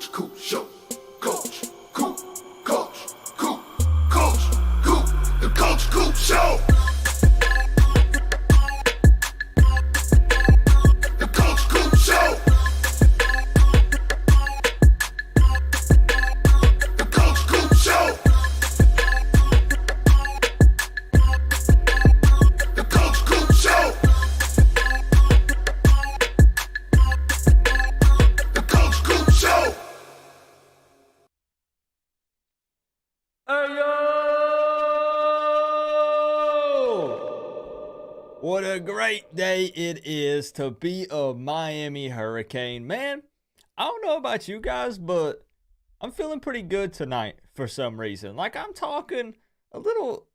Coach Coop Show. Coach Coop, Coach Coop, Coach Coop, the Coach Coop Show. The Coach Coop Show. The Coach Coop Show. The Coach Coop Show. The Coach Coop Show. Hey yo! What a great day it is to be a Miami Hurricane. Man, I don't know about you guys, but I'm feeling pretty good tonight for some reason. Like I'm talking a little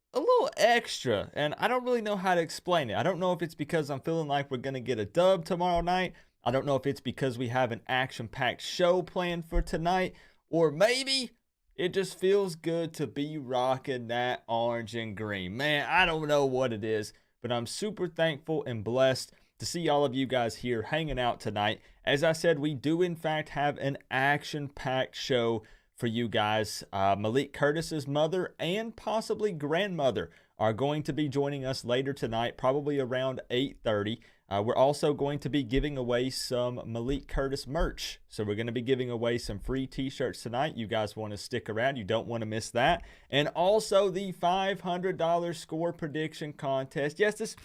extra, and I don't really know how to explain it. I don't know if it's because I'm feeling like we're going to get a dub tomorrow night. I don't know if it's because we have an action-packed show planned for tonight, or maybe it just feels good to be rocking that orange and green. Man, I don't know what it is, but I'm super thankful and blessed to see all of you guys here hanging out tonight. As I said, we do in fact have an action-packed show for you guys. Malik Curtis's mother and possibly grandmother are going to be joining us later tonight, probably around 8:30. We're also going to be giving away some Malik Curtis merch. So we're going to be giving away some free t-shirts tonight. You guys want to stick around. You don't want to miss that. And also the $500 score prediction contest. Yes, this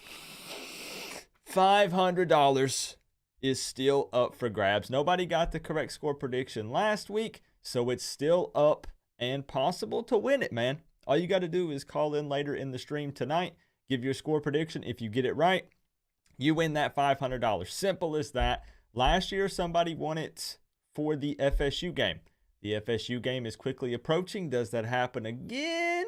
$500 is still up for grabs. Nobody got the correct score prediction last week, so it's still up and possible to win it, man. All you got to do is call in later in the stream tonight, give your score prediction. If you get it right, you win that $500. Simple as that. Last year, somebody won it for the FSU game. The FSU game is quickly approaching. Does that happen again?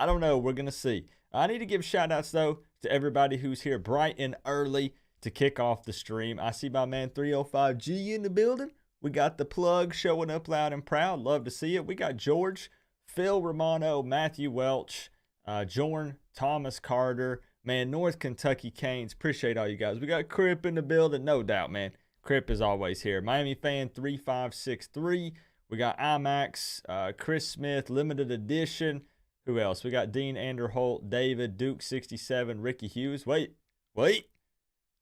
I don't know. We're going to see. I need to give shout outs, though, to everybody who's here bright and early to kick off the stream. I see my man 305G in the building. We got the plug showing up loud and proud. Love to see it. We got George, Phil Romano, Matthew Welch, Jorn, Thomas Carter, man, North Kentucky Canes. Appreciate all you guys. We got Crip in the building, no doubt, man. Crip is always here. Miami Fan 3563. We got IMAX, Chris Smith, Limited Edition. Who else? We got Dean Anderholt, David, Duke 67, Ricky Hughes. Wait.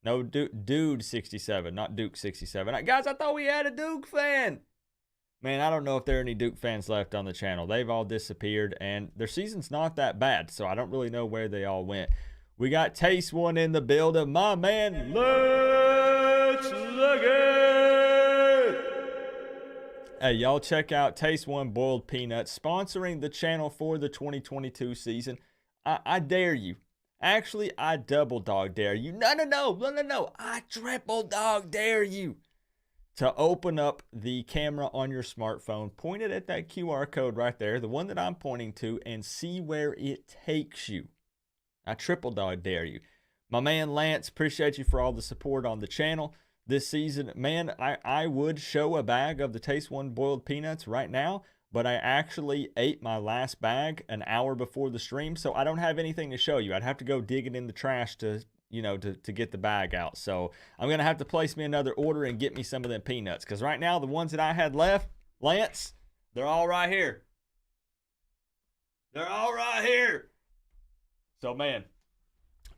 No, Dude 67, not Duke 67. Guys, I thought we had a Duke fan. Man, I don't know if there are any Duke fans left on the channel. They've all disappeared, and their season's not that bad, so I don't really know where they all went. We got Taste One in the building. My man, let's look it. Hey, y'all check out Taste One Boiled Peanuts, sponsoring the channel for the 2022 season. I dare you. Actually, I double dog dare you. No. I triple dog dare you to open up the camera on your smartphone, point it at that QR code right there, the one that I'm pointing to, and see where it takes you. I triple dog dare you. My man Lance, appreciate you for all the support on the channel this season. Man, I would show a bag of the Taste One Boiled Peanuts right now, but I actually ate my last bag an hour before the stream, so I don't have anything to show you. I'd have to go digging in the trash to get the bag out. So I'm going to have to place me another order and get me some of them peanuts, because right now the ones that I had left, Lance, they're all right here. They're all right here. So, man,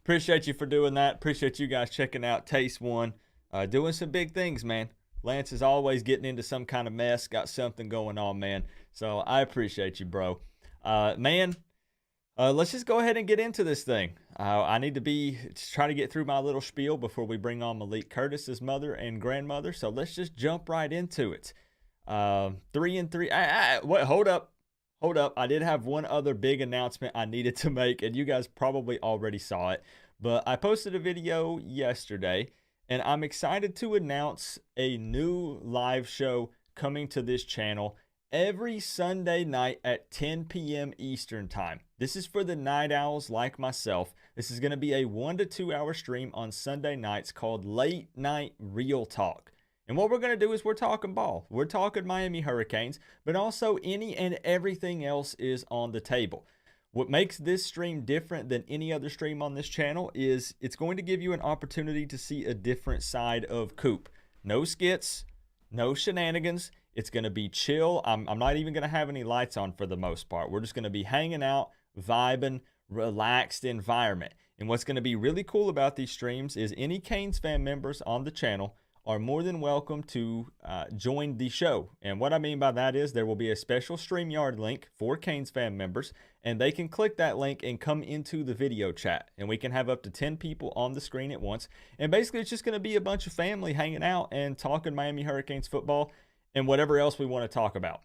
appreciate you for doing that. Appreciate you guys checking out Taste One. Doing some big things, man. Lance is always getting into some kind of mess, got something going on, man. So I appreciate you, bro. Let's just go ahead and get into this thing. I need to try to get through my little spiel before we bring on Malik Curtis's mother and grandmother. So let's just jump right into it. 3-3. Wait, hold up. I did have one other big announcement I needed to make, and you guys probably already saw it. But I posted a video yesterday, and I'm excited to announce a new live show coming to this channel every Sunday night at 10 p.m. Eastern Time. This is for the night owls like myself. This is going to be a 1 to 2 hour stream on Sunday nights called Late Night Real Talk. And what we're going to do is we're talking ball. We're talking Miami Hurricanes, but also any and everything else is on the table. What makes this stream different than any other stream on this channel is it's going to give you an opportunity to see a different side of Coop. No skits, no shenanigans. It's going to be chill. I'm not even going to have any lights on for the most part. We're just going to be hanging out, vibing, relaxed environment. And what's going to be really cool about these streams is any Canes fan members on the channel are more than welcome to join the show. And what I mean by that is there will be a special StreamYard link for Canes fan members, and they can click that link and come into the video chat. And we can have up to 10 people on the screen at once. And basically, it's just going to be a bunch of family hanging out and talking Miami Hurricanes football and whatever else we want to talk about.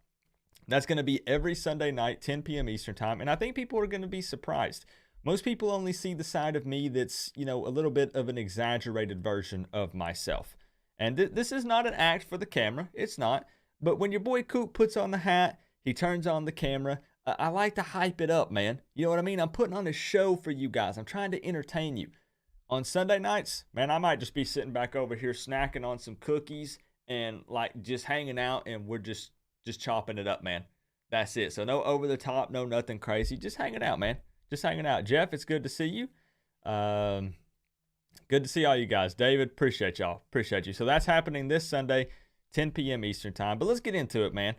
That's going to be every Sunday night, 10 p.m. Eastern time. And I think people are going to be surprised. Most people only see the side of me that's, a little bit of an exaggerated version of myself. And this is not an act for the camera. It's not. But when your boy Coop puts on the hat, he turns on the camera. I like to hype it up, man. You know what I mean? I'm putting on a show for you guys. I'm trying to entertain you. On Sunday nights, man, I might just be sitting back over here snacking on some cookies and like just hanging out, and we're just chopping it up, man. That's it. So no over the top, no nothing crazy. Just hanging out, man. Just hanging out. Jeff, it's good to see you. Good to see all you guys. David, appreciate y'all. Appreciate you. So that's happening this Sunday, 10 p.m. Eastern time. But let's get into it, man.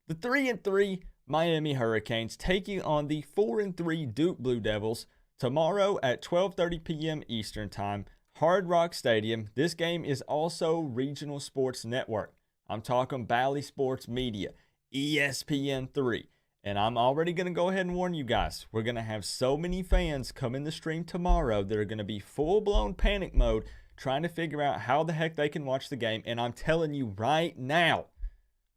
The 3-3 Miami Hurricanes taking on the 4-3 Duke Blue Devils tomorrow at 12:30 p.m. Eastern time, Hard Rock Stadium. This game is also Regional Sports Network. I'm talking Bally Sports Media, ESPN3. And I'm already going to go ahead and warn you guys, we're going to have so many fans come in the stream tomorrow that are going to be full-blown panic mode trying to figure out how the heck they can watch the game. And I'm telling you right now,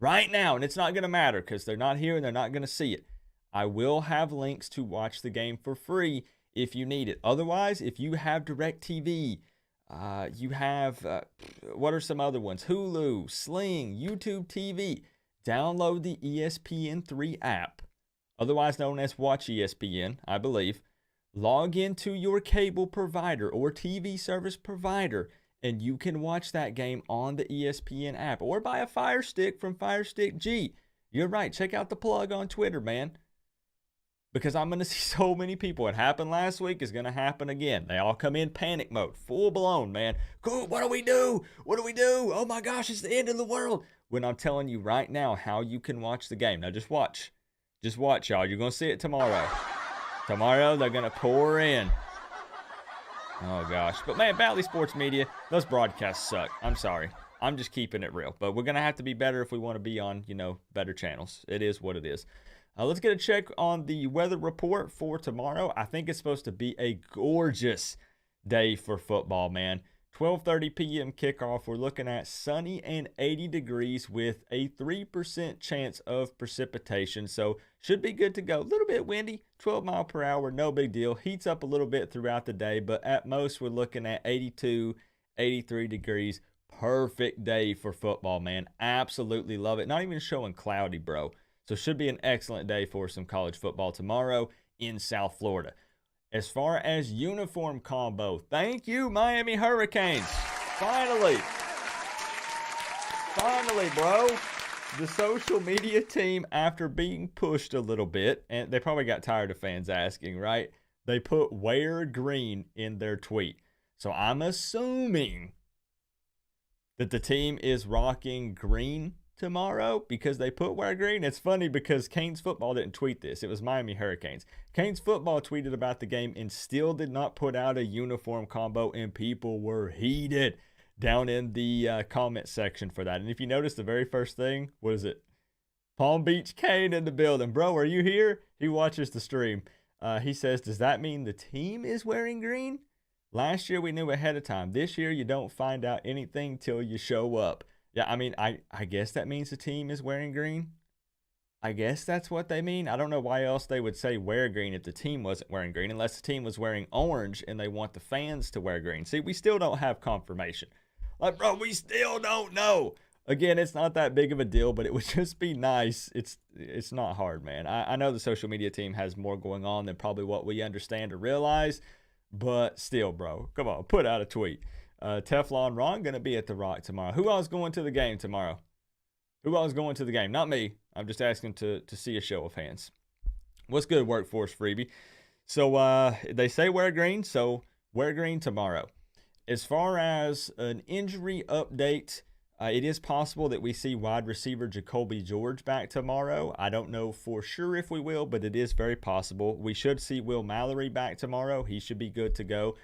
and it's not going to matter because they're not here and they're not going to see it. I will have links to watch the game for free if you need it. Otherwise, if you have DirecTV, you have, what are some other ones? Hulu, Sling, YouTube TV. Download the ESPN3 app, otherwise known as Watch ESPN, I believe. Log into your cable provider or TV service provider, and you can watch that game on the ESPN app or buy a Fire Stick from Fire Stick G. You're right. Check out the plug on Twitter, man. Because I'm going to see so many people. It happened last week. It's going to happen again. They all come in panic mode, full blown, man. Cool, what do we do? What do we do? Oh my gosh, it's the end of the world. When I'm telling you right now how you can watch the game. Now just watch. Just watch, y'all. You're going to see it tomorrow. Tomorrow, they're going to pour in. Oh, gosh. But, man, Bally Sports Media, those broadcasts suck. I'm sorry. I'm just keeping it real. But we're going to have to be better if we want to be on, better channels. It is what it is. Let's get a check on the weather report for tomorrow. I think it's supposed to be a gorgeous day for football, man. 12:30 p.m. kickoff. We're looking at sunny and 80 degrees with a 3% chance of precipitation. So should be good to go. A little bit windy, 12 mile per hour, no big deal. Heats up a little bit throughout the day, but at most we're looking at 82, 83 degrees. Perfect day for football, man. Absolutely love it. Not even showing cloudy, bro. So should be an excellent day for some college football tomorrow in South Florida. As far as uniform combo, thank you, Miami Hurricanes. Finally, bro. The social media team, after being pushed a little bit, and they probably got tired of fans asking, right? They put "wear green" in their tweet. So I'm assuming that the team is rocking green tomorrow because they put "wear green." It's funny because Canes football didn't tweet this. It was Miami Hurricanes. Canes football tweeted about the game and still did not put out a uniform combo, and people were heated down in the comment section for that. And if you notice, the very first thing was it Palm Beach Cane in the building. Bro, are you here? He watches the stream. He says, does that mean the team is wearing green? Last year we knew ahead of time. This year you don't find out anything till you show up. Yeah, I mean, I guess that means the team is wearing green. I guess that's what they mean. I don't know why else they would say wear green if the team wasn't wearing green, unless the team was wearing orange and they want the fans to wear green. See, we still don't have confirmation. Like, bro, we still don't know. Again, it's not that big of a deal, but it would just be nice. It's not hard, man. I know the social media team has more going on than probably what we understand or realize, but still, bro, come on, put out a tweet. Teflon Ron going to be at the Rock tomorrow. Who else going to the game tomorrow? Who else going to the game? Not me. I'm just asking to see a show of hands. What's good, Workforce Freebie? So they say wear green, so wear green tomorrow. As far as an injury update, It is possible that we see wide receiver Jacoby George back tomorrow. I don't know for sure if we will, but it is very possible. We should see Will Mallory back tomorrow. He should be good to go.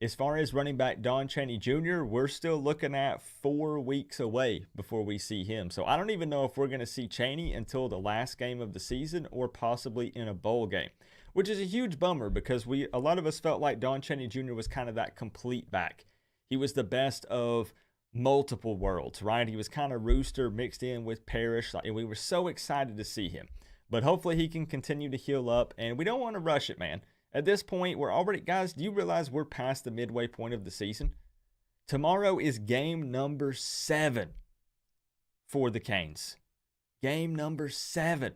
As far as running back Don Chaney Jr., we're still looking at 4 weeks away before we see him. So I don't even know if we're going to see Chaney until the last game of the season or possibly in a bowl game, which is a huge bummer because a lot of us felt like Don Chaney Jr. was kind of that complete back. He was the best of multiple worlds, right? He was kind of Rooster mixed in with Parrish, and we were so excited to see him. But hopefully he can continue to heal up, and we don't want to rush it, man. At this point, we're already, guys, do you realize we're past the midway point of the season? Tomorrow is game number 7 for the Canes. Game number 7.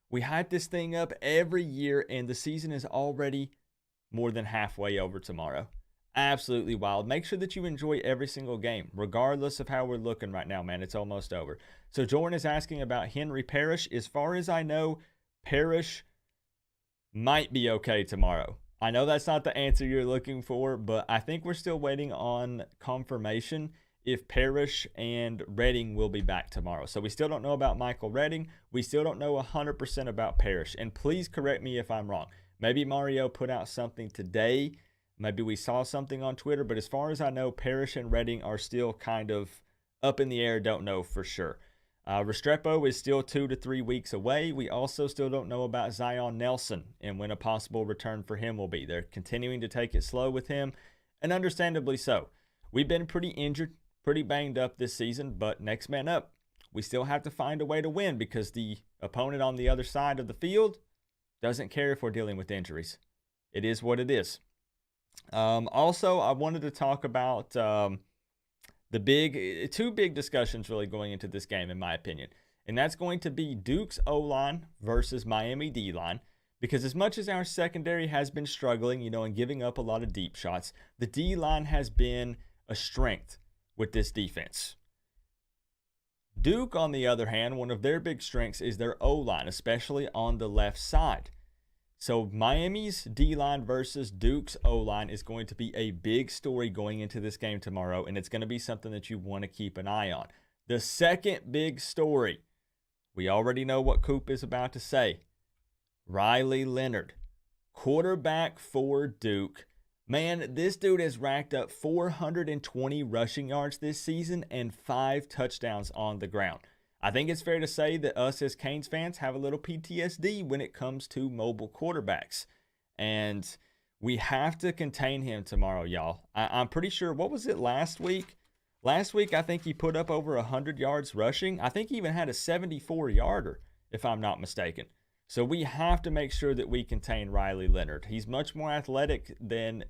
We hype this thing up every year, and the season is already more than halfway over tomorrow. Absolutely wild. Make sure that you enjoy every single game, regardless of how we're looking right now, man. It's almost over. So Jordan is asking about Henry Parrish. As far as I know, Parrish might be okay tomorrow. I know that's not the answer you're looking for, but I think we're still waiting on confirmation if Parrish and Redding will be back tomorrow. So we still don't know about Michael Redding. We still don't know 100% about Parrish. And please correct me if I'm wrong. Maybe Mario put out something today. Maybe we saw something on Twitter, but as far as I know, Parrish and Redding are still kind of up in the air, don't know for sure. Restrepo is still 2 to 3 weeks away. We also still don't know about Zion Nelson and when a possible return for him will be. They're continuing to take it slow with him, and understandably so. We've been pretty injured, pretty banged up this season, but next man up. We still have to find a way to win because the opponent on the other side of the field doesn't care if we're dealing with injuries. It is what it is. Also, I wanted to talk about the two big discussions really going into this game, in my opinion. And that's going to be Duke's O-line versus Miami D-line. Because as much as our secondary has been struggling, and giving up a lot of deep shots, the D-line has been a strength with this defense. Duke, on the other hand, one of their big strengths is their O-line, especially on the left side. So Miami's D-line versus Duke's O-line is going to be a big story going into this game tomorrow, and it's going to be something that you want to keep an eye on. The second big story, we already know what Coop is about to say. Riley Leonard, quarterback for Duke. Man, this dude has racked up 420 rushing yards this season and 5 touchdowns on the ground. I think it's fair to say that us as Canes fans have a little PTSD when it comes to mobile quarterbacks. And we have to contain him tomorrow, y'all. I'm pretty sure, what was it last week? Last week, I think he put up over 100 yards rushing. I think he even had a 74-yarder, if I'm not mistaken. So we have to make sure that we contain Riley Leonard. He's much more athletic than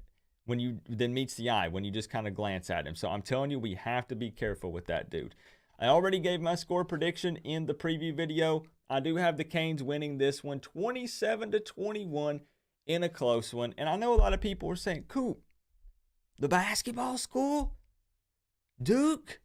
meets the eye when you just kind of glance at him. So I'm telling you, we have to be careful with that dude. I already gave my score prediction in the preview video. I do have the Canes winning this one 27-21 in a close one. And I know a lot of people were saying, Coop, the basketball school? Duke?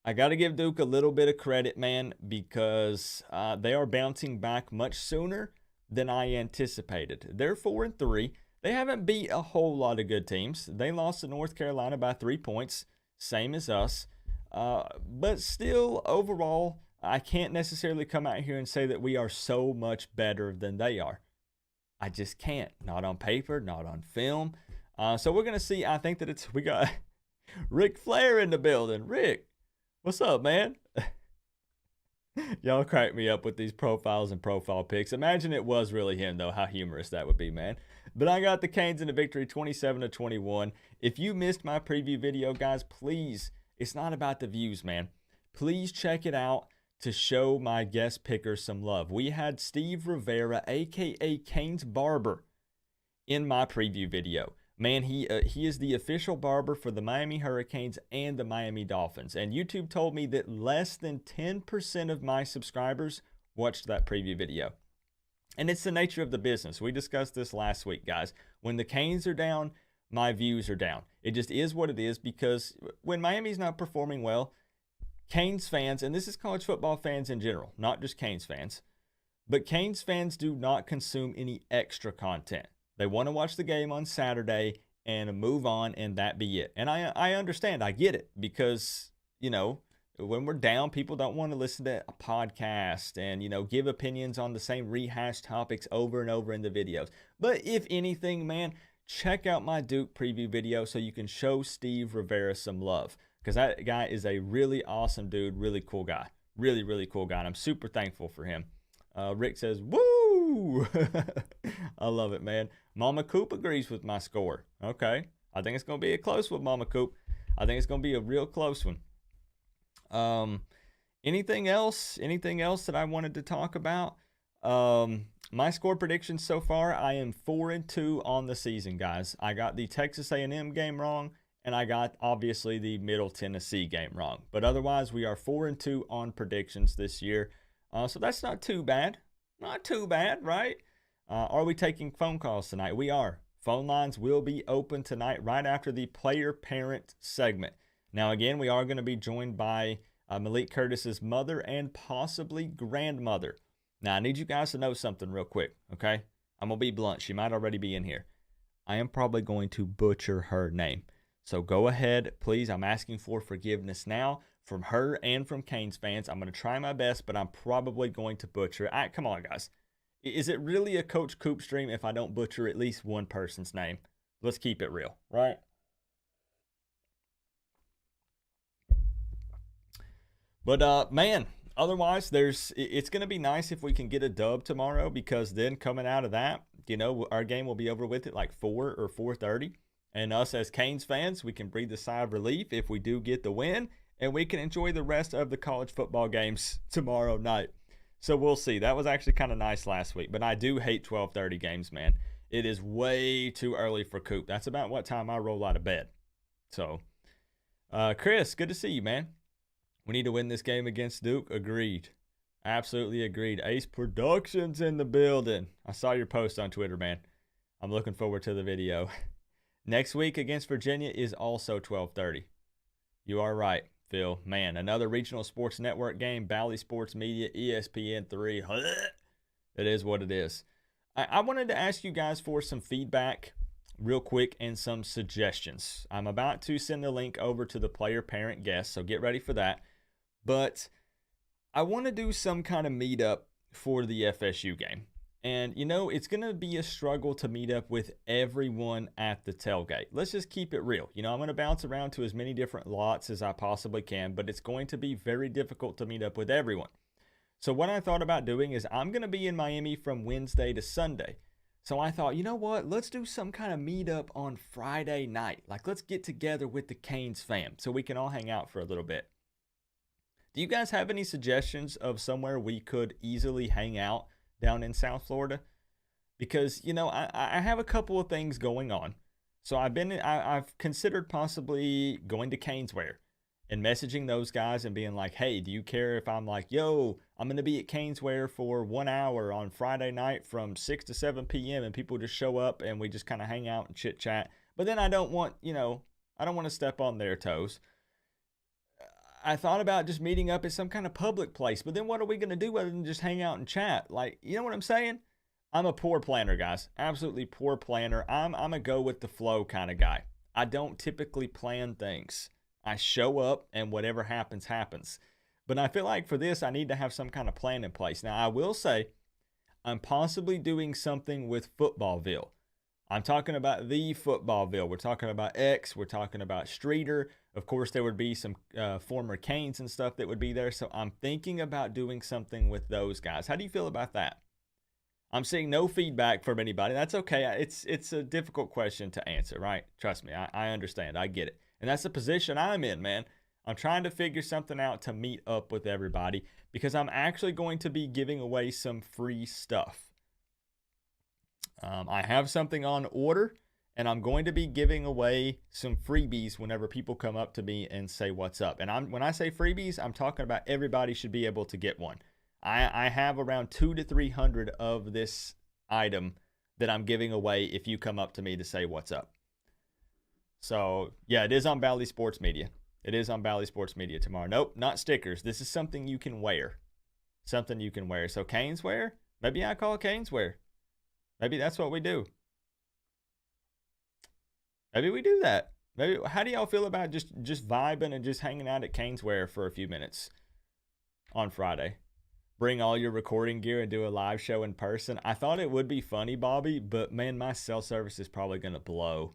I got to give Duke a little bit of credit, man, because they are bouncing back much sooner than I anticipated. They're 4-3. They haven't beat a whole lot of good teams. They lost to North Carolina by 3 points, same as us. But still, overall, I can't necessarily come out here and say that we are so much better than they are. I just can't. Not on paper, not on film. So we're going to see. I think that we got Ric Flair in the building. Rick, what's up, man? Y'all crack me up with these profiles and profile pics. Imagine it was really him, though. How humorous that would be, man. But I got the Canes in a victory, 27-21. If you missed my preview video, guys, please, it's not about the views, man. Please check it out to show my guest pickers some love. We had Steve Rivera, a.k.a. Canes Barber, in my preview video. Man, he is the official barber for the Miami Hurricanes and the Miami Dolphins. And YouTube told me that less than 10% of my subscribers watched that preview video. And it's the nature of the business. We discussed this last week, guys. When the Canes are down, my views are down. It just is what it is, because when Miami's not performing well, Canes fans, and this is college football fans in general, not just Canes fans, but Canes fans do not consume any extra content. They want to watch the game on Saturday and move on, and that be it. And I understand. I get it, because you know, when we're down, people don't want to listen to a podcast and, give opinions on the same rehashed topics over and over in the videos. But if anything, man, check out my Duke preview video so you can show Steve Rivera some love, because that guy is a really awesome dude, really cool guy. Really, really cool guy, and I'm super thankful for him. Rick says, woo! I love it, man. Mama Coop agrees with my score. Okay. I think it's going to be a close one, Mama Coop. I think it's going to be a real close one. Anything else that I wanted to talk about? My score predictions so far, I am 4-2 on the season, guys. I got the Texas A&M game wrong, and I got obviously the Middle Tennessee game wrong. But otherwise, we are 4-2 on predictions this year. So that's not too bad. Not too bad, right? Are we taking phone calls tonight? We are. Phone lines will be open tonight right after the player-parent segment. Now, again, we are going to be joined by Malik Curtis's mother and possibly grandmother. Now, I need you guys to know something real quick, okay? I'm going to be blunt. She might already be in here. I am probably going to butcher her name. So go ahead, please. I'm asking for forgiveness now from her and from Canes fans. I'm going to try my best, but I'm probably going to butcher it. Come on, guys. Is it really a Coach Coop stream if I don't butcher at least one person's name? Let's keep it real, right? But, man, otherwise, it's going to be nice if we can get a dub tomorrow, because then coming out of that, our game will be over with at like 4 or 4:30. And us as Canes fans, we can breathe a sigh of relief if we do get the win, and we can enjoy the rest of the college football games tomorrow night. So we'll see. That was actually kind of nice last week, but I do hate 12:30 games, man. It is way too early for Coop. That's about what time I roll out of bed. So, Chris, good to see you, man. We need to win this game against Duke. Agreed. Absolutely agreed. Ace Productions in the building. I saw your post on Twitter, man. I'm looking forward to the video. Next week against Virginia is also 12:30. You are right, Phil. Man, another regional sports network game, Bally Sports Media, ESPN3. It is what it is. I wanted to ask you guys for some feedback real quick and some suggestions. I'm about to send the link over to the player-parent guest, so get ready for that. But I want to do some kind of meetup for the FSU game. And, it's going to be a struggle to meet up with everyone at the tailgate. Let's just keep it real. I'm going to bounce around to as many different lots as I possibly can, but it's going to be very difficult to meet up with everyone. So what I thought about doing is I'm going to be in Miami from Wednesday to Sunday. So I thought, you know what? Let's do some kind of meetup on Friday night. Like, let's get together with the Canes fam so we can all hang out for a little bit. Do you guys have any suggestions of somewhere we could easily hang out down in South Florida? Because, I have a couple of things going on. So I've considered possibly going to Caneswear and messaging those guys and being like, hey, do you care if I'm like, yo, I'm going to be at Caneswear for 1 hour on Friday night from 6 to 7 p.m. and people just show up and we just kind of hang out and chit chat. But then I don't want to step on their toes. I thought about just meeting up at some kind of public place, but then what are we going to do other than just hang out and chat? Like, you know what I'm saying? I'm a poor planner, guys. Absolutely poor planner. I'm a go with the flow kind of guy. I don't typically plan things. I show up and whatever happens, happens. But I feel like for this, I need to have some kind of plan in place. Now, I will say I'm possibly doing something with Footballville. I'm talking about the Footballville. We're talking about X. We're talking about Streeter. Of course, there would be some former Canes and stuff that would be there. So I'm thinking about doing something with those guys. How do you feel about that? I'm seeing no feedback from anybody. That's okay. It's a difficult question to answer, right? Trust me, I understand. I get it. And that's the position I'm in, man. I'm trying to figure something out to meet up with everybody because I'm actually going to be giving away some free stuff. I have something on order, and I'm going to be giving away some freebies whenever people come up to me and say what's up. And when I say freebies, I'm talking about everybody should be able to get one. I have around 200 to 300 of this item that I'm giving away if you come up to me to say what's up. So, yeah, it is on Bally Sports Media. It is on Bally Sports Media tomorrow. Nope, not stickers. This is something you can wear. Something you can wear. So, Caneswear? Maybe I call it Caneswear. Maybe that's what we do. Maybe we do that. Maybe, how do y'all feel about just vibing and just hanging out at Caneswear for a few minutes on Friday? Bring all your recording gear and do a live show in person. I thought it would be funny, Bobby, but man, my cell service is probably going to blow.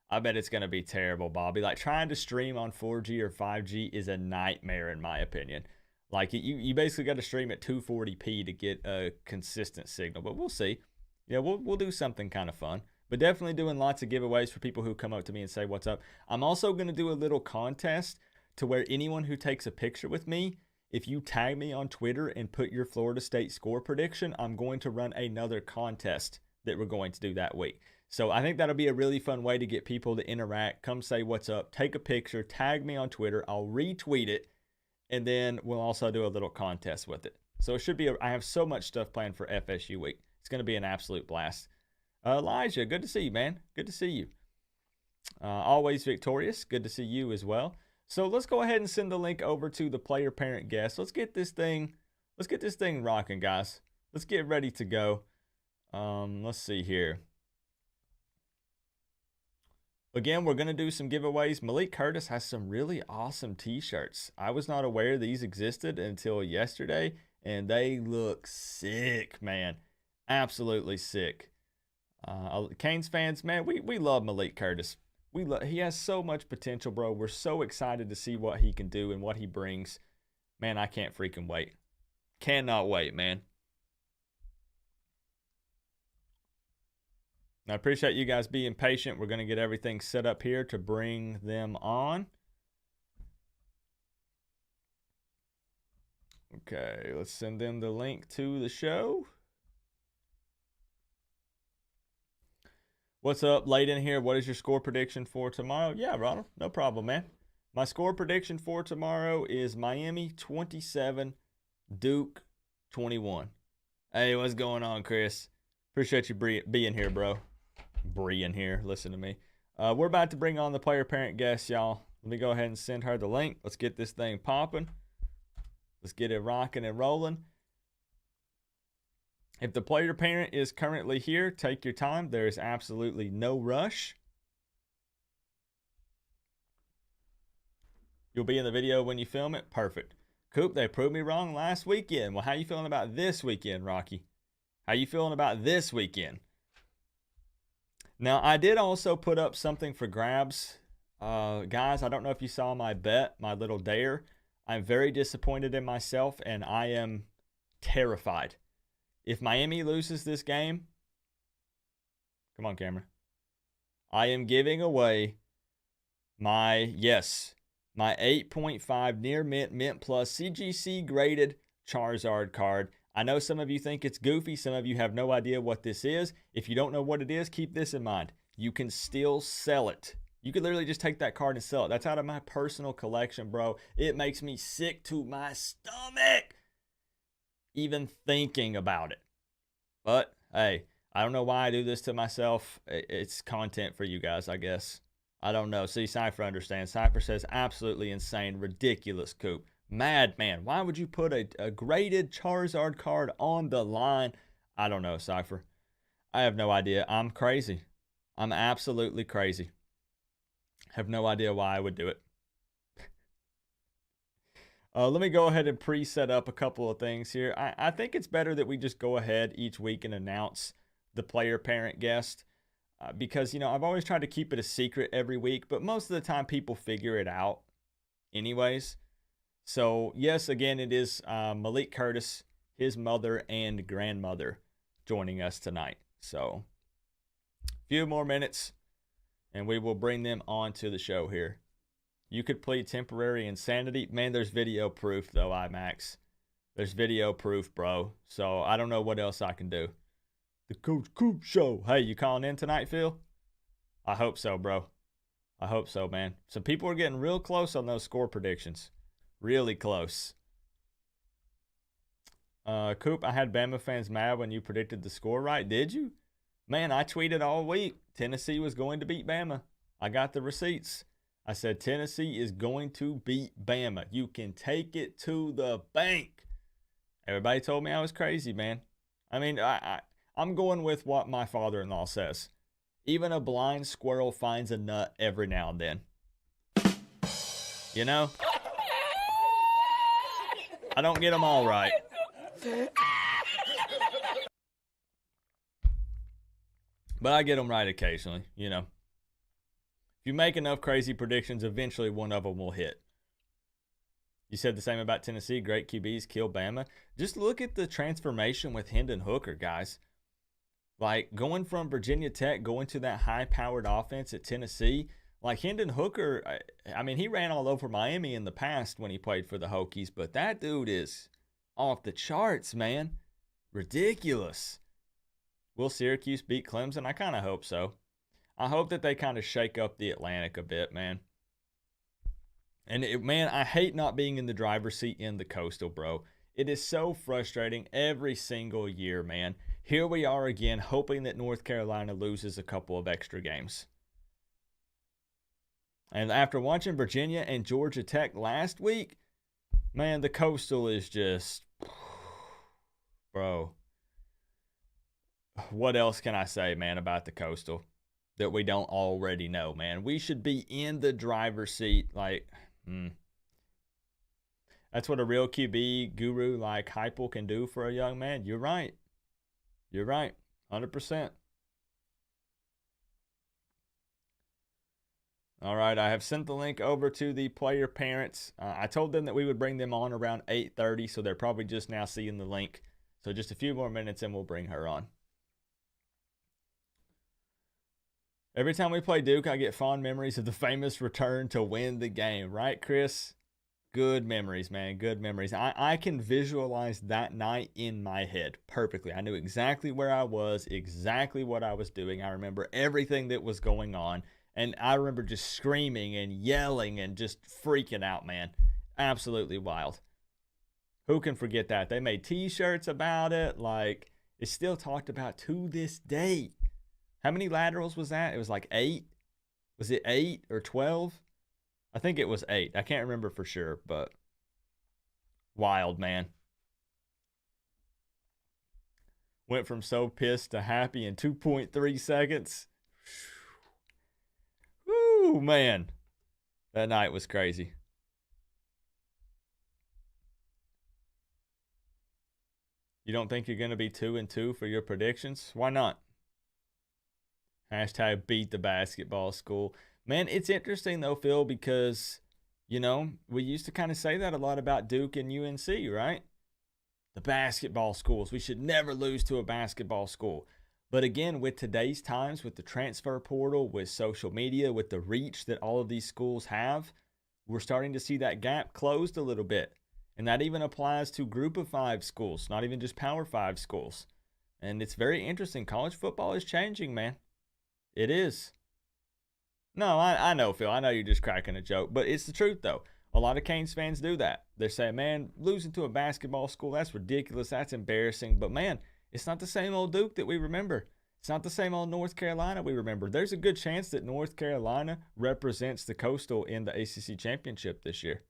I bet it's going to be terrible, Bobby. Like, trying to stream on 4G or 5G is a nightmare, in my opinion. Like, you basically got to stream at 240p to get a consistent signal, but we'll see. Yeah, we'll do something kind of fun. But definitely doing lots of giveaways for people who come up to me and say, what's up? I'm also going to do a little contest to where anyone who takes a picture with me, if you tag me on Twitter and put your Florida State score prediction, I'm going to run another contest that we're going to do that week. So I think that'll be a really fun way to get people to interact. Come say what's up, take a picture, tag me on Twitter. I'll retweet it, and then we'll also do a little contest with it. So it should be, I have so much stuff planned for FSU week. It's going to be an absolute blast. Elijah, good to see you, man. Good to see you. Always victorious. Good to see you as well. So let's go ahead and send the link over to the player parent guest. Let's get this thing rocking, guys. Let's get ready to go. Let's see here. Again, we're going to do some giveaways. Malik Curtis has some really awesome t-shirts. I was not aware these existed until yesterday, and they look sick, man. Absolutely sick. Canes fans, man, we love Malik Curtis. He has so much potential, bro. We're so excited to see what he can do and what he brings. Man, I can't freaking wait. Cannot wait, man. I appreciate you guys being patient. We're going to get everything set up here to bring them on. Okay, let's send them the link to the show. What's up, late in here? What is your score prediction for tomorrow? Yeah, Ronald, no problem, man. My score prediction for tomorrow is Miami 27, Duke 21. Hey, what's going on, Chris? Appreciate you being here, bro. Being here, listen to me. We're about to bring on the player parent guest, y'all. Let me go ahead and send her the link. Let's get this thing popping. Let's get it rocking and rolling. If the player parent is currently here, take your time. There is absolutely no rush. You'll be in the video when you film it. Perfect. Coop, they proved me wrong last weekend. Well, how you feeling about this weekend, Rocky? How you feeling about this weekend? Now, I did also put up something for grabs. Guys, I don't know if you saw my bet, my little dare. I'm very disappointed in myself, and I am terrified. If Miami loses this game, come on, camera. I am giving away my 8.5 near mint plus CGC graded Charizard card. I know some of you think it's goofy. Some of you have no idea what this is. If you don't know what it is, keep this in mind. You can still sell it. You could literally just take that card and sell it. That's out of my personal collection, bro. It makes me sick to my stomach even thinking about it. But, hey, I don't know why I do this to myself. It's content for you guys, I guess. I don't know. See, Cypher understands. Cypher says, absolutely insane, ridiculous, Coop. Madman. Why would you put a graded Charizard card on the line? I don't know, Cypher. I have no idea. I'm crazy. I'm absolutely crazy. Have no idea why I would do it. Let me go ahead and pre-set up a couple of things here. I think it's better that we just go ahead each week and announce the player parent guest. Because, you know, I've always tried to keep it a secret every week, but most of the time people figure it out anyways. So, yes, again, it is Malik Curtis, his mother and grandmother joining us tonight. So, a few more minutes, and we will bring them on to the show here. You could plead temporary insanity. Man, there's video proof, though, IMAX. There's video proof, bro. So, I don't know what else I can do. The Coach Coop Show. Hey, you calling in tonight, Phil? I hope so, bro. I hope so, man. Some people are getting real close on those score predictions. Really close. Coop, I had Bama fans mad when you predicted the score right. Did you? Man, I tweeted all week. Tennessee was going to beat Bama. I got the receipts. I said Tennessee is going to beat Bama. You can take it to the bank. Everybody told me I was crazy, man. I mean, I'm going with what my father-in-law says. Even a blind squirrel finds a nut every now and then. You know? I don't get them all right. But I get them right occasionally, you know. If you make enough crazy predictions, eventually one of them will hit. You said the same about Tennessee. Great QBs kill Bama. Just look at the transformation with Hendon Hooker, guys. Like, going from Virginia Tech, going to that high-powered offense at Tennessee, like Hendon Hooker, I mean, he ran all over Miami in the past when he played for the Hokies, but that dude is off the charts, man. Ridiculous. Will Syracuse beat Clemson? I kind of hope so. I hope that they kind of shake up the Atlantic a bit, man. And, man, I hate not being in the driver's seat in the Coastal, bro. It is so frustrating every single year, man. Here we are again, hoping that North Carolina loses a couple of extra games. And after watching Virginia and Georgia Tech last week, man, the Coastal is just, bro. What else can I say, man, about the Coastal that we don't already know, man? We should be in the driver's seat. Like, that's what a real QB guru like Heupel can do for a young man. You're right. You're right. 100%. All right, I have sent the link over to the player parents. I told them that we would bring them on around 8:30, so they're probably just now seeing the link. So just a few more minutes and we'll bring her on. Every time we play Duke, I get fond memories of the famous return to win the game. Right, Chris? Good memories, man. Good memories. I can visualize that night in my head perfectly. I knew exactly where I was, exactly what I was doing. I remember everything that was going on. And I remember just screaming and yelling and just freaking out, man. Absolutely wild. Who can forget that? They made T-shirts about it. Like, it's still talked about to this day. How many laterals was that? It was like 8. Was it 8 or 12? I think it was 8. I can't remember for sure, but wild, man. Went from so pissed to happy in 2.3 seconds. Woo, man. That night was crazy. You don't think you're going to be 2-2 for your predictions? Why not? Hashtag beat the basketball school. Man, it's interesting though, Phil, because, you know, we used to kind of say that a lot about Duke and UNC, right? The basketball schools. We should never lose to a basketball school. But again, with today's times, with the transfer portal, with social media, with the reach that all of these schools have, we're starting to see that gap closed a little bit. And that even applies to group of 5 schools, not even just Power 5 schools. And it's very interesting. College football is changing, man. It is. No, I know, Phil. I know you're just cracking a joke. But it's the truth, though. A lot of Canes fans do that. They're saying, man, losing to a basketball school, that's ridiculous. That's embarrassing. But, man, it's not the same old Duke that we remember. It's not the same old North Carolina we remember. There's a good chance that North Carolina represents the Coastal in the ACC Championship this year.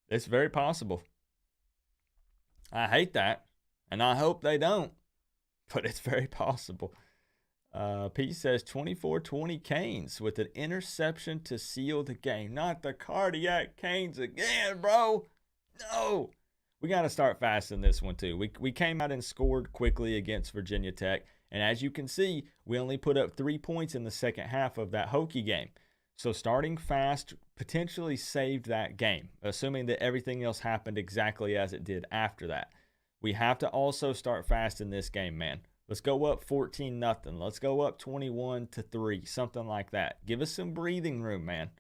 It's very possible. I hate that, and I hope they don't, but it's very possible. Pete says 24-20 Canes with an interception to seal the game. Not the cardiac Canes again, bro. No. We got to start fast in this one, too. We came out and scored quickly against Virginia Tech, and as you can see, we only put up 3 points in the second half of that Hokie game. So starting fast potentially saved that game, assuming that everything else happened exactly as it did after that. We have to also start fast in this game, man. Let's go up 14-0. Let's go up 21-3, something like that. Give us some breathing room, man.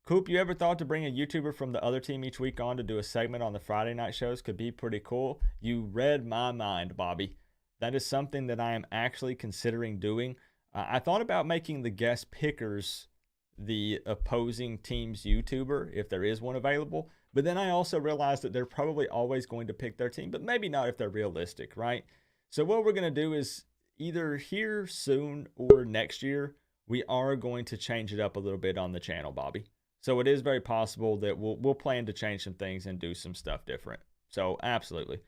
Coop, you ever thought to bring a YouTuber from the other team each week on to do a segment on the Friday night shows? Could be pretty cool. You read my mind, Bobby. That is something that I am actually considering doing. I thought about making the guest pickers the opposing team's YouTuber, if there is one available. But then I also realized that they're probably always going to pick their team, but maybe not if they're realistic, right? So what we're going to do is either here soon or next year, we are going to change it up a little bit on the channel, Bobby. So it is very possible that we'll plan to change some things and do some stuff different. So absolutely.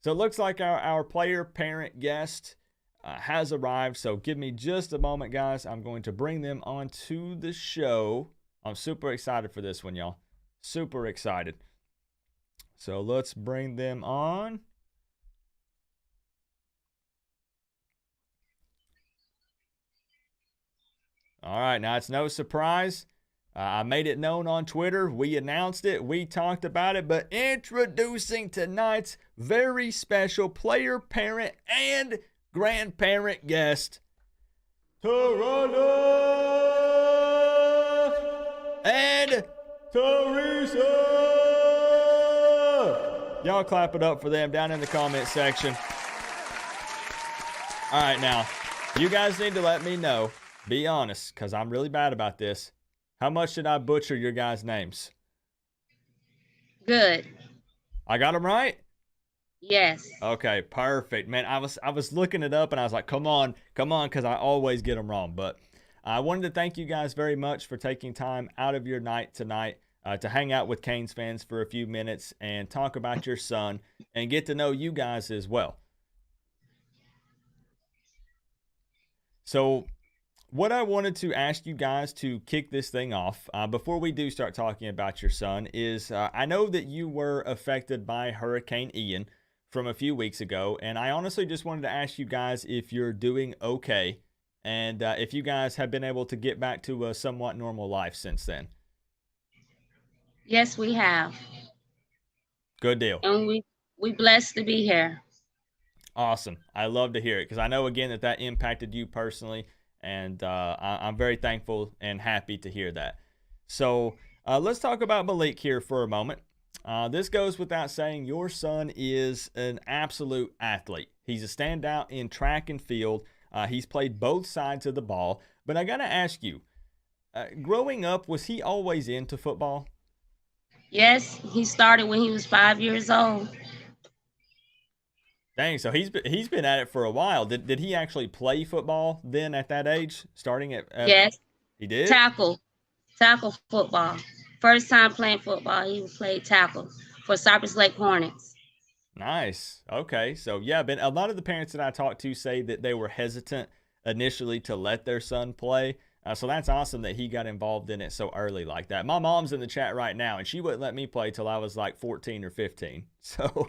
So it looks like our player, parent, guest has arrived. So give me just a moment, guys. I'm going to bring them onto the show. I'm super excited for this one, y'all. Super excited. So let's bring them on. All right, now it's no surprise. I made it known on Twitter. We announced it. We talked about it. But introducing tonight's very special player, parent, and grandparent guest, Taronda and Teresa. Y'all clap it up for them down in the comment section. All right, now, you guys need to let me know. Be honest, because I'm really bad about this. How much did I butcher your guys' names? Good. I got them right? Yes. Okay, perfect. Man, I was looking it up and I was like, come on, because I always get them wrong. But I wanted to thank you guys very much for taking time out of your night tonight to hang out with Canes fans for a few minutes and talk about your son and get to know you guys as well. So what I wanted to ask you guys to kick this thing off before we do start talking about your son is I know that you were affected by Hurricane Ian from a few weeks ago, and I honestly just wanted to ask you guys if you're doing okay and if you guys have been able to get back to a somewhat normal life since then. Yes, we have. Good deal. And we blessed to be here. Awesome. I love to hear it because I know, again, that impacted you personally, and I'm very thankful and happy to hear that. So let's talk about Malik here for a moment. This goes without saying, your son is an absolute athlete. He's a standout in track and field. He's played both sides of the ball. But I got to ask you, growing up, was he always into football? Yes, he started when he was 5 years old. Dang, so he's been at it for a while. Did he actually play football then at that age, starting at Yes. He did? Tackle football. First time playing football, he played tackle for Cypress Lake Hornets. Nice. Okay. So yeah, but a lot of the parents that I talked to say that they were hesitant initially to let their son play. So that's awesome that he got involved in it so early like that. My mom's in the chat right now, and she wouldn't let me play till I was like 14 or 15. So,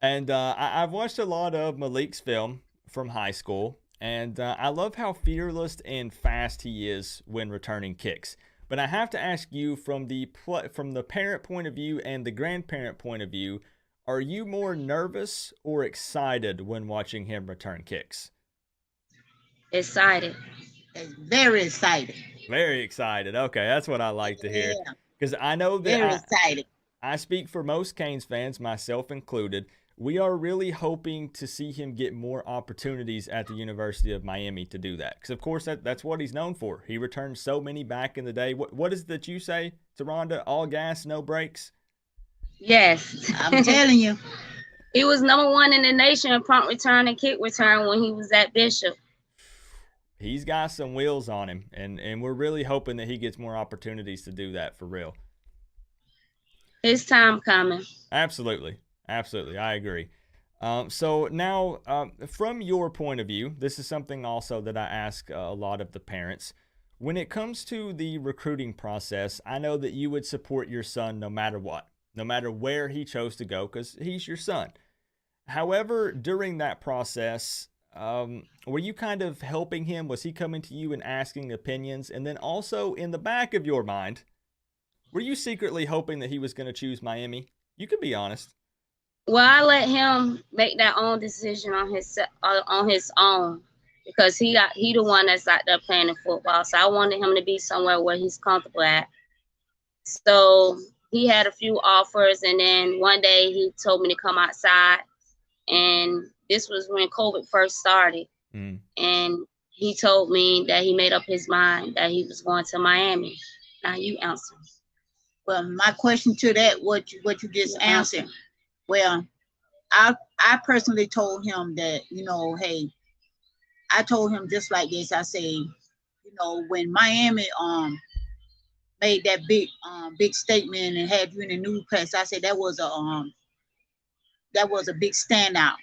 and I've watched a lot of Malik's film from high school, and I love how fearless and fast he is when returning kicks. But I have to ask you, from the parent point of view and the grandparent point of view, are you more nervous or excited when watching him return kicks? Excited. Very excited. Very excited. Okay, that's what I like to hear. Yeah. Because I know Very that excited. I speak for most Canes fans, myself included. We are really hoping to see him get more opportunities at the University of Miami to do that. Because, of course, that's what he's known for. He returned so many back in the day. What is it that you say, Taronda? All gas, no brakes? Yes. I'm telling you. He was #1 in the nation in punt return and kick return when he was at Bishop. He's got some wheels on him, and we're really hoping that he gets more opportunities to do that for real. His time coming. Absolutely. Absolutely. I agree. So now, from your point of view, this is something also that I ask a lot of the parents. When it comes to the recruiting process, I know that you would support your son no matter what, no matter where he chose to go, because he's your son. However, during that process, were you kind of helping him? Was he coming to you and asking opinions? And then also in the back of your mind, were you secretly hoping that he was going to choose Miami? You could be honest. Well, I let him make that own decision on his own, because he the one that's out there playing in football. So I wanted him to be somewhere where he's comfortable at. So he had a few offers, and then one day he told me to come outside, and this was when COVID first started. And he told me that he made up his mind that he was going to Miami. Now you answer. Well, my question to that, what you just answered. Well, I personally told him that, hey, I told him just like this. I say, when Miami made that big statement and had you in the newscast, I said that was a big standout.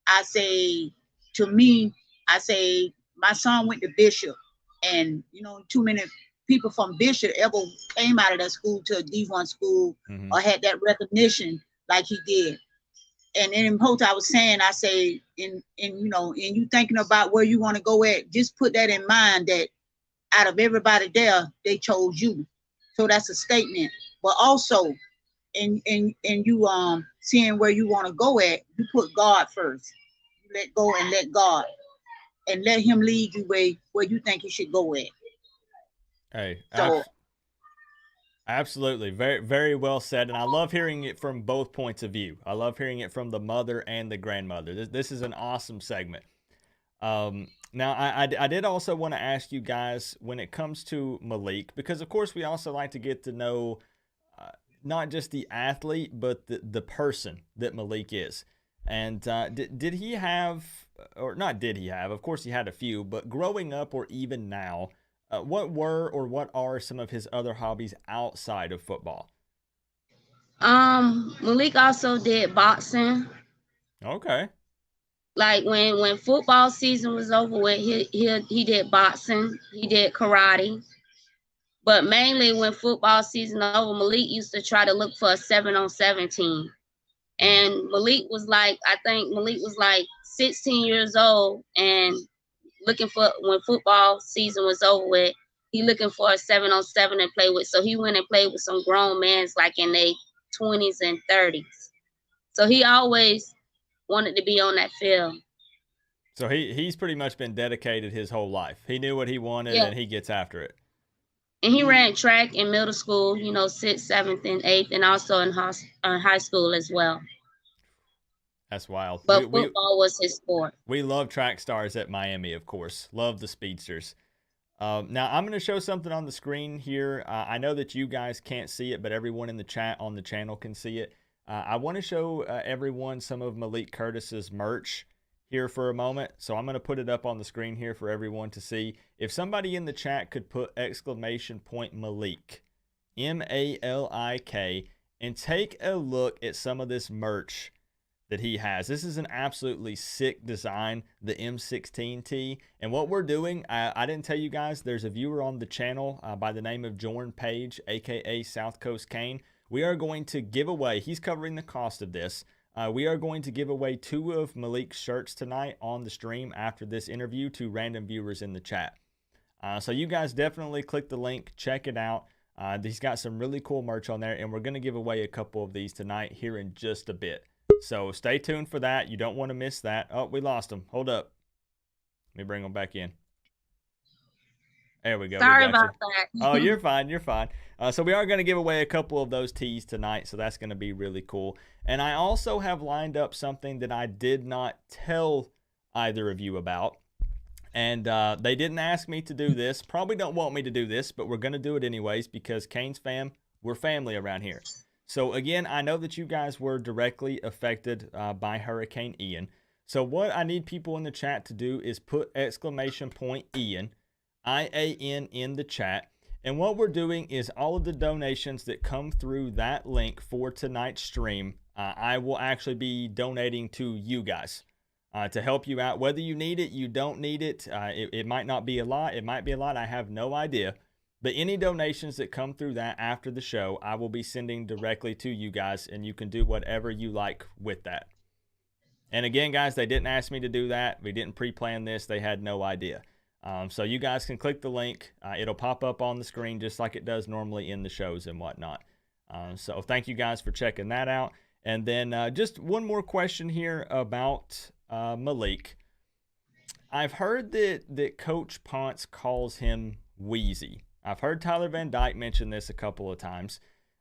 I say, to me, I say my son went to Bishop, and too many people from Bishop ever came out of that school to a D1 school or had that recognition like he did. And in post I was saying, I say, in you thinking about where you want to go at, just put that in mind that out of everybody there, they chose you. So that's a statement. But also, in you seeing where you want to go at, you put God first. You let go and let God, and let Him lead you where you think you should go at. Hey, So absolutely. Very, very well said. And I love hearing it from both points of view. I love hearing it from the mother and the grandmother. This is an awesome segment. Now, I did also want to ask you guys when it comes to Malik, because of course we also like to get to know not just the athlete, but the person that Malik is. And did he have, or not did he have, of course he had a few, but growing up or even now, what were or what are some of his other hobbies outside of football? Malik also did boxing. Okay. Like when football season was over with, he did boxing, he did karate. But mainly when football season over, Malik used to try to look for a 7-on-7 team. And Malik was like 16 years old and looking for, when football season was over with, he looking for a 7-on-7 to play with. So he went and played with some grown men like in their 20s and 30s. So he always wanted to be on that field. So he's pretty much been dedicated his whole life. He knew what he wanted and he gets after it. And he ran track in middle school, 6th, 7th, and 8th, and also in high school as well. That's wild. But football was his sport. We love track stars at Miami, of course. Love the speedsters. Now, I'm going to show something on the screen here. I know that you guys can't see it, but everyone in the chat on the channel can see it. I want to show everyone some of Malik Curtis's merch here for a moment. So I'm going to put it up on the screen here for everyone to see. If somebody in the chat could put !Malik, M-A-L-I-K, and take a look at some of this merch that he has. This is an absolutely sick design, the M16T. And what we're doing, I didn't tell you guys, there's a viewer on the channel by the name of Jordan Page, aka South Coast Kane. We are going to give away, he's covering the cost of this. We are going to give away 2 of Malik's shirts tonight on the stream after this interview to random viewers in the chat. So you guys definitely click the link, check it out. He's got some really cool merch on there, and we're going to give away a couple of these tonight here in just a bit. So stay tuned for that. You don't want to miss that. Oh, we lost him. Hold up. Let me bring him back in. There we go. Sorry about that. Oh, you're fine. You're fine. So we are going to give away a couple of those tees tonight, so that's going to be really cool. And I also have lined up something that I did not tell either of you about. And they didn't ask me to do this. Probably don't want me to do this, but we're going to do it anyways because Kane's fam, we're family around here. So again, I know that you guys were directly affected by Hurricane Ian. So what I need people in the chat to do is put !Ian, I-A-N, in the chat. And what we're doing is all of the donations that come through that link for tonight's stream, I will actually be donating to you guys to help you out. Whether you need it, you don't need it. It might not be a lot. It might be a lot. I have no idea. But any donations that come through that after the show, I will be sending directly to you guys, and you can do whatever you like with that. And again, guys, they didn't ask me to do that. We didn't pre-plan this. They had no idea. So you guys can click the link. It'll pop up on the screen just like it does normally in the shows and whatnot. So thank you guys for checking that out. And then just one more question here about Malik. I've heard that Coach Ponce calls him Wheezy. I've heard Tyler Van Dyke mention this a couple of times.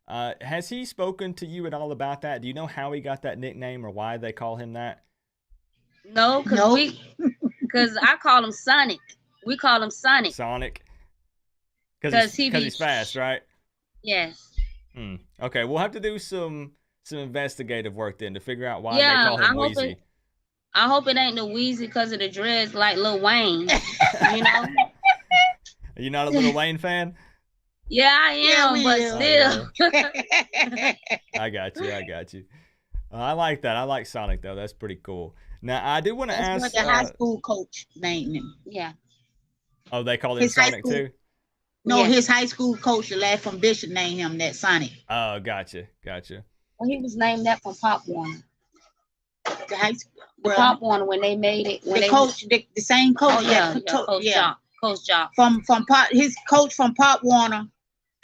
Has he spoken to you at all about that? Do you know how he got that nickname or why they call him that? No, because I call him Sonic. We call him Sonic. Sonic? Because he's fast, right? Yes. Okay, we'll have to do some investigative work then to figure out why they call him Wheezy. I hope it ain't the Wheezy because of the dreads like Lil Wayne, you know? you not a Lil Wayne fan? Yeah, I am, we but is. still. I got you. I got you. I like that. I like Sonic though. That's pretty cool. Now I do want to That's ask. what the high school coach named him. Yeah. Oh, they call him His high Sonic school- too. No, Yeah. his high school coach, the lad from Bishop, named him that Sonic. Oh, gotcha. Gotcha. Well, he was named that from Pop Warner. The high school. The Well, Pop Warner when they made it. When the they coach, the same coach. Oh yeah, that yeah, to- Coach yeah. Jock. Coach Jock. From Pop, his coach from Pop Warner.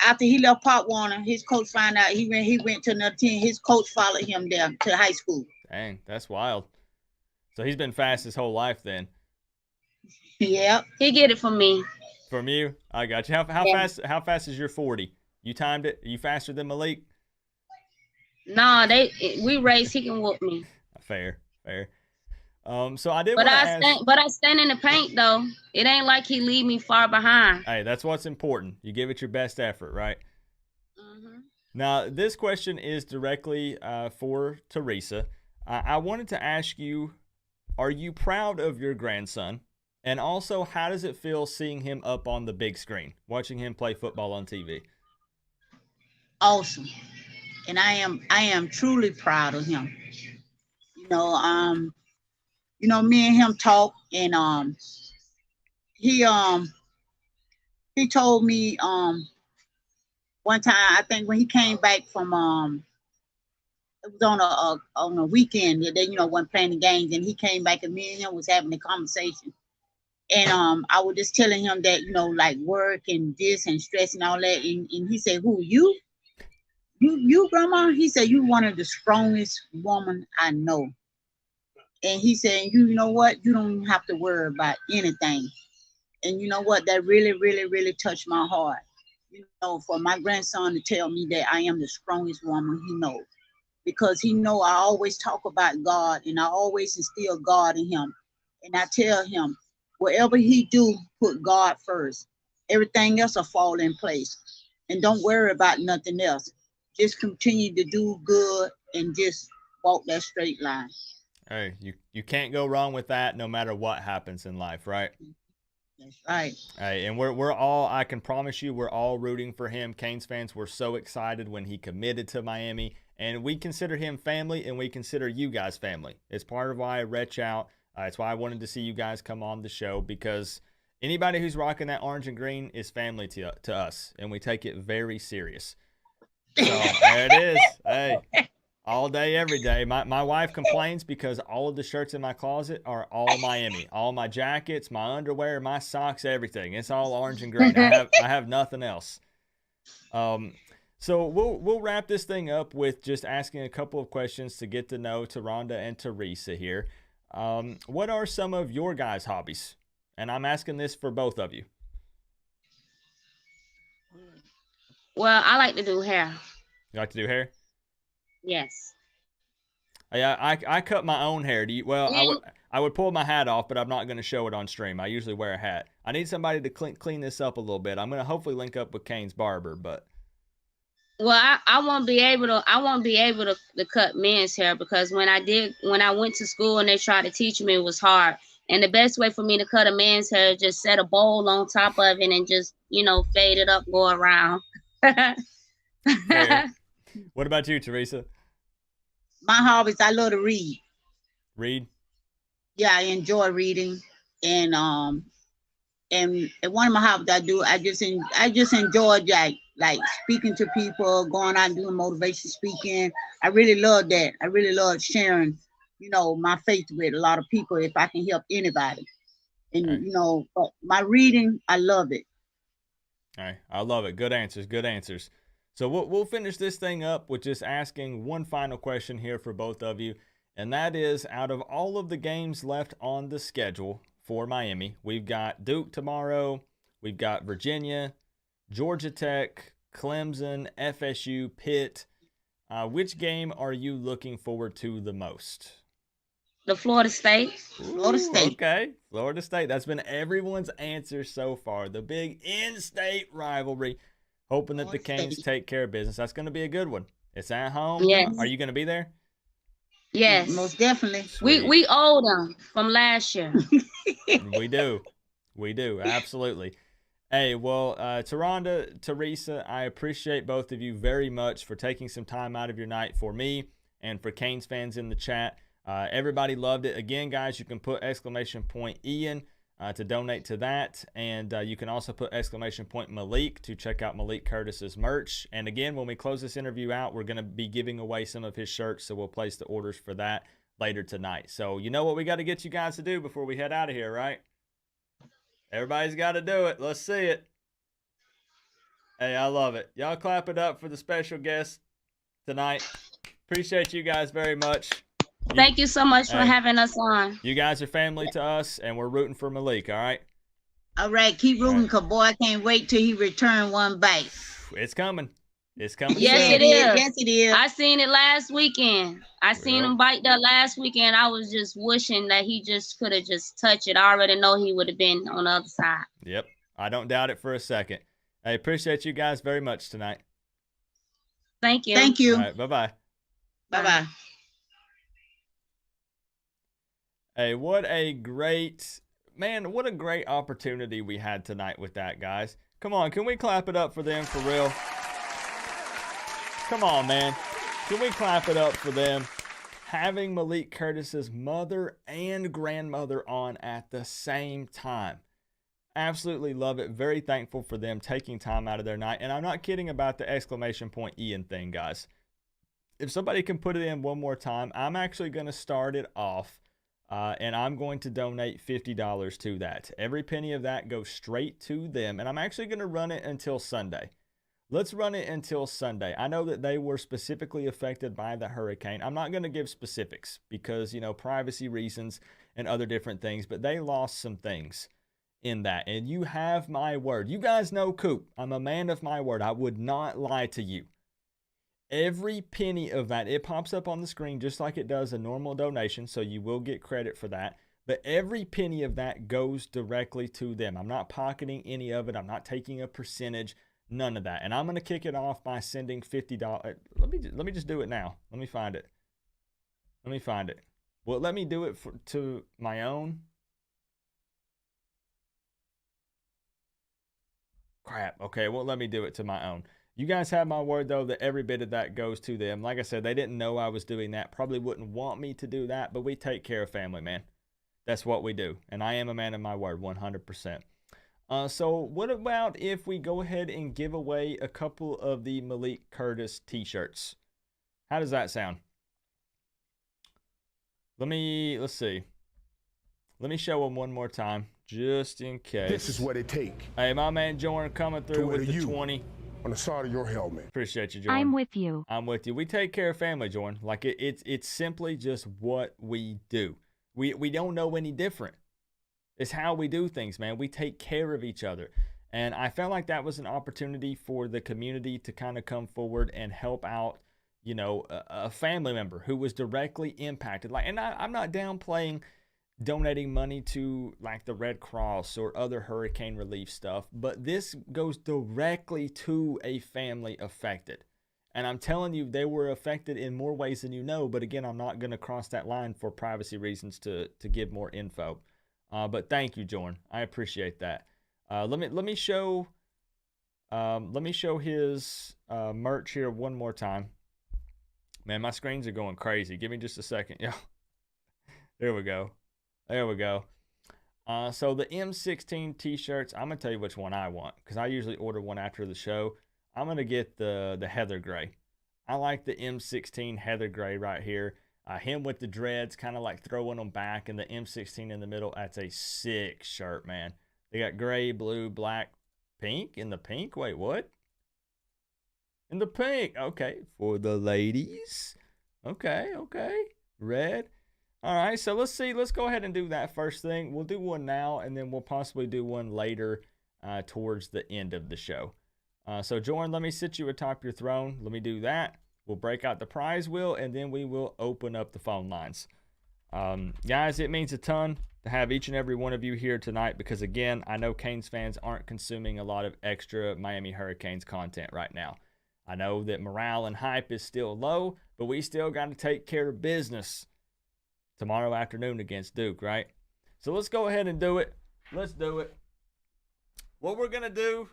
After he left Pop Warner, his coach found out he went to another team. His coach followed him there to high school. Dang, that's wild. So he's been fast his whole life then. Yep. He get it from me. From you, I got you. Yeah. How fast is your 40? You timed it? Are you faster than Malik? Nah, we race. He can whoop me. Fair. So I did But want to I ask. stand. But I stand in the paint though. It ain't like he leave me far behind. Hey, that's what's important. You give it your best effort, right? Mhm. Now, this question is directly for Teresa. I wanted to ask you, are you proud of your grandson? And also, how does it feel seeing him up on the big screen, watching him play football on TV? Awesome. And I am truly proud of him. Me and him talk, and he told me one time, I think when he came back from it was on a weekend that they wasn't playing the games, and he came back and me and him was having a conversation. And I was just telling him that, like work and this and stress and all that. And he said, who, you? You, grandma? He said, you one of the strongest woman I know. And he said, you know what? You don't even have to worry about anything. And you know what? That really, really, really touched my heart. For my grandson to tell me that I am the strongest woman he knows. Because he know I always talk about God, and I always instill God in him. And I tell him, whatever he do, put God first. Everything else will fall in place. And don't worry about nothing else. Just continue to do good and just walk that straight line. Hey, you can't go wrong with that no matter what happens in life, right? That's right. Hey, and we're all, I can promise you, we're all rooting for him. Canes fans were so excited when he committed to Miami, and we consider him family, and we consider you guys family. It's part of why I reach out. It's why I wanted to see you guys come on the show, because anybody who's rocking that orange and green is family to us, and we take it very serious. So there it is. Hey, all day, every day. My wife complains because all of the shirts in my closet are all Miami. All my jackets, my underwear, my socks, everything. It's all orange and green. I have nothing else. So we'll wrap this thing up with just asking a couple of questions to get to know Taronda and Teresa here. What are some of your guys' hobbies? And I'm asking this for both of you. Well, I like to do hair. You like to do hair? Yes. Yeah, I cut my own hair. Yeah. I would pull my hat off, but I'm not going to show it on stream. I usually wear a hat. I need somebody to clean this up a little bit. I'm going to hopefully link up with Kane's barber, but Well, I won't be able to cut men's hair, because when I went to school and they tried to teach me, it was hard. And the best way for me to cut a man's hair is just set a bowl on top of it and just, fade it up, go around. fair. What about you, Teresa? My hobbies, I love to read. Read? Yeah, I enjoy reading. And one of my hobbies I do, I just enjoy like speaking to people, going out and doing motivation speaking. I really love that. I really love sharing, my faith with a lot of people if I can help anybody. And Right. But my reading, I love it. All right, I love it. Good answers. Good answers. So we'll finish this thing up with just asking one final question here for both of you, and that is, out of all of the games left on the schedule for Miami, we've got Duke tomorrow, we've got Virginia, Georgia Tech, Clemson, FSU, Pitt. Which game are you looking forward to the most? The Florida State. Florida State. Okay, Florida State. That's been everyone's answer so far. The big in-state rivalry. Hoping that the Florida Canes State. take care of business. That's going to be a good one. It's at home. Yes. Are you going to be there? Yes. Most definitely. Sweet. We owe them from last year. We do. We do. Absolutely. Hey, well, Taronda, Teresa, I appreciate both of you very much for taking some time out of your night for me and for Canes fans in the chat. Everybody loved it. Again, guys, you can put !Ian to donate to that. And you can also put !Malik to check out Malik Curtis's merch. And again, when we close this interview out, we're going to be giving away some of his shirts. So we'll place the orders for that later tonight. So you know what we got to get you guys to do before we head out of here, right? Everybody's got to do it. Let's see it. Hey, I love it. Y'all clap it up for the special guest tonight. Appreciate you guys very much. Thank you so much for having us on. You guys are family to us, and we're rooting for Malik, all right? All right, keep rooting, because boy, I can't wait till he return one bite. It's coming. It's coming. Yes, soon. it is. Yes, it is. I seen it last weekend. I seen him bite that last weekend. I was just wishing that he just could have just touched it. I already know he would have been on the other side. Yep. I don't doubt it for a second. I appreciate you guys very much tonight. Thank you. Thank you. All right, bye-bye. Bye-bye. Hey, what a great opportunity we had tonight with that, guys. Come on, can we clap it up for them for real? Come on, man. Can we clap it up for them? Having Malik Curtis's mother and grandmother on at the same time. Absolutely love it. Very thankful for them taking time out of their night. And I'm not kidding about the !Ian thing, guys. If somebody can put it in one more time, I'm actually going to start it off. And I'm going to donate $50 to that. Every penny of that goes straight to them. And I'm actually going to run it until Sunday. Let's run it until Sunday. I know that they were specifically affected by the hurricane. I'm not going to give specifics because, you know, privacy reasons and other different things. But they lost some things in that. And you have my word. You guys know Coop. I'm a man of my word. I would not lie to you. Every penny of that, it pops up on the screen just like it does a normal donation, so you will get credit for that. But every penny of that goes directly to them. I'm not pocketing any of it. I'm not taking a percentage, none of that. And I'm going to kick it off by sending $50. Let me just do it now. Let me find it. Well, let me do it to my own. Crap. Okay, well, let me do it to my own. You guys have my word, though, that every bit of that goes to them. Like I said, they didn't know I was doing that. Probably wouldn't want me to do that, but we take care of family, man. That's what we do. And I am a man of my word, 100%. So what about if we go ahead and give away a couple of the Malik Curtis t-shirts? How does that sound? Let's see. Let me show them one more time, just in case. This is what it take. Hey, my man Jordan coming through with the 20. On the side of your helmet. Appreciate you, Jordan. I'm with you. I'm with you. We take care of family, Jordan. Like it's simply just what we do. We don't know any different. It's how we do things, man. We take care of each other. And I felt like that was an opportunity for the community to kind of come forward and help out, you know, a family member who was directly impacted. Like, and I'm not downplaying donating money to like the Red Cross or other hurricane relief stuff, but this goes directly to a family affected. And I'm telling you, they were affected in more ways than you know, but again, I'm not going to cross that line for privacy reasons to give more info. But thank you, Jordan. I appreciate that. Let me show his merch here one more time. Man, my screens are going crazy. Give me just a second. Yeah. There we go. So the M16 t-shirts, I'm going to tell you which one I want because I usually order one after the show. I'm going to get the Heather Gray. I like the M16 Heather Gray right here. Him with the dreads, kind of like throwing them back, and the M16 in the middle. That's a sick shirt, man. They got gray, blue, black, pink. In the pink? Wait, what? In the pink. Okay, for the ladies. Okay. Red. All right, so let's see. Let's go ahead and do that first thing. We'll do one now, and then we'll possibly do one later towards the end of the show. So, Jordan, let me sit you atop your throne. Let me do that. We'll break out the prize wheel, and then we will open up the phone lines. Guys, it means a ton to have each and every one of you here tonight because, again, I know Canes fans aren't consuming a lot of extra Miami Hurricanes content right now. I know that morale and hype is still low, but we still got to take care of business tomorrow afternoon against Duke, right? So let's go ahead and do it. Let's do it. what we're going to do,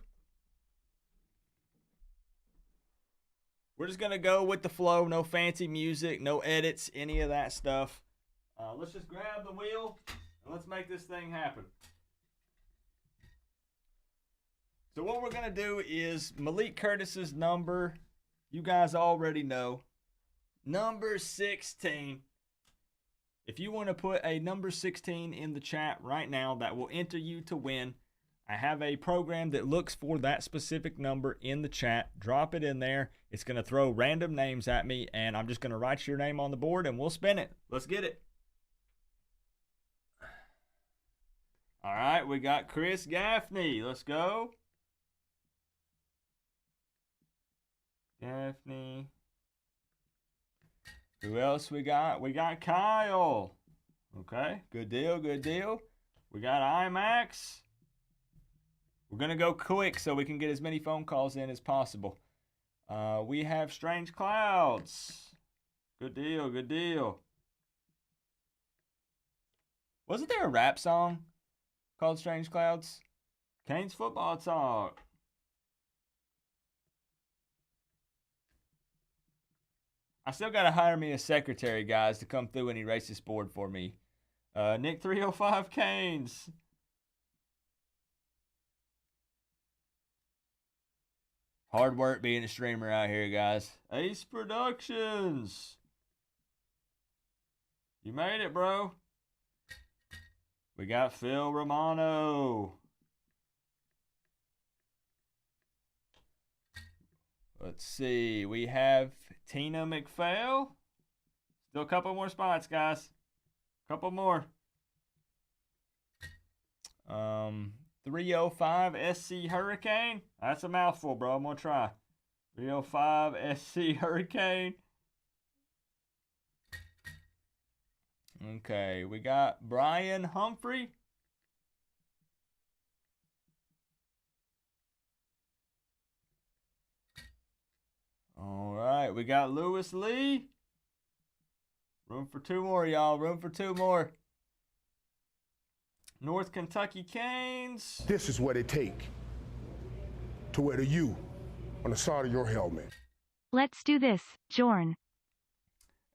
we're just going to go with the flow. No fancy music, no edits, any of that stuff. Let's just grab the wheel and let's make this thing happen. So what we're going to do is Malik Curtis's number, you guys already know, number 16. If you want to put a number 16 in the chat right now, that will enter you to win. I have a program that looks for that specific number in the chat. Drop it in there. It's going to throw random names at me, and I'm just going to write your name on the board, and we'll spin it. Let's get it. All right, we got Chris Gaffney. Let's go. Gaffney. Who else we got? We got Kyle. Okay, good deal, good deal. We got IMAX. We're going to go quick so we can get as many phone calls in as possible. We have Strange Clouds. Good deal, good deal. Wasn't there a rap song called Strange Clouds? Kane's Football Talk. I still got to hire me a secretary, guys, to come through and erase this board for me. Nick 305 Canes. Hard work being a streamer out here, guys. Ace Productions. You made it, bro. We got Phil Romano. Let's see. We have Tina McPhail. Still a couple more spots, guys. Couple more. 305 SC Hurricane. That's a mouthful, bro. I'm going to try. 305 SC Hurricane. Okay, we got Brian Humphrey. All right, we got Lewis Lee. Room for two more, y'all. Room for two more. North Kentucky Canes. This is what it take to wear the U on the side of your helmet. Let's do this, Jorn.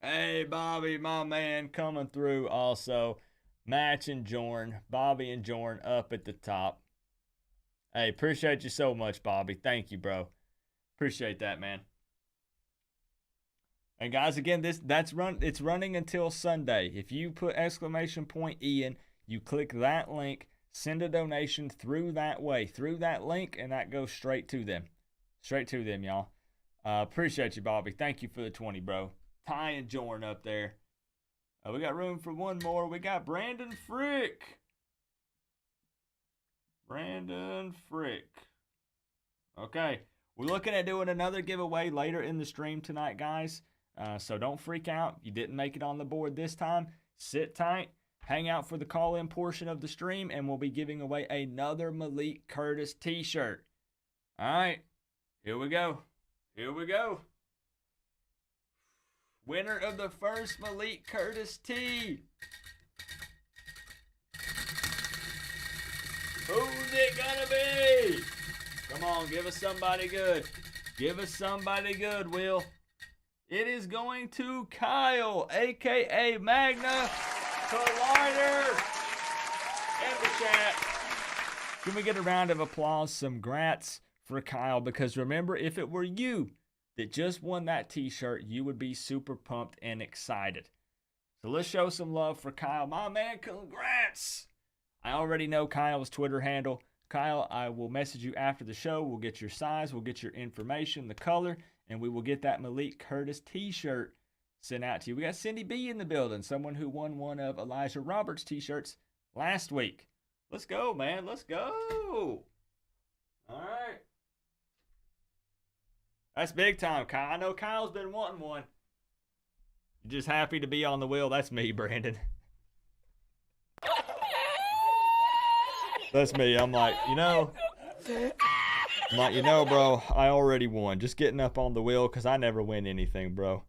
Hey, Bobby, my man, coming through also. Match and Jorn. Bobby and Jorn up at the top. Hey, appreciate you so much, Bobby. Thank you, bro. Appreciate that, man. And guys, again, it's running until Sunday. If you put !Ian, you click that link, send a donation through that way, through that link, and that goes straight to them. Straight to them, y'all. Appreciate you, Bobby. Thank you for the 20, bro. Ty and Jorn up there. We got room for one more. We got Brandon Frick. Brandon Frick. Okay. We're looking at doing another giveaway later in the stream tonight, guys. So don't freak out. You didn't make it on the board this time. Sit tight. Hang out for the call-in portion of the stream, and we'll be giving away another Malik Curtis t-shirt. All right. Here we go. Here we go. Winner of the first Malik Curtis tee. Who's it gonna be? Come on, give us somebody good. Give us somebody good, Will. It is going to Kyle, a.k.a. Magna Collider. In the chat. Can we get a round of applause? Some grats for Kyle, because remember, if it were you that just won that t-shirt, you would be super pumped and excited. So let's show some love for Kyle. My man, congrats. I already know Kyle's Twitter handle. Kyle, I will message you after the show. We'll get your size, we'll get your information, the color, and we will get that Malik Curtis t-shirt sent out to you. We got Cindy B in the building, someone who won one of Elijah Roberts' t-shirts last week. Let's go, man. Let's go. All right. That's big time, Kyle. I know Kyle's been wanting one. You're just happy to be on the wheel. That's me, Brandon. That's me. I'm like, bro, I already won. Just getting up on the wheel because I never win anything, bro.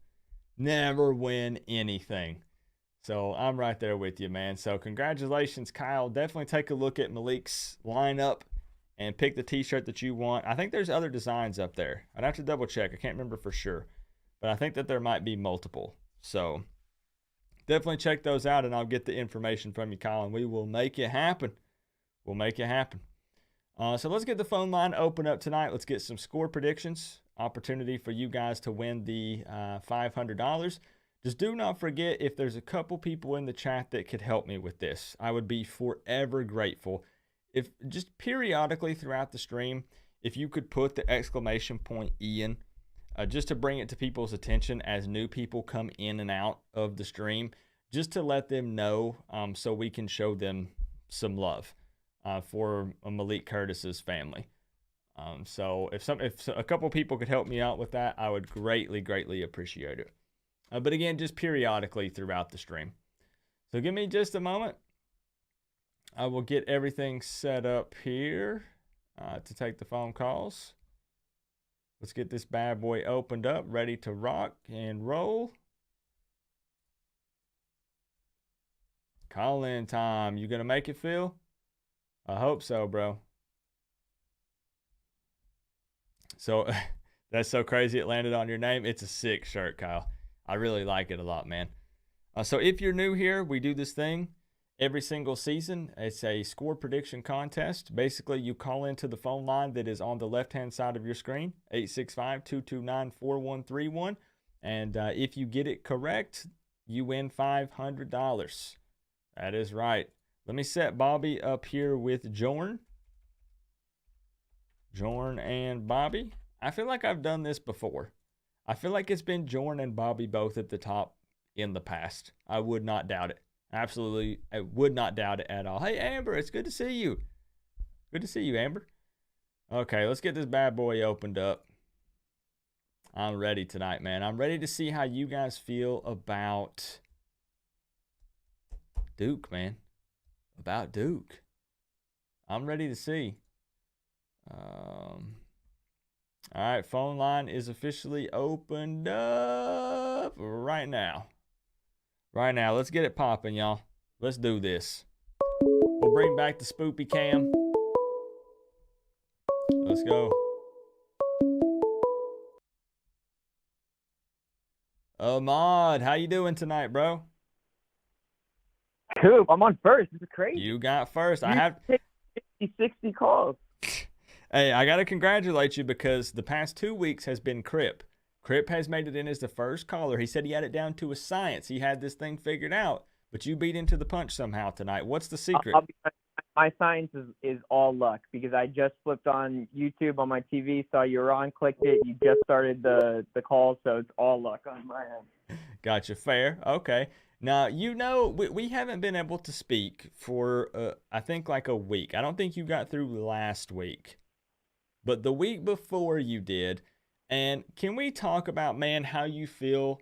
Never win anything. So I'm right there with you, man. So congratulations, Kyle. Definitely take a look at Malik's lineup and pick the t-shirt that you want. I think there's other designs up there. I'd have to double check. I can't remember for sure, but I think that there might be multiple. So definitely check those out, and I'll get the information from you, Colin. We will make it happen. We'll make it happen. So let's get the phone line open up tonight. Let's get some score predictions. Opportunity for you guys to win the $500. Just do not forget, if there's a couple people in the chat that could help me with this, I would be forever grateful. If just periodically throughout the stream, if you could put the exclamation point Ian, just to bring it to people's attention as new people come in and out of the stream, just to let them know, so we can show them some love for Malik Curtis's family. So if a couple people could help me out with that, I would greatly appreciate it. But again, just periodically throughout the stream. So give me just a moment. I will get everything set up here to take the phone calls. Let's get this bad boy opened up, ready to rock and roll. Call in time. You gonna make it, Phil? I hope so, bro. So that's so crazy it landed on your name. It's a sick shirt, Kyle. I really like it a lot, man. So if you're new here, we do this thing every single season. It's a score prediction contest. Basically, you call into the phone line that is on the left-hand side of your screen, 865-229-4131. And if you get it correct, you win $500. That is right. Let me set Bobby up here with Jorn. Jorn and Bobby. I feel like I've done this before. I feel like it's been Jorn and Bobby both at the top in the past. I would not doubt it. Absolutely, I would not doubt it at all. Hey, Amber, it's good to see you. Good to see you, Amber. Okay, let's get this bad boy opened up. I'm ready tonight, man. I'm ready to see how you guys feel about Duke, man. About Duke. I'm ready to see. All right, phone line is officially opened up right now. Right now, let's get it popping, y'all. Let's do this. We'll bring back the spoopy cam. Let's go. Ahmad, how you doing tonight, bro? Coop, I'm on first. This is crazy. You got first. You I have 60 calls. Hey, I got to congratulate you because the past 2 weeks has been Crip. Crip has made it in as the first caller. He said he had it down to a science. He had this thing figured out, but you beat into the punch somehow tonight. What's the secret? My science is all luck because I just flipped on YouTube on my TV, saw you were on, clicked it. You just started the call, so it's all luck on my end. Gotcha. Fair. Okay. Now, you know, we haven't been able to speak for, I think, like a week. I don't think you got through last week, but the week before you did. And can we talk about, man, how you feel?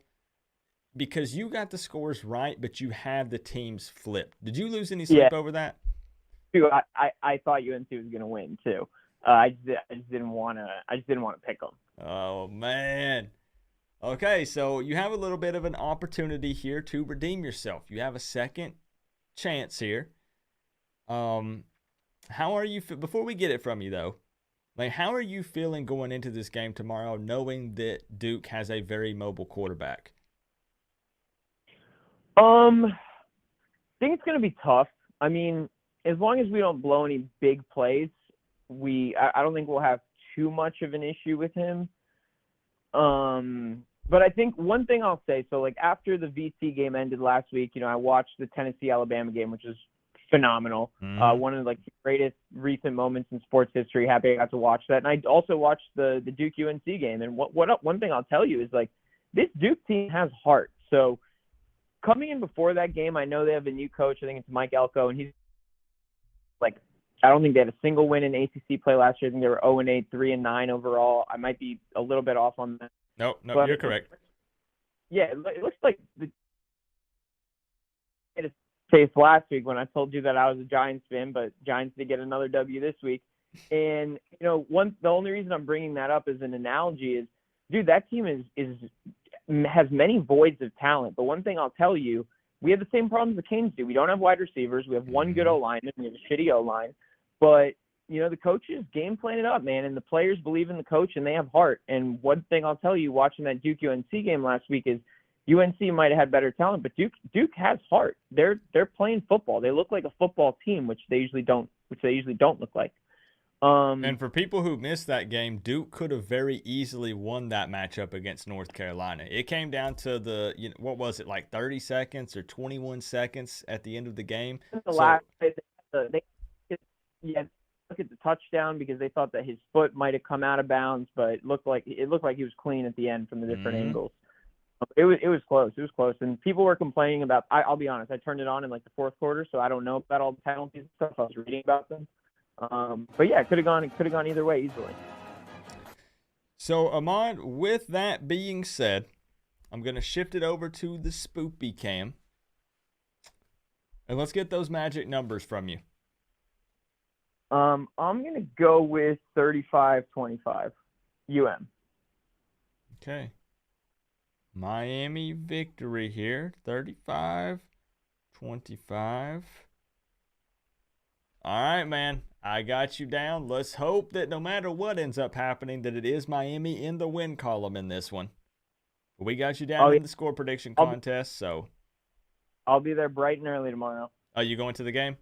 Because you got the scores right, but you had the teams flipped. Did you lose any sleep over that? Dude, I thought UNC was gonna win too. I just didn't want to pick them. Oh man. Okay, so you have a little bit of an opportunity here to redeem yourself. You have a second chance here. How are you before we get it from you though? Like, how are you feeling going into this game tomorrow, knowing that Duke has a very mobile quarterback? I think it's going to be tough. I mean, as long as we don't blow any big plays, I don't think we'll have too much of an issue with him. But I think one thing I'll say, so like after the VC game ended last week, you know, I watched the Tennessee-Alabama game, which was phenomenal. One of like the greatest recent moments in sports history. Happy I got to watch that. And I also watched the Duke UNC game. And one thing I'll tell you is like this Duke team has heart. So coming in before that game, I know they have a new coach. I think it's Mike Elko, and he's like, I don't think they had a single win in ACC play last year. I think they were 0-8, 3-9 overall. I might be a little bit off on that. No, but you're correct. Yeah, it looks like face last week when I told you that I was a Giants fan, but Giants did get another W this week. And you know, the only reason I'm bringing that up as an analogy is, dude, that team has many voids of talent. But one thing I'll tell you, we have the same problems the Canes do. We don't have wide receivers. We have one good O-lineman. We have a shitty O-line. But the coaches game plan it up, man, and the players believe in the coach and they have heart. And one thing I'll tell you, watching that Duke UNC game last week, is UNC might have had better talent, but Duke has heart. They're playing football. They look like a football team, which they usually don't look like. And for people who missed that game, Duke could have very easily won that matchup against North Carolina. It came down to what was it, like 30 seconds or 21 seconds at the end of the game? Last play, they look at the touchdown because they thought that his foot might have come out of bounds, but it looked like he was clean at the end from the different angles. It was close. It was close, and people were complaining about. I'll be honest. I turned it on in like the fourth quarter, so I don't know about all the penalties and stuff. I was reading about them. But yeah, it could have gone either way easily. So Ahmad, with that being said, I'm gonna shift it over to the spoopy cam, and let's get those magic numbers from you. I'm gonna go with 35-25, UM. Okay. Miami victory here, 35-25. All right, man. I got you down. Let's hope that no matter what ends up happening, that it is Miami in the win column in this one. We got you down in the score prediction contest, so. I'll be there bright and early tomorrow. Are you going to the game?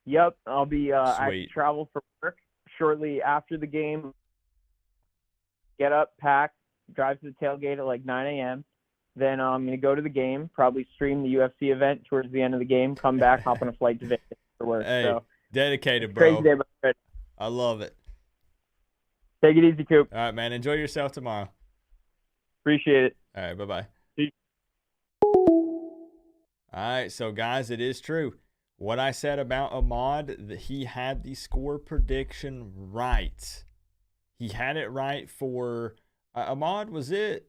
Yep, I'll be. I Sweet. travel for work shortly after the game. Get up, pack, drive to the tailgate at like 9 a.m. Then I'm going to go to the game, probably stream the UFC event towards the end of the game, come back, hop on a flight to Vegas for work. Hey, so, dedicated, bro. crazy day, but I love it. take it easy, Coop. All right, man. Enjoy yourself tomorrow. Appreciate it. All right, bye-bye. See All right, so guys, it is true. What I said about Ahmad, that he had the score prediction right. He had it right for Ahmad. Was it?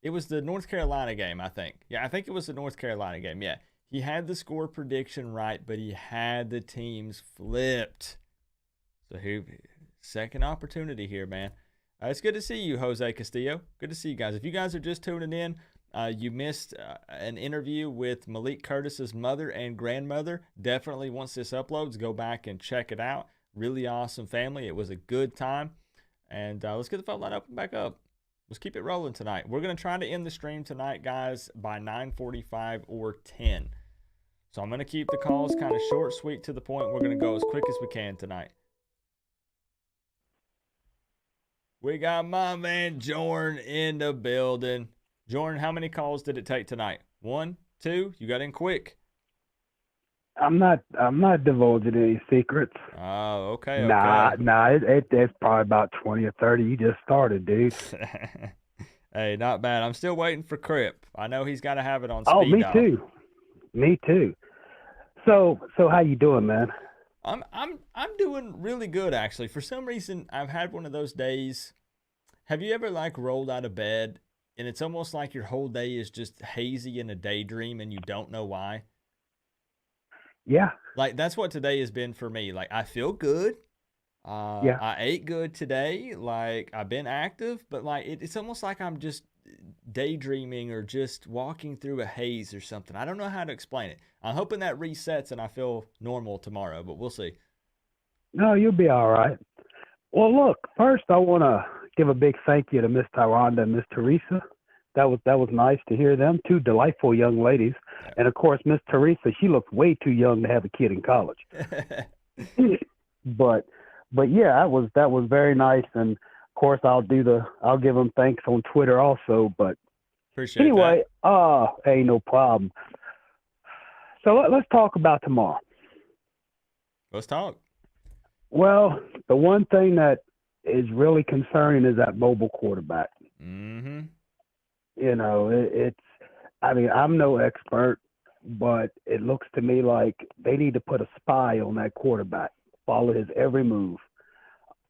It was the North Carolina game, I think. Yeah, I think it was the North Carolina game. Yeah, he had the score prediction right, but he had the teams flipped. So second opportunity here, man. It's good to see you, Jose Castillo. Good to see you guys. If you guys are just tuning in, you missed an interview with Malik Curtis's mother and grandmother. Definitely, once this uploads, go back and check it out. Really awesome family. It was a good time. And let's get the phone line open back up. Let's keep it rolling tonight. We're going to try to end the stream tonight, guys, by 9:45 or 10. So I'm going to keep the calls kind of short, sweet, to the point. We're going to go as quick as we can tonight. We got my man Jorn in the building. Jorn, how many calls did it take tonight? 1, 2? You got in quick. I'm not divulging any secrets. Oh, okay. Nah, it's probably about 20 or 30. You just started, dude. Hey, not bad. I'm still waiting for Crip. I know he's got to have it on Oh, speed me dial. too. Me too. So how you doing, man? I'm doing really good, actually. For some reason, I've had one of those days. Have you ever rolled out of bed and it's almost like your whole day is just hazy in a daydream and you don't know why? Yeah. That's what today has been for me. I feel good. Yeah. I ate good today. I've been active, but it's almost like I'm just daydreaming or just walking through a haze or something. I don't know how to explain it. I'm hoping that resets and I feel normal tomorrow, but we'll see. No, you'll be all right. Well, look, first I want to give a big thank you to Miss Tyranda and Miss Teresa. That was nice to hear them. Two delightful young ladies. Yeah. And, of course, Miss Teresa, she looks way too young to have a kid in college. But yeah, that was very nice. And, of course, I'll give them thanks on Twitter also. But Appreciate anyway, that. hey, no problem. So let's talk about tomorrow. Let's talk. Well, the one thing that is really concerning is that mobile quarterback. Mm-hmm. I'm no expert, but it looks to me like they need to put a spy on that quarterback, follow his every move.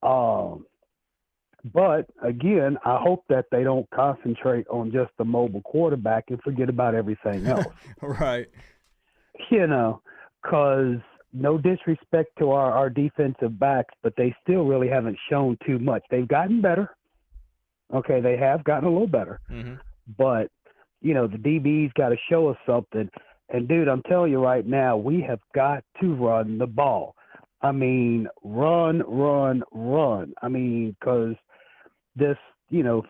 But again, I hope that they don't concentrate on just the mobile quarterback and forget about everything else. Right. Because no disrespect to our defensive backs, but they still really haven't shown too much. They've gotten better. Okay, they have gotten a little better. Mm-hmm. But, the DB's got to show us something. And, dude, I'm telling you right now, we have got to run the ball. I mean, run, run, run. I mean, because this,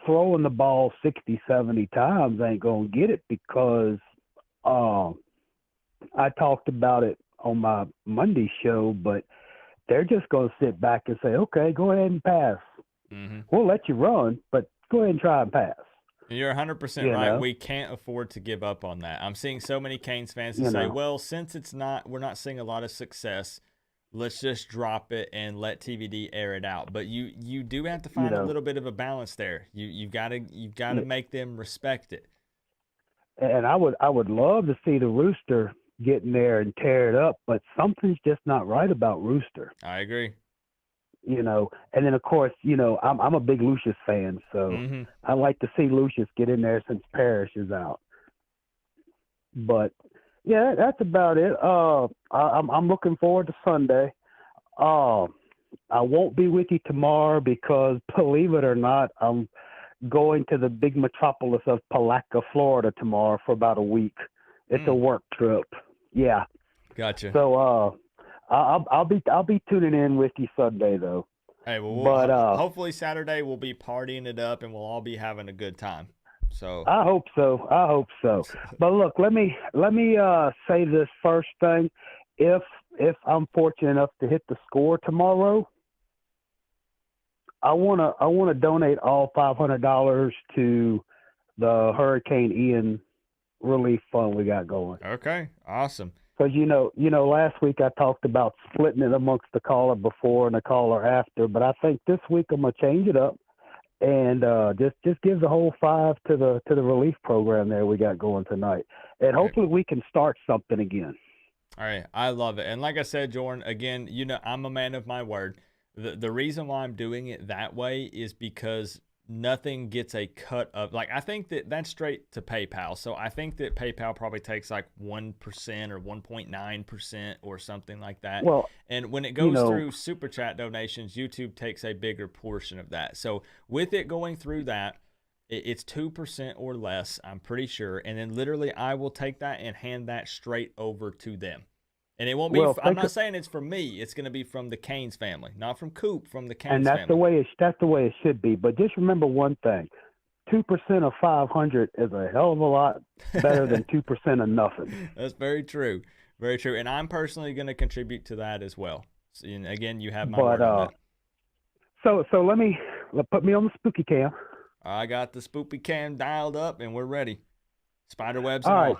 throwing the ball 60, 70 times ain't going to get it because I talked about it on my Monday show, but they're just going to sit back and say, okay, go ahead and pass. Mm-hmm. We'll let you run, but go ahead and try and pass. You're 100% right. We can't afford to give up on that. I'm seeing so many Canes fans that say, well, since we're not seeing a lot of success, let's just drop it and let TVD air it out. But you do have to find a little bit of a balance there. You've got to make them respect it. And I would love to see the Rooster get in there and tear it up, but something's just not right about Rooster. I agree. And then of course, I'm a big Lucius fan, so I like to see Lucius get in there since Parrish is out. But yeah, that's about it. I'm looking forward to Sunday. I won't be with you tomorrow because, believe it or not, I'm going to the big metropolis of Palatka, Florida tomorrow for about a week. It's a work trip. Yeah. Gotcha. So I'll be tuning in with you Sunday though. Hey, well, hopefully Saturday we'll be partying it up and we'll all be having a good time. So I hope so. But look, let me say this first thing. If I'm fortunate enough to hit the score tomorrow, I wanna donate all $500 to the Hurricane Ian relief fund we got going. Okay, awesome. Because last week I talked about splitting it amongst the caller before and the caller after, but I think this week I'm gonna change it up and just give the whole $5 to the relief program there we got going tonight, and hopefully we can start something again. All right, I love it, and like I said, Jordan, again, I'm a man of my word. The reason why I'm doing it that way is because nothing gets a cut of, like, I think that's straight to PayPal. So I think that PayPal probably takes like 1% or 1.9% or something like that. Well, and when it goes through Super Chat donations, YouTube takes a bigger portion of that. So with it going through that, it's 2% or less, I'm pretty sure. And then literally I will take that and hand that straight over to them. And it won't be. I'm not saying it's from me. It's going to be from the Canes family, not from Coop. From the Canes family. And that's the way it should be. But just remember one thing: 2% of 500 is a hell of a lot better than 2% of nothing. That's very true. Very true. And I'm personally going to contribute to that as well. So, again, you have my word on that. So put me on the spooky cam. I got the spooky cam dialed up, and we're ready. Spider webs. All right.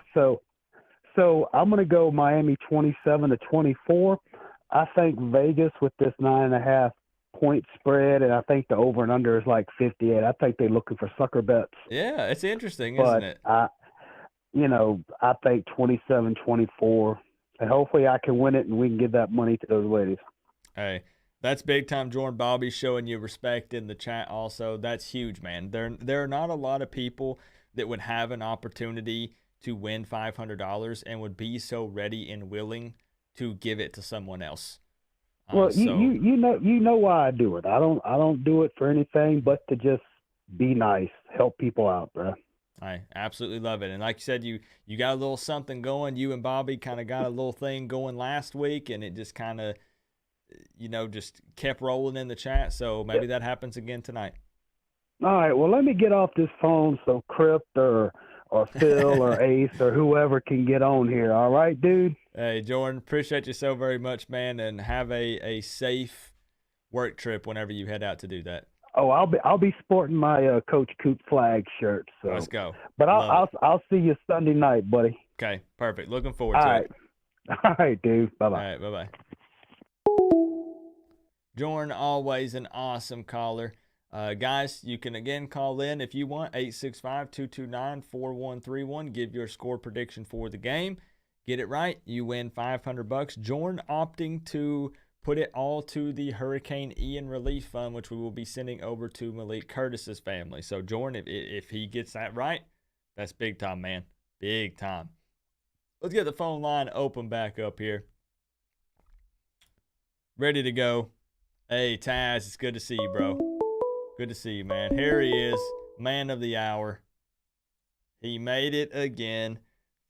So I'm going to go Miami 27-24. I think Vegas with this 9.5 point spread, and I think the over and under is like 58. I think they're looking for sucker bets. Yeah, it's interesting, isn't it? I think 27-24, and hopefully I can win it and we can give that money to those ladies. Hey, that's big time, Jordan. Bobby showing you respect in the chat also. That's huge, man. There are not a lot of people that would have an opportunity to win $500 and would be so ready and willing to give it to someone else. Well, you know why I do it. I don't do it for anything but to just be nice, help people out, bro. I absolutely love it. And like you said, you got a little something going. You and Bobby kind of got a little thing going last week, and it just kind of, just kept rolling in the chat. So maybe that happens again tonight. All right. Well, let me get off this phone so Crypt or Phil or Ace or whoever can get on here. All right, dude? Hey, Jordan, appreciate you so very much, man, and have a safe work trip whenever you head out to do that. Oh, I'll be sporting my Coach Coop flag shirt. So let's go. But I'll see you Sunday night, buddy. Okay, perfect. Looking forward to it. All right, dude. Bye-bye. All right, bye-bye. Jordan, always an awesome caller. Guys, you can again call in if you want, 865-229-4131. Give your score prediction for the game. Get it right, you win $500. Jordan opting to put it all to the Hurricane Ian Relief Fund, which we will be sending over to Malik Curtis's family. So, Jordan, if he gets that right, that's big time, man. Big time. Let's get the phone line open back up here. Ready to go. Hey, Taz, it's good to see you, bro. Good to see you, man. Here he is, man of the hour. He made it again.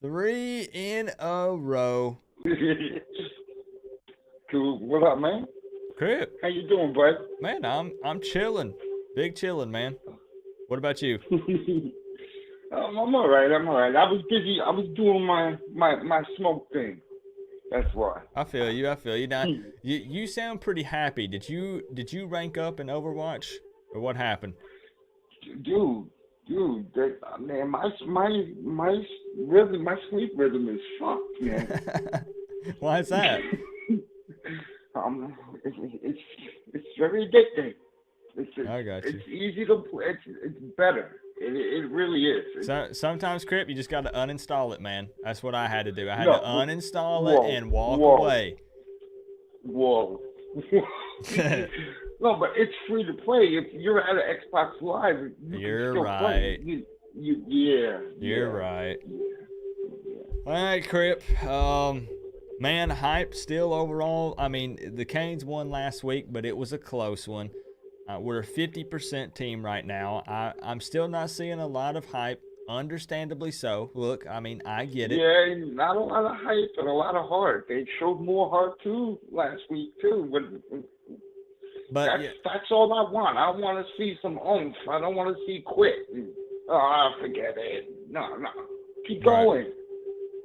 3 in a row. Coop. What up, man? Crip, How you doing, bud? man, I'm chilling. Big chilling, man. What about you? I'm all right. I'm all right. I was busy. I was doing my smoke thing. That's why. I feel you. Now, you sound pretty happy. Did you rank up in Overwatch, or what happened? Dude, man, my rhythm, my sleep rhythm is fucked, man. Why is that? It's very addicting. I got you. It's easy to play. It's better. It really is. So sometimes, Crip, you just got to uninstall it, man. That's what I had to do. I had No, to uninstall whoa, it and walk whoa. away. Whoa. No, but it's free to play. If you're at an Xbox Live, You're can still right. play. Yeah. You're right. All right, Crip. Man, hype still overall. I mean, the Canes won last week, but it was a close one. We're a 50% team right now. I'm still not seeing a lot of hype, understandably so. Look, I mean, I get it. Yeah, not a lot of hype, but a lot of heart. They showed more heart too last week too. But that's all I want. I want to see some oomph. I don't want to see quit. Forget it. No. Keep going.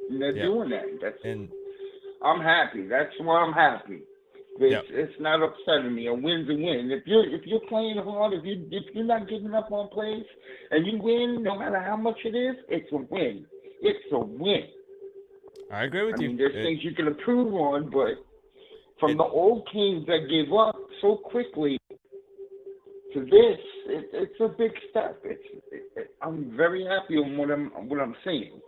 And they're doing that. I'm happy. That's why I'm happy. It's not upsetting me. A win's a win. If you're playing hard, if you're not giving up on plays and you win, no matter how much it is, it's a win. It's a win. I agree with you. I mean, there's things you can improve on, but from the old teams that gave up so quickly to this, it's a big step. I'm very happy on what I'm seeing.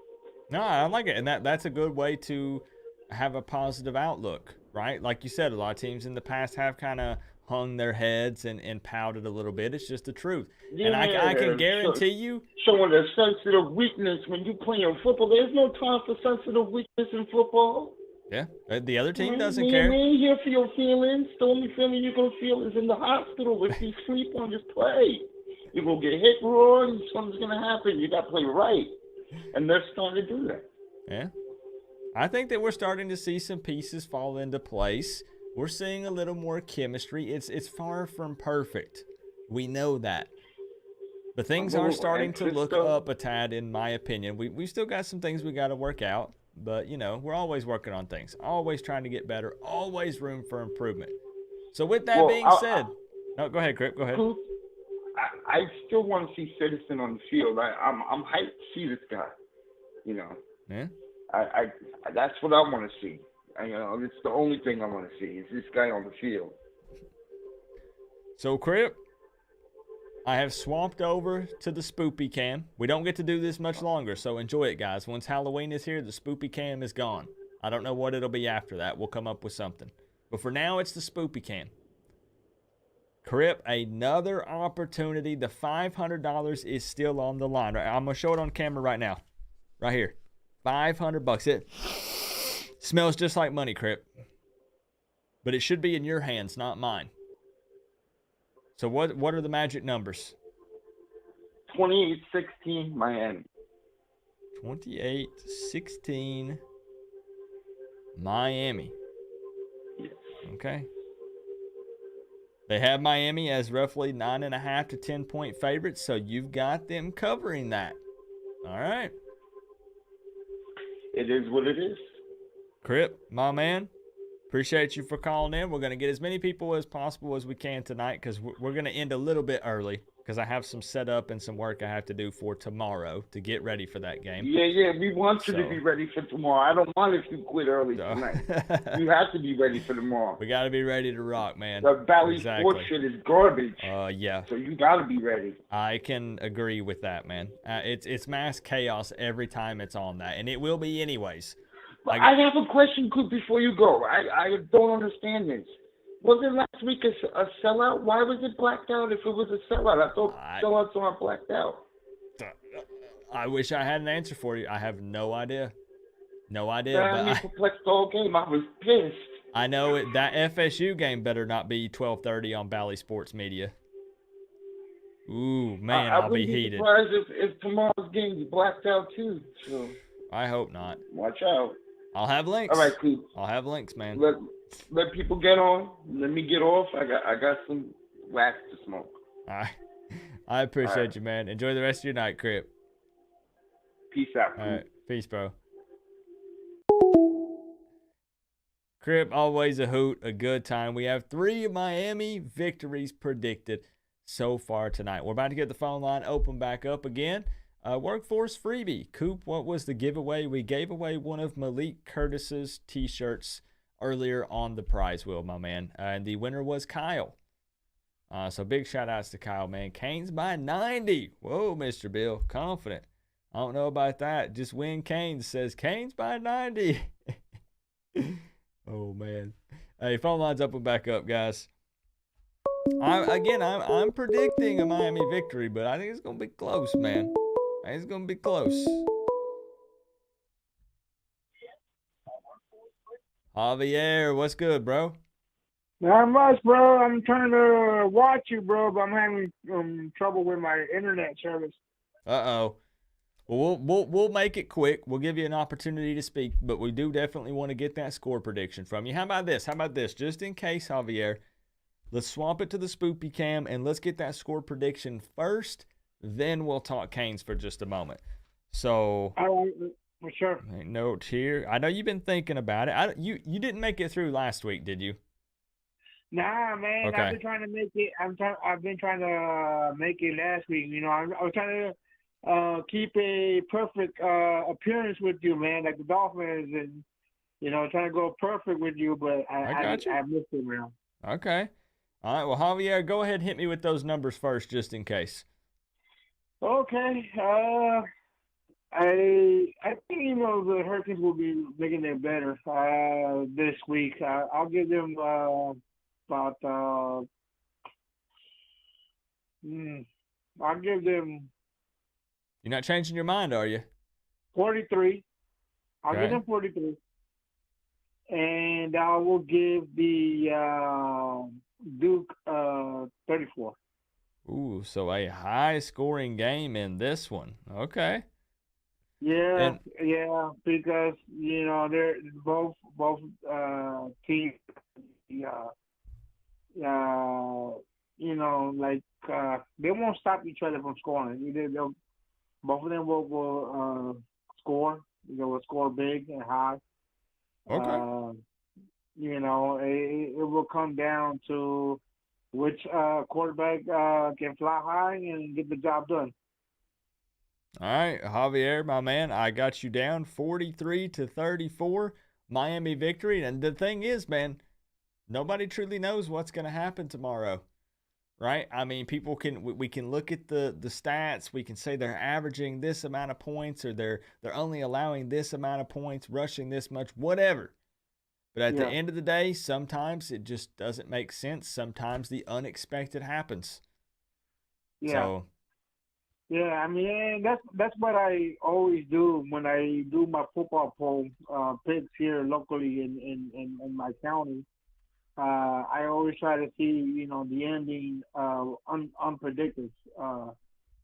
No, I like it, and that's a good way to have a positive outlook, right? Like you said, a lot of teams in the past have kind of hung their heads and pouted a little bit. It's just the truth. And I can guarantee you. Showing a sensitive weakness when you play in football. There's no time for sensitive weakness in football. Yeah, the other team doesn't care. We ain't here for your feelings. The only feeling you're going to feel is in the hospital if you sleep on this play. You're going to get hit raw and something's going to happen. You got to play right. And they're starting to do that. Yeah. I think that we're starting to see some pieces fall into place. We're seeing a little more chemistry. It's far from perfect. We know that. But things are starting to look up a tad, in my opinion. We still got some things we got to work out. But, we're always working on things. Always trying to get better. Always room for improvement. So with that being said. No, go ahead, Crip. Go ahead. I still want to see Citizen on the field. I'm hyped to see this guy. Yeah. I that's what I want to see. It's the only thing I want to see is this guy on the field. So, Crip, I have swapped over to the Spoopy Cam. We don't get to do this much longer, so enjoy it, guys. Once Halloween is here, the Spoopy Cam is gone. I don't know what it'll be after that. We'll come up with something. But for now, it's the Spoopy Cam. Crip, another opportunity. The $500 is still on the line. I'm going to show it on camera right now. Right here. $500. It smells just like money, Crip. But it should be in your hands, not mine. So what are the magic numbers? 28-16 Miami. 28-16 Miami. Yes. Okay. They have Miami as roughly 9.5 to 10-point favorites, so you've got them covering that. All right. It is what it is. Crip, my man, appreciate you for calling in. We're going to get as many people as possible as we can tonight because we're going to end a little bit early because I have some setup and some work I have to do for tomorrow to get ready for that game. Yeah, we want you to be ready for tomorrow. I don't want if you quit early tonight. You have to be ready for tomorrow. We got to be ready to rock, man. The Valley Sports shit is garbage. Yeah. So you got to be ready. I can agree with that, man. It's mass chaos every time it's on that, and it will be anyways. I have a question, Coop, before you go. I don't understand this. Was it last week a sellout? Why was it blacked out if it was a sellout? I thought sellouts aren't blacked out. I wish I had an answer for you. I have no idea. No idea. Man, I perplexed the whole game. I was pissed. I know it. That FSU game better not be 12:30 on Valley Sports Media. Ooh, man, I'll be heated. I wouldn't be surprised if tomorrow's game is blacked out too. So I hope not. Watch out. I'll have links. All right, Coop. I'll have links, man. let people get on. Let me get off. I got some wax to smoke. All right. I appreciate you, man. Enjoy the rest of your night, Crip. Peace out. All right. Peace, bro. Crip, always a hoot, a good time. We have 3 Miami victories predicted so far tonight. We're about to get the phone line open back up again. Workforce freebie. Coop, what was the giveaway? We gave away one of Malik Curtis's t-shirts earlier on the prize wheel, my man. And the winner was Kyle. So big shout outs to Kyle, man. Canes by 90. Whoa, Mr. Bill. Confident. I don't know about that. Just win Canes says Canes by 90. Oh, man. Hey, phone line's up and back up, guys. I'm predicting a Miami victory, but I think it's going to be close, man. It's going to be close. Javier, what's good, bro? Not much, bro. I'm trying to watch you, bro, but I'm having trouble with my internet service. Uh-oh. Well, we'll make it quick. We'll give you an opportunity to speak, but we do definitely want to get that score prediction from you. How about this? Just in case, Javier, let's swap it to the Spoopy Cam, and let's get that score prediction first. Then we'll talk Canes for just a moment. So, All right, for sure. Note here. I know you've been thinking about it. You didn't make it through last week, did you? Nah, man. Okay. I've been trying to make it. I've been trying to make it last week. You know, I was trying to keep a perfect appearance with you, man, like the Dolphins, and trying to go perfect with you. But I got you. I missed it, man. Okay. All right. Well, Javier, go ahead and hit me with those numbers first, just in case. Okay. I think the Hurricanes will be making it better this week. I'll give them about I'll give them You're not changing your mind, are you? 43. I'll Okay. give them 43, and I will give the Duke 34. Ooh, so a high-scoring game in this one. Okay. Yeah, because they're both teams. They won't stop each other from scoring. Both of them will score. They will score big and high. Okay. It will come down to which quarterback can fly high and get the job done. All right, Javier, my man, I got you down 43-34, Miami victory. And the thing is, man, nobody truly knows what's going to happen tomorrow, right? I mean, we can look at the stats. We can say they're averaging this amount of points, or they're only allowing this amount of points, rushing this much, whatever. But at the end of the day, sometimes it just doesn't make sense. Sometimes the unexpected happens. Yeah. So, yeah, I mean, that's what I always do when I do my football poll picks here locally in my county. I always try to see, the ending unpredicted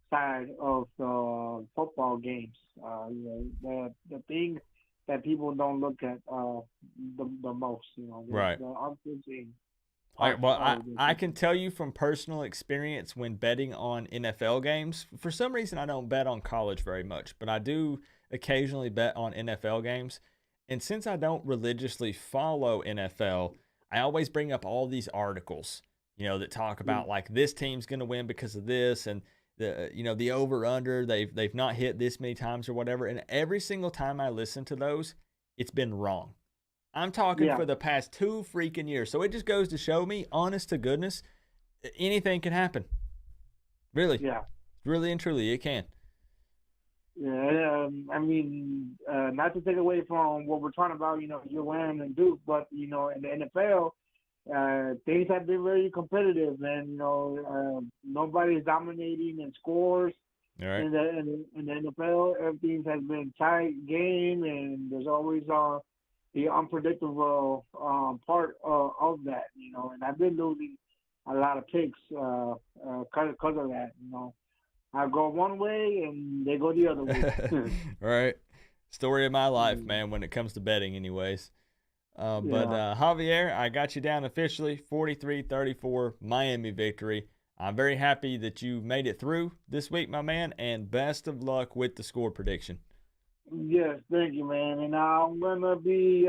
side of the football games. The thing that people don't look at the most, right. The unforeseen. I can tell you from personal experience when betting on NFL games. For some reason, I don't bet on college very much, but I do occasionally bet on NFL games. And since I don't religiously follow NFL, I always bring up all these articles, that talk about like this team's going to win because of this, and the over under they've not hit this many times or whatever. And every single time I listen to those, it's been wrong. I'm talking for the past 2 freaking years. So it just goes to show me, honest to goodness, anything can happen. Really. Yeah. Really and truly, it can. Yeah, I mean, not to take away from what we're talking about, UM and Duke, but, in the NFL, things have been very competitive, and, nobody's dominating in scores. All right. In the NFL, everything has been tight game, and there's always the unpredictable part of that, and I've been losing a lot of picks because of that, I go one way and they go the other way. Right. Story of my life, man, when it comes to betting anyways. But Javier, I got you down officially, 43-34 Miami victory. I'm very happy that you made it through this week, my man, and best of luck with the score prediction. Yes, thank you, man. And I'm gonna be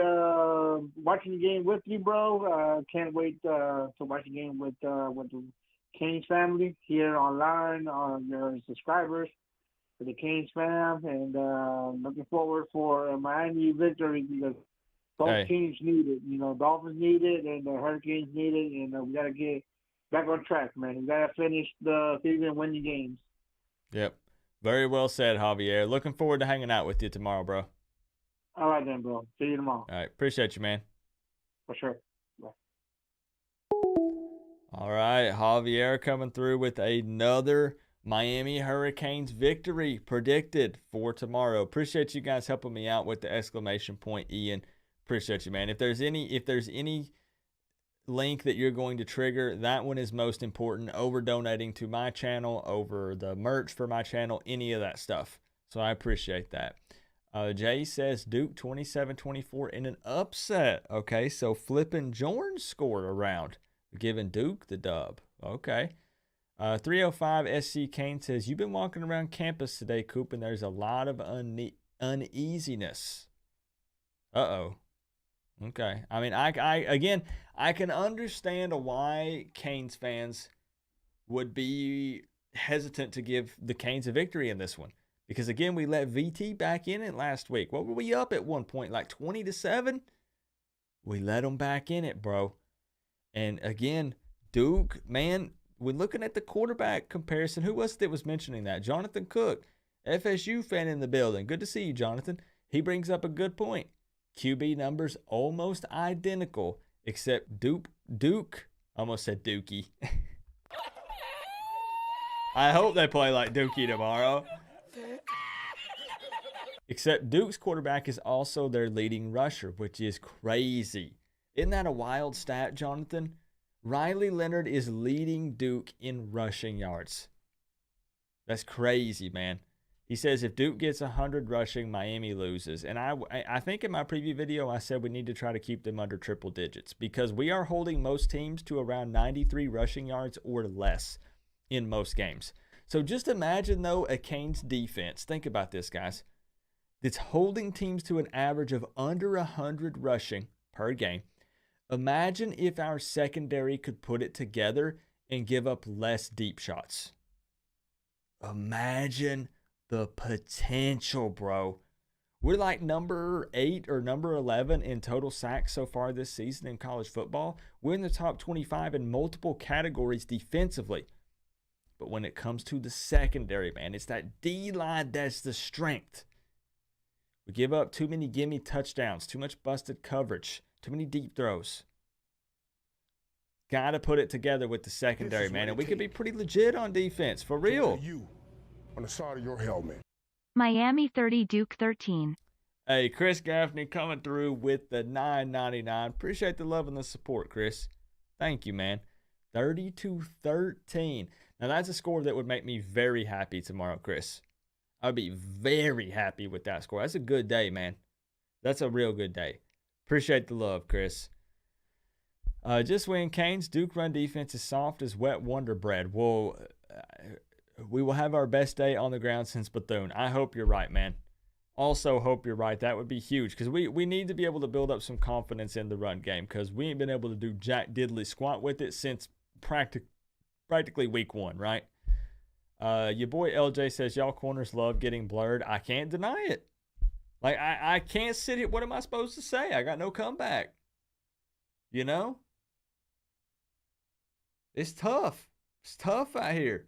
watching the game with you, bro. Can't wait to watch the game with the Canes family here online, on your subscribers, for the Canes fam, and looking forward for a Miami victory because both teams need it. You know, Dolphins need it, and the Hurricanes need it, and we gotta get back on track, man. We gotta finish the season and win the games. Yep. Very well said, Javier. Looking forward to hanging out with you tomorrow, bro. All right then, bro. See you tomorrow. All right. Appreciate you, man. For sure. Bye. All right. Javier coming through with another Miami Hurricanes victory predicted for tomorrow. Appreciate you guys helping me out with the exclamation point, Ian. Appreciate you, man. If there's any link that you're going to trigger, that one is most important over donating to my channel, over the merch for my channel, any of that stuff. So I appreciate that. Jay says Duke 27-24 in an upset. Okay, so flipping Jordan scored around, giving Duke the dub. Okay. 305 SC Kane says, you've been walking around campus today, Coop, and there's a lot of uneasiness. Uh-oh. Okay. I mean, I can understand why Canes fans would be hesitant to give the Canes a victory in this one. Because, again, we let VT back in it last week. What were we up at one point? Like 20-7? We let them back in it, bro. And, again, Duke, man, when looking at the quarterback comparison, who was it that was mentioning that? Jonathan Cook, FSU fan in the building. Good to see you, Jonathan. He brings up a good point. QB numbers almost identical, except Duke almost said Dookie. I hope they play like Dookie tomorrow. Except Duke's quarterback is also their leading rusher, which is crazy. Isn't that a wild stat, Jonathan? Riley Leonard is leading Duke in rushing yards. That's crazy, man. He says if Duke gets 100 rushing, Miami loses. And I think in my preview video, I said we need to try to keep them under triple digits because we are holding most teams to around 93 rushing yards or less in most games. So just imagine, though, a Canes defense. Think about this, guys. That's holding teams to an average of under 100 rushing per game. Imagine if our secondary could put it together and give up less deep shots. Imagine the potential, bro. We're like number 8 or number 11 in total sacks so far this season in college football. We're in the top 25 in multiple categories defensively. But when it comes to the secondary, man, it's that D-line that's the strength. We give up too many gimme touchdowns, too much busted coverage, too many deep throws. Got to put it together with the secondary, man. And we could be pretty legit on defense, for real. You on the side of your helmet. Miami 30, Duke 13. Hey, Chris Gaffney coming through with the $9.99. Appreciate the love and the support, Chris. Thank you, man. 30-13. Now, that's a score that would make me very happy tomorrow, Chris. I'd be very happy with that score. That's a good day, man. That's a real good day. Appreciate the love, Chris. Just win, Canes. Duke run defense is soft as wet Wonder Bread. Well, we will have our best day on the ground since Bethune. I hope you're right, man. Also hope you're right. That would be huge because we need to be able to build up some confidence in the run game because we ain't been able to do jack diddly squat with it since practically week 1, right? Your boy LJ says, y'all corners love getting blurred. I can't deny it. Like, I can't sit here. What am I supposed to say? I got no comeback. You know? It's tough. It's tough out here.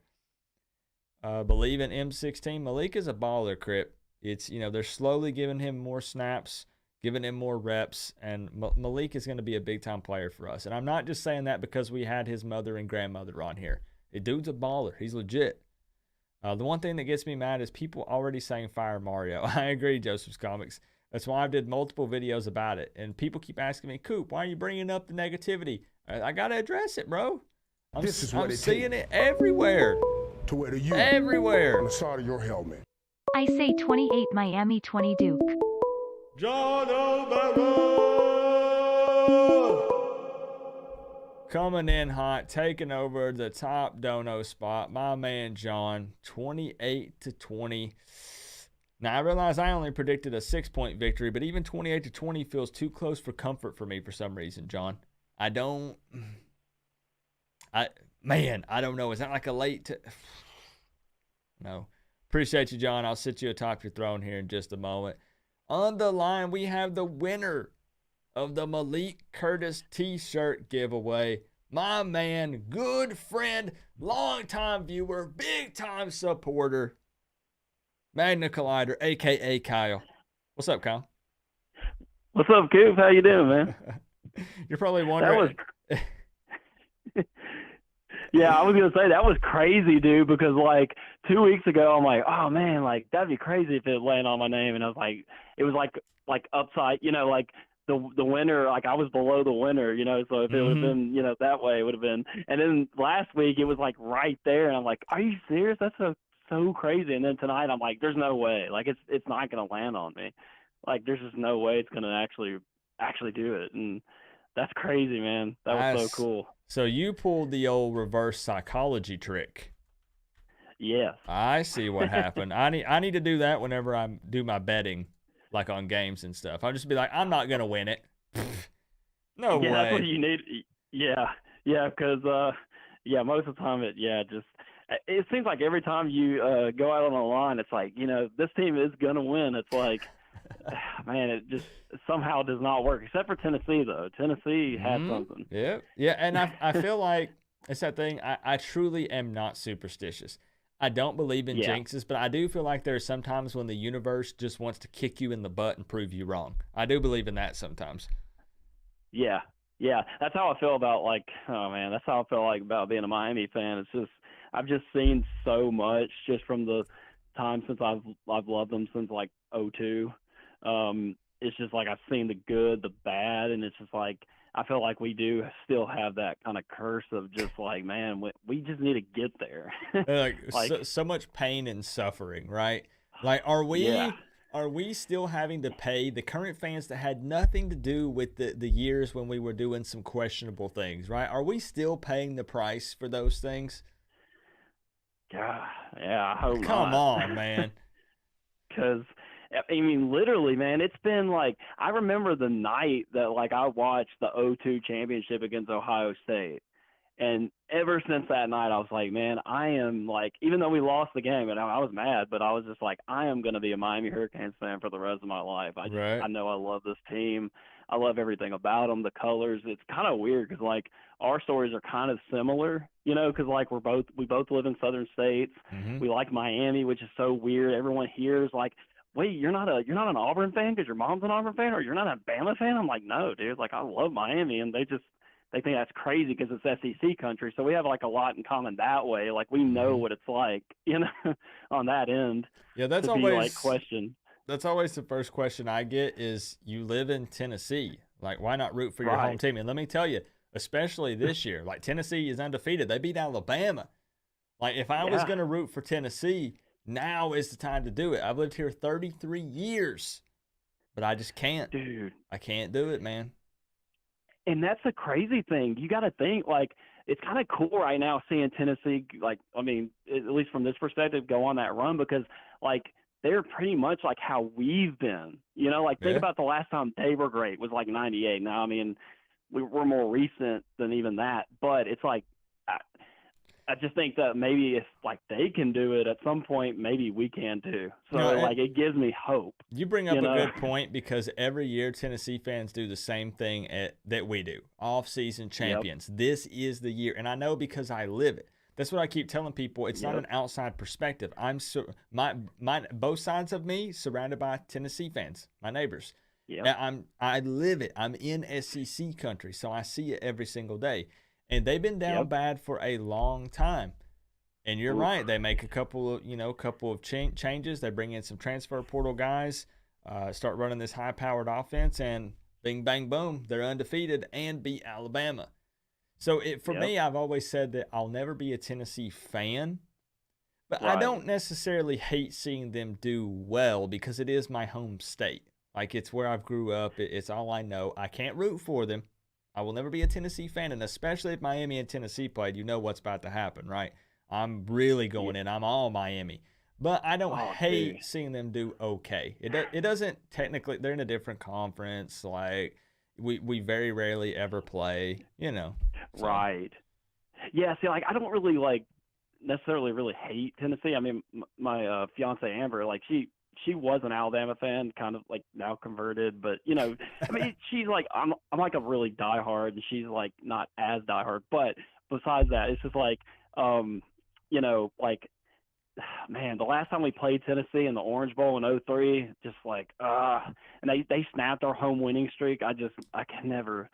Believe in M16. Malik is a baller, Crip. It's, they're slowly giving him more snaps, giving him more reps, and Malik is going to be a big-time player for us. And I'm not just saying that because we had his mother and grandmother on here. The dude's a baller. He's legit. The one thing that gets me mad is people already saying fire Mario. I agree, Joseph's Comics. That's why I did multiple videos about it. And people keep asking me, Coop, why are you bringing up the negativity? I got to address it, bro. I'm seeing it everywhere. To where you everywhere on the side of your helmet. I say 28 Miami 20 Duke. John O'Barrow! Coming in hot, taking over the top dono spot, my man John, 28-20. Now, I realize I only predicted a 6-point victory, but even 28-20 feels too close for comfort for me for some reason, John. I don't know. Is that like a late No. Appreciate you, John. I'll sit you atop your throne here in just a moment. On the line, we have the winner of the Malik Curtis t-shirt giveaway. My man, good friend, longtime viewer, big-time supporter, Magna Collider, a.k.a. Kyle. What's up, Kyle? What's up, Coop? How you doing, man? You're probably wondering. Yeah, I was going to say, that was crazy, dude, because, like, 2 weeks ago, I'm like, oh, man, like, that'd be crazy if it landed on my name. And I was like, it was like upside, you know, like, the winner, like, I was below the winner, you know, so if it would have been, you know, that way, it would have been. And then last week, it was, like, right there, and I'm like, are you serious? That's so crazy. And then tonight, I'm like, there's no way. Like, it's not going to land on me. Like, there's just no way it's going to actually do it. And that's crazy, man. That was so cool. So you pulled the old reverse psychology trick. Yes. I see what happened. I need to do that whenever I do my betting, like on games and stuff. I'll just be like, I'm not going to win it. No way. That's what you need. Yeah, because, most of the time it seems like every time you go out on a line, it's like, you know, this team is going to win. It's like, man, it just somehow does not work, except for Tennessee, though. Tennessee had something. Yeah, and I feel like it's that thing. I truly am not superstitious. I don't believe in jinxes, but I do feel like there are some times when the universe just wants to kick you in the butt and prove you wrong. I do believe in that sometimes. Yeah. That's how I feel about, like, oh, man, that's how I feel like about being a Miami fan. It's just, I've just seen so much just from the time since I've loved them since, like, 2002. It's just like I've seen the good, the bad, and it's just like I feel like we do still have that kind of curse of just like, man, we just need to get there. like so much pain and suffering, right? Like, are we still having to pay the current fans that had nothing to do with the years when we were doing some questionable things, right? Are we still paying the price for those things? God, yeah, I hope Come not. on, man. Because I mean, literally, man, it's been like, I remember the night that, like, I watched the 0-2 championship against Ohio State. And ever since that night, I was like, man, I am, like, even though we lost the game, and I was mad, but I was just like, I am going to be a Miami Hurricanes fan for the rest of my life. I know I love this team. I love everything about them, the colors. It's kind of weird because, like, our stories are kind of similar, you know, because, like, we both live in southern states. We like Miami, which is so weird. Everyone here is like, wait, you're not an Auburn fan because your mom's an Auburn fan, or you're not a Bama fan? I'm like, no, dude. Like, I love Miami, and they think that's crazy because it's SEC country. So we have, like, a lot in common that way. Like, we know what it's like, you know, on that end. Yeah, that's to always be, like, questioned. That's always the first question I get is, you live in Tennessee. Like, why not root for your home team? And let me tell you, especially this year, like, Tennessee is undefeated. They beat Alabama. Like, if I was going to root for Tennessee, now is the time to do it. I've lived here 33 years, but I just can't. Dude. I can't do it, man. And that's the crazy thing. You got to think, like, it's kind of cool right now seeing Tennessee, like, I mean, at least from this perspective, go on that run because, like, they're pretty much like how we've been. You know, like, think about the last time they were great was, like, 98. Now, I mean, we're more recent than even that. But it's like, I just think that maybe if, like, they can do it at some point, maybe we can too. So, like, it gives me hope. You bring up a good point because every year Tennessee fans do the same thing that we do. Off-season champions. This is the year. And I know because I live it. That's what I keep telling people. It's not an outside perspective. Both sides of me surrounded by Tennessee fans, my neighbors. I live it. I'm in SEC country, so I see it every single day. And they've been down bad for a long time. And you're right. They make a couple of changes. They bring in some transfer portal guys, start running this high-powered offense, and bing, bang, boom, they're undefeated and beat Alabama. So for me, I've always said that I'll never be a Tennessee fan, but I don't necessarily hate seeing them do well because it is my home state. Like, it's where I grew up. It's all I know. I can't root for them. I will never be a Tennessee fan, and especially if Miami and Tennessee played, you know what's about to happen, right? I'm really going in. I'm all Miami. But I don't hate seeing them do okay. It doesn't technically, they're in a different conference. Like, we very rarely ever play, you know. So. Right. Yeah, see, like, I don't really, like, necessarily really hate Tennessee. I mean, my fiance Amber, like, she was an Alabama fan, kind of like now converted, but you know, I mean, she's like, I'm like a really diehard, and she's like not as diehard. But besides that, it's just like, you know, like, man, the last time we played Tennessee in the Orange Bowl in 03, just like, and they snapped our home winning streak. I can never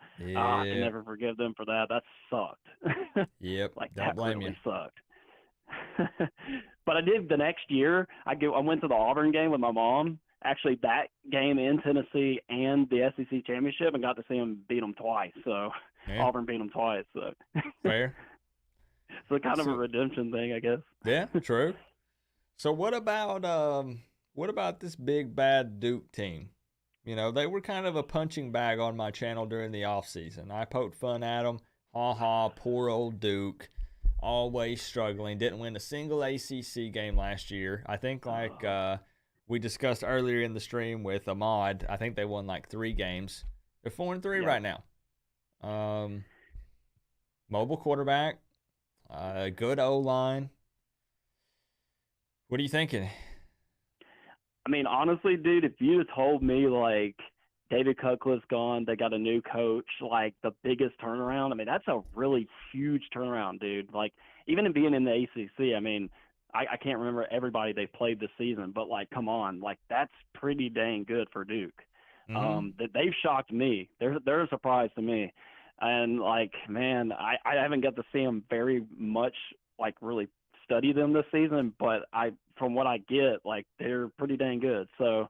forgive them for that. That sucked. Yep. Like, don't that blame really you. sucked. But I did the next year. I went to the Auburn game with my mom. Actually, that game in Tennessee and the SEC championship, and got to see them beat them twice. So Auburn beat them twice. So fair. So kind of a redemption thing, I guess. Yeah, true. So what about this big bad Duke team? You know, they were kind of a punching bag on my channel during the off season. I poked fun at them. Ha ha, poor old Duke. Always struggling. Didn't win a single ACC game last year. I think we discussed earlier in the stream with Ahmad, I think they won like 3 games. They're 4-3 right now. Mobile quarterback, good O-line. What are you thinking? I mean, honestly, dude, if you had told me, like, David Cutcliffe's gone, they got a new coach, like, the biggest turnaround, I mean, that's a really huge turnaround, dude. Like, even in being in the ACC, I mean, I can't remember everybody they played this season, but, like, come on. Like, that's pretty dang good for Duke. They've shocked me. They're a surprise to me. And, like, man, I haven't got to see them very much, like, really study them this season, but from what I get, like, they're pretty dang good. So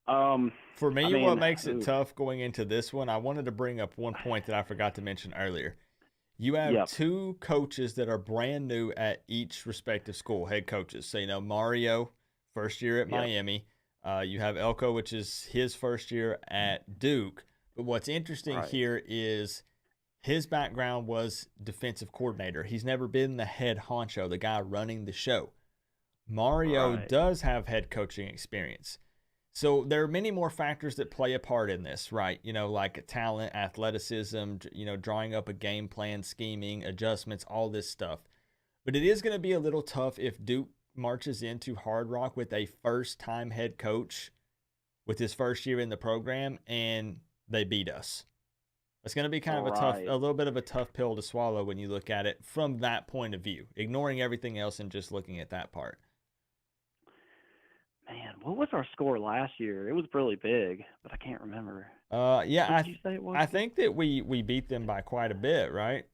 for me, what makes it tough going into this one, I wanted to bring up one point that I forgot to mention earlier. You have 2 coaches that are brand new at each respective school, head coaches. So, you know, Mario, first year at Miami. You have Elko, which is his first year at Duke. But what's interesting here is his background was defensive coordinator. He's never been the head honcho, the guy running the show. Mario does have head coaching experience. So there are many more factors that play a part in this, right? You know, like talent, athleticism, you know, drawing up a game plan, scheming, adjustments, all this stuff. But it is going to be a little tough if Duke marches into Hard Rock with a first-time head coach with his first year in the program and they beat us. It's going to be kind of a little bit of a tough pill to swallow when you look at it from that point of view, ignoring everything else and just looking at that part. Man, what was our score last year? It was really big, but I can't remember. Yeah, what did you say it was? I think that we beat them by quite a bit, right?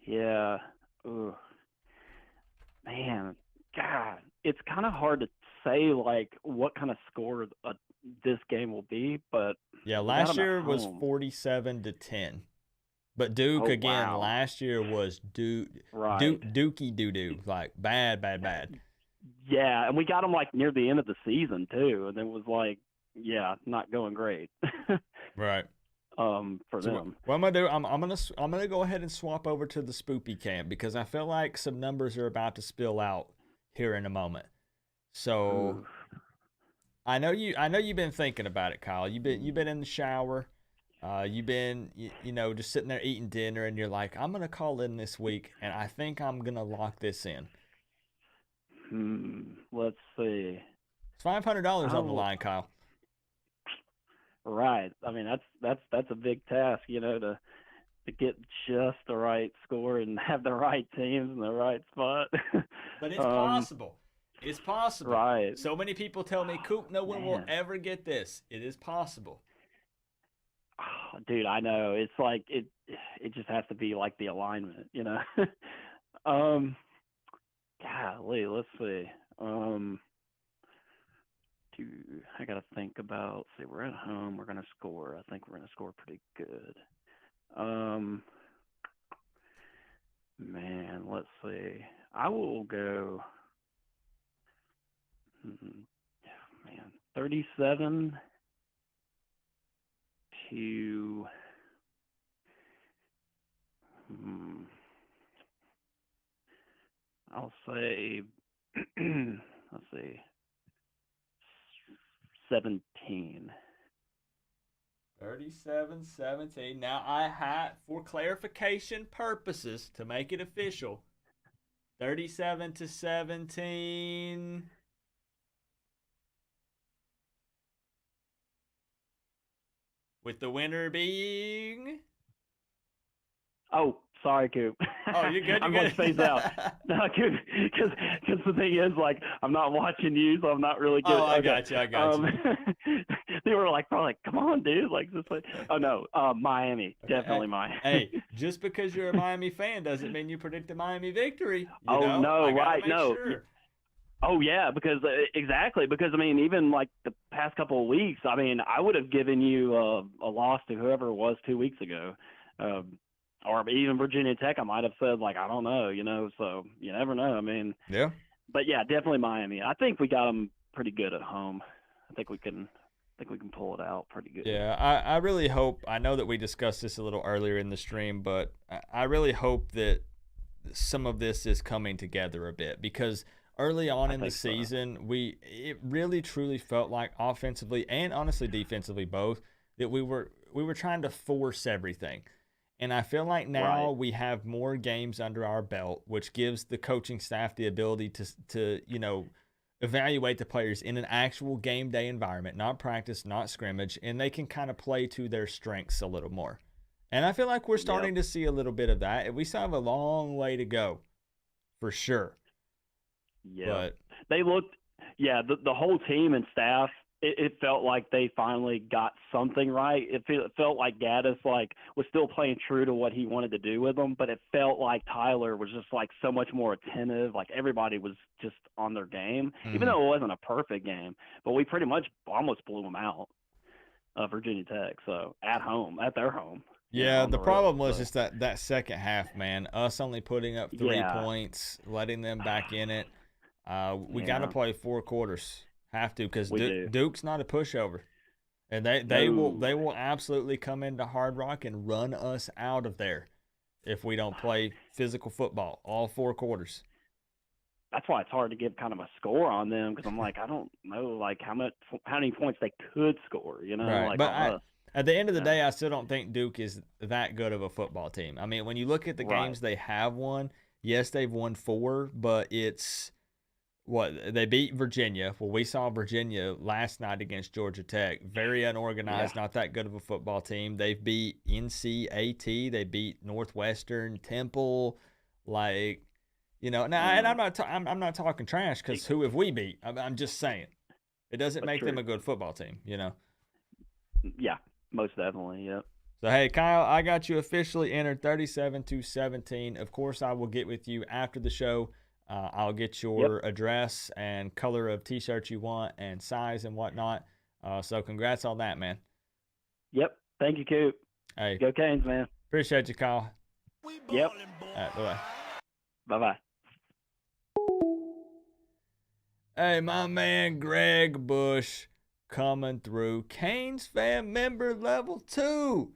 Yeah. Ooh. Man, God, it's kind of hard to say like what kind of score this game will be, but yeah, last year was 47-10. But Duke last year was dookie doo-doo, like bad. Yeah, and we got them like near the end of the season too, and it was like, not going great. Right. For them. What I'm gonna do, I'm gonna go ahead and swap over to the Spoopy camp because I feel like some numbers are about to spill out here in a moment. So I know you've been thinking about it, Kyle. You've been in the shower. You've been you know, just sitting there eating dinner, and you're like, I'm gonna call in this week, and I think I'm gonna lock this in. Let's see. It's $500 on the line, Kyle. Right. I mean, that's a big task, you know, to get just the right score and have the right teams in the right spot. But it's possible. It's possible. Right. So many people tell me, Coop, no one will ever get this. It is possible. Oh, dude, I know. It's like it just has to be like the alignment, you know. Golly, let's see. I gotta think about. See, we're at home. We're gonna score. I think we're gonna score pretty good. Man, let's see. I will go. Man, 37 to I'll say, let's see, 17. 37-17. Now I had, for clarification purposes, to make it official, 37-17. With the winner being. Oh, sorry, Coop. Oh, you're good. I'm going to space out. No, because the thing is, like, I'm not watching you, so I'm not really good. Oh, I got you. They were probably like, come on, dude. Like, just like, oh no, Miami, okay. Definitely Miami. Hey, just because you're a Miami fan doesn't mean you predict a Miami victory. No, right? No. Sure. Oh yeah, because exactly. Because I mean, even like the past couple of weeks, I mean, I would have given you a loss to whoever it was 2 weeks ago. Or even Virginia Tech, I might have said, like, I don't know, so you never know. I mean, yeah. But yeah, definitely Miami. I think we got them pretty good at home. I think we can pull it out pretty good. Yeah, I really hope. I know that we discussed this a little earlier in the stream, but I really hope that some of this is coming together a bit, because early on in the season, it really truly felt like offensively and honestly defensively both that we were trying to force everything. And I feel like now we have more games under our belt, which gives the coaching staff the ability to evaluate the players in an actual game day environment, not practice, not scrimmage, and they can kind of play to their strengths a little more. And I feel like we're starting to see a little bit of that. We still have a long way to go, for sure. Yeah, but they looked. Yeah, the whole team and staff. It felt like they finally got something right. It felt like Gaddis was still playing true to what he wanted to do with them, but it felt like Tyler was just so much more attentive. Like everybody was just on their game, even though it wasn't a perfect game. But we pretty much almost blew them out, Virginia Tech. So at their home. Yeah, the problem was just that second half, man. Us only putting up 3 points, letting them back in it. We got to play 4 quarters. Have to, because Duke's not a pushover, and they will absolutely come into Hard Rock and run us out of there if we don't play physical football all 4 quarters. That's why it's hard to give kind of a score on them, because I'm like, I don't know how many points they could score, Right. But at the end of the day, I still don't think Duke is that good of a football team. I mean, when you look at the games they have won, yes, they've won 4, but it's they beat Virginia. Well, we saw Virginia last night against Georgia Tech. Very unorganized, not that good of a football team. They've beat NCAT. They beat Northwestern, Temple, and I'm not talking trash, because who have we beat? I'm just saying, it doesn't make them a good football team, Yeah, most definitely. Yeah. So, hey, Kyle, I got you officially entered 37-17. Of course, I will get with you after the show. I'll get your address and color of T-shirts you want and size and whatnot. So congrats on that, man. Yep. Thank you, Coop. Hey. Go Canes, man. Appreciate you, Kyle. Yep. All right, bye-bye. Bye-bye. Hey, my man Greg Bush coming through. Canes fan member level 2.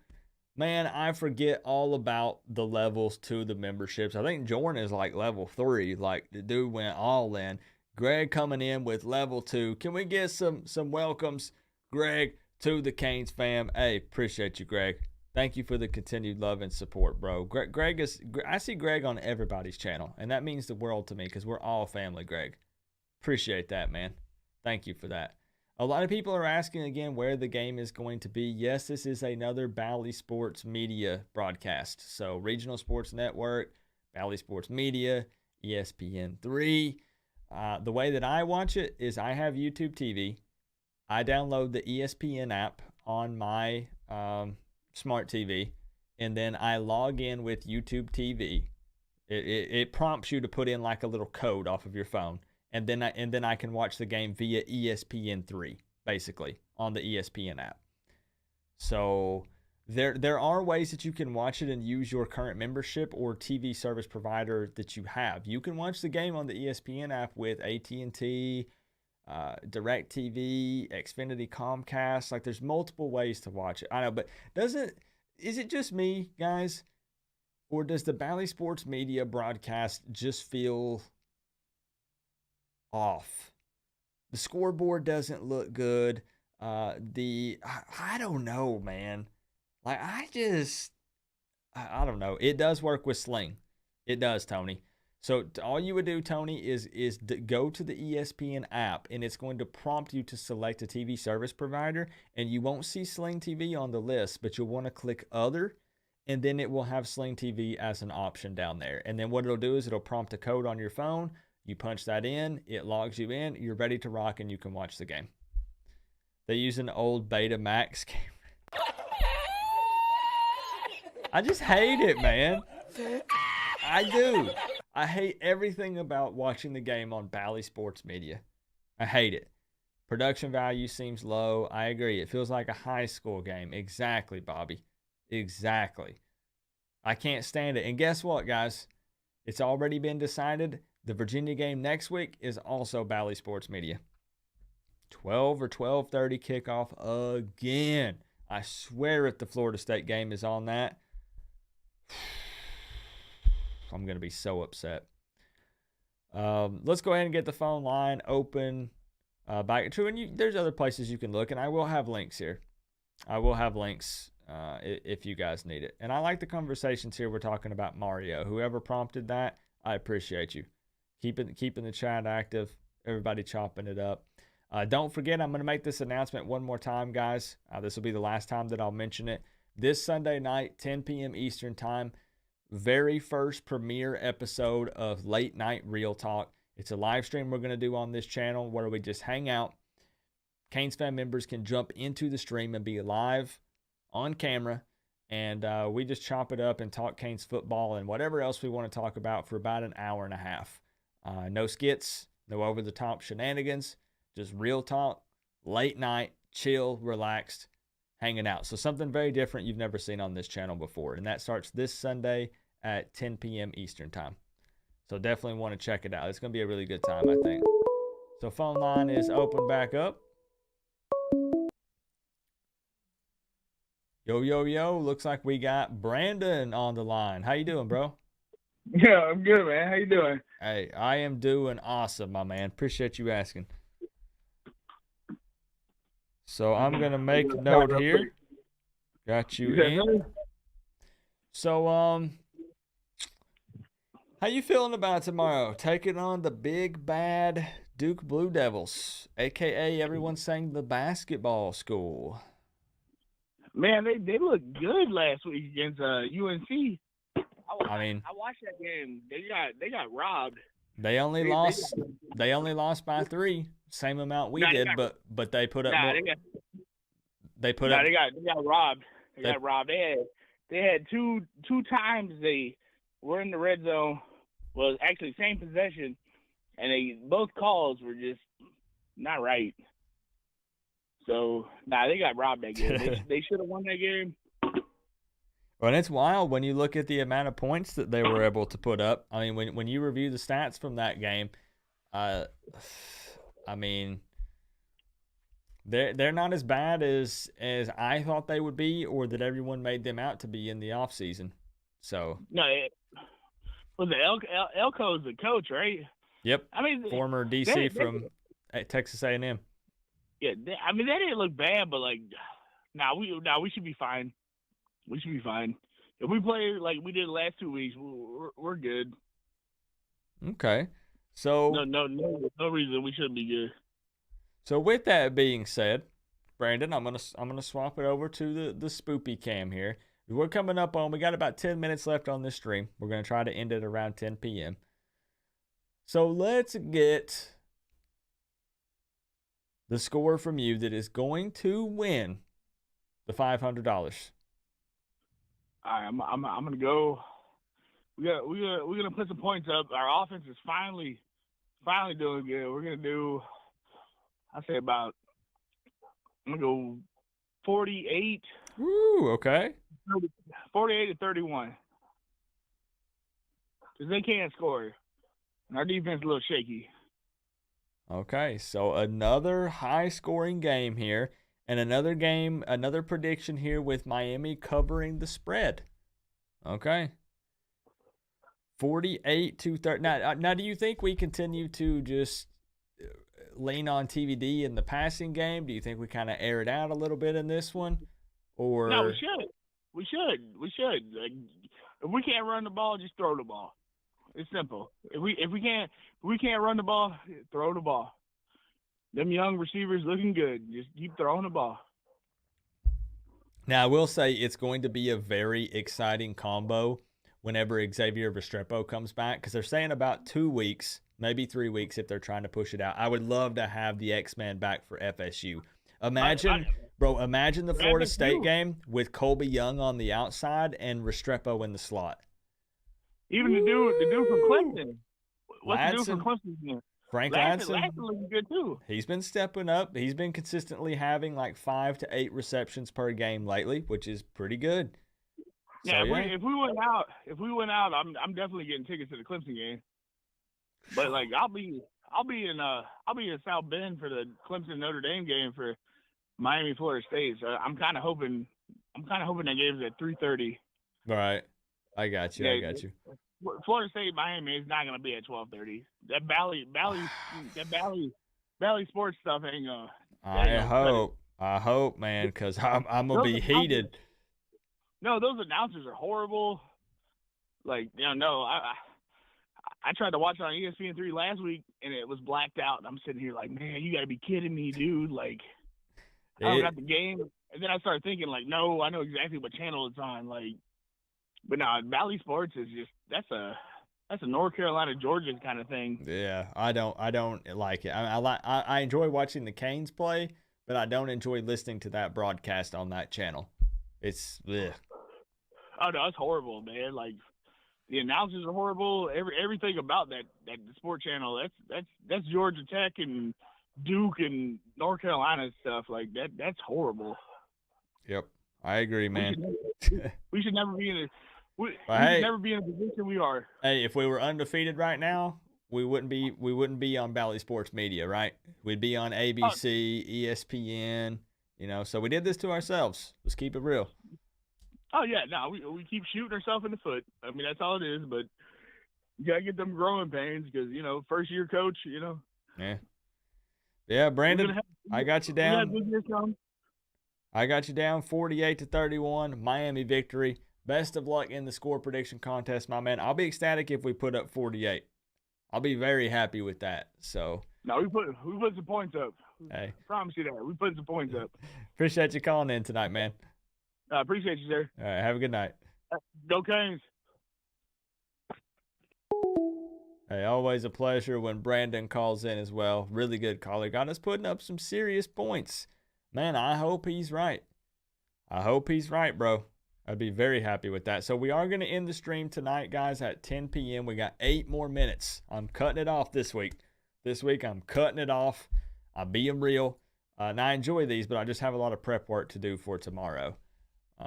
Man, I forget all about the levels to the memberships. I think Jordan is level 3. The dude went all in. Greg coming in with level 2. Can we get some welcomes, Greg, to the Canes fam? Hey, appreciate you, Greg. Thank you for the continued love and support, bro. I see Greg on everybody's channel, and that means the world to me, because we're all family, Greg. Appreciate that, man. Thank you for that. A lot of people are asking again where the game is going to be. Yes, this is another Bally Sports Media broadcast. So Regional Sports Network, Bally Sports Media, ESPN3. The way that I watch it is I have YouTube TV. I download the ESPN app on my smart TV, and then I log in with YouTube TV. It prompts you to put in a little code off of your phone. And then I can watch the game via ESPN3, basically, on the ESPN app. So there are ways that you can watch it and use your current membership or TV service provider that you have. You can watch the game on the ESPN app with AT&T, DirecTV, Xfinity, Comcast. There's multiple ways to watch it. I know, but is it just me, guys? Or does the Bally Sports Media broadcast just feel off? The scoreboard doesn't look good. I don't know, man. Like, I don't know. It does work with Sling. It does, Tony. So all you would do, Tony, is go to the ESPN app, and it's going to prompt you to select a TV service provider, and you won't see Sling TV on the list, but you'll want to click Other, and then it will have Sling TV as an option down there. And then what it'll do is it'll prompt a code on your phone. You punch that in, it logs you in, you're ready to rock, and you can watch the game. They use an old Betamax camera. I just hate it, man. I do. I hate everything about watching the game on Bally Sports Media. I hate it. Production value seems low. I agree. It feels like a high school game. Exactly, Bobby. Exactly. I can't stand it. And guess what, guys? It's already been decided. The Virginia game next week is also Bally Sports Media. 12 or 12:30 kickoff again. I swear if the Florida State game is on that, I'm going to be so upset. Let's go ahead and get the phone line open. Back to, and there's other places you can look, and I will have links here. I will have links if you guys need it. And I like the conversations here. We're talking about Mario. Whoever prompted that, I appreciate you. Keeping the chat active. Everybody chopping it up. Don't forget, I'm going to make this announcement one more time, guys. This will be the last time that I'll mention it. This Sunday night, 10 p.m. Eastern time, very first premiere episode of Late Night Real Talk. It's a live stream we're going to do on this channel where we just hang out. Canes fan members can jump into the stream and be live on camera, and we just chop it up and talk Canes football and whatever else we want to talk about for about an hour and a half. No skits, no over-the-top shenanigans, just real talk, late night, chill, relaxed, hanging out. So something very different you've never seen on this channel before, and that starts this Sunday at 10 p.m. Eastern time. So definitely want to check it out. It's going to be a really good time, I think. So phone line is open back up. Yo, yo, yo. Looks like we got Brandon on the line. How you doing, bro? Yeah, I'm good, man. How you doing? Hey, I am doing awesome, my man. Appreciate you asking. So I'm going to make a note here. Got you in. So, how you feeling about tomorrow? Taking on the big bad Duke Blue Devils, a.k.a. everyone's saying the basketball school. Man, they looked good last week against UNC. I watched that game. They got robbed. They only lost by 3, same amount we did, but they put up more. They got robbed. They got robbed. They had two times they were in the red zone. Well, actually same possession, and both calls were just not right. So they got robbed that game. They should have won that game. Well, and it's wild when you look at the amount of points that they were able to put up. I mean, when you review the stats from that game, I mean, they're not as bad as I thought they would be, or that everyone made them out to be in the offseason. So Elko's the coach, right? Yep. I mean, former DC from Texas A&M. Yeah, I mean, that didn't look bad, but we should be fine. We should be fine. If we play like we did the last 2 weeks, we're good. Okay. So no reason we shouldn't be good. So with that being said, Brandon, I'm gonna swap it over to the spoopy cam here. We're coming up on. We got about 10 minutes left on this stream. We're gonna try to end it around 10 p.m. So let's get the score from you that is going to win the $500. I'm gonna go. We're gonna put some points up. Our offense is finally doing good. We're gonna do. I say about. I'm gonna go 48. Ooh, okay. 48 to 31. Because they can't score, and our defense is a little shaky. Okay, so another high-scoring game here. And another prediction here with Miami covering the spread. Okay. 48-30. Now, do you think we continue to just lean on TVD in the passing game? Do you think we kind of air it out a little bit in this one? Or no, we should. We should. Like, if we can't run the ball, just throw the ball. It's simple. If we can't run the ball, throw the ball. Them young receivers looking good. Just keep throwing the ball. Now, I will say it's going to be a very exciting combo whenever Xavier Restrepo comes back, because they're saying about 2 weeks, maybe 3 weeks if they're trying to push it out. I would love to have the X-Man back for FSU. Imagine the Florida State game with Colby Young on the outside and Restrepo in the slot. Even the dude from Clemson. What's the dude from Clemson? Frank Ladson Ladson. looking good too. He's been stepping up. He's been consistently having like 5 to 8 receptions per game lately, which is pretty good. Yeah, So, if we went out, I'm definitely getting tickets to the Clemson game. But like I'll be in South Bend for the Clemson Notre Dame game for Miami Florida State. So I'm kind of hoping that game's at 3:30. Right. I got you. Yeah, I got you. Florida State Miami is not going to be at 12:30. That Valley Sports stuff ain't gonna. I hope, man, because I'm gonna be heated. No, those announcers are horrible. Like, I tried to watch it on ESPN3 last week and it was blacked out. I'm sitting here like, man, you got to be kidding me, dude. Like, I don't got the game. And then I started thinking, like, no, I know exactly what channel it's on. Like, but no, Valley Sports is just that's a North Carolina, Georgia kind of thing. Yeah, I don't like it. I enjoy watching the Canes play, but I don't enjoy listening to that broadcast on that channel. It's ugh. Oh no, it's horrible, man. Like the announcers are horrible. Everything about that sport channel, that's Georgia Tech and Duke and North Carolina stuff. Like that's horrible. Yep, I agree, man. We should never be in never be in a position we are. Hey, if we were undefeated right now, we wouldn't be on Valley Sports Media, right? We'd be on ABC, ESPN, so we did this to ourselves. Let's keep it real. Oh yeah, no, we keep shooting ourselves in the foot. I mean, that's all it is, but you gotta get them growing pains because, first year coach, Yeah, Brandon, I got you down. I got you down 48-31, Miami victory. Best of luck in the score prediction contest, my man. I'll be ecstatic if we put up 48. I'll be very happy with that. So no, we put some points up. Hey, I promise you that. We put some points up. Appreciate you calling in tonight, man. I appreciate you, sir. All right, have a good night. Go Canes. Hey, always a pleasure when Brandon calls in as well. Really good caller. Got us putting up some serious points. Man, I hope he's right. I hope he's right, bro. I'd be very happy with that. So we are going to end the stream tonight, guys, at 10 p.m. We got 8 more minutes. I'm cutting it off this week. This week, I'm cutting it off. I'm being real. And I enjoy these, but I just have a lot of prep work to do for tomorrow.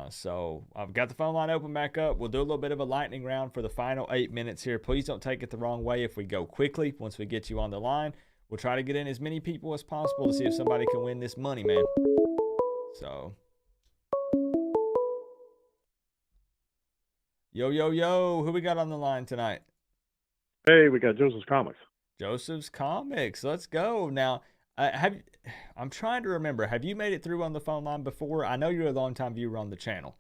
So I've got the phone line open back up. We'll do a little bit of a lightning round for the final 8 minutes here. Please don't take it the wrong way if we go quickly. Once we get you on the line, we'll try to get in as many people as possible to see if somebody can win this money, man. So, yo, who we got on the line tonight? Hey, we got Joseph's Comics. Joseph's Comics. Let's go. Now, I'm trying to remember. Have you made it through on the phone line before? I know you're a long-time viewer on the channel.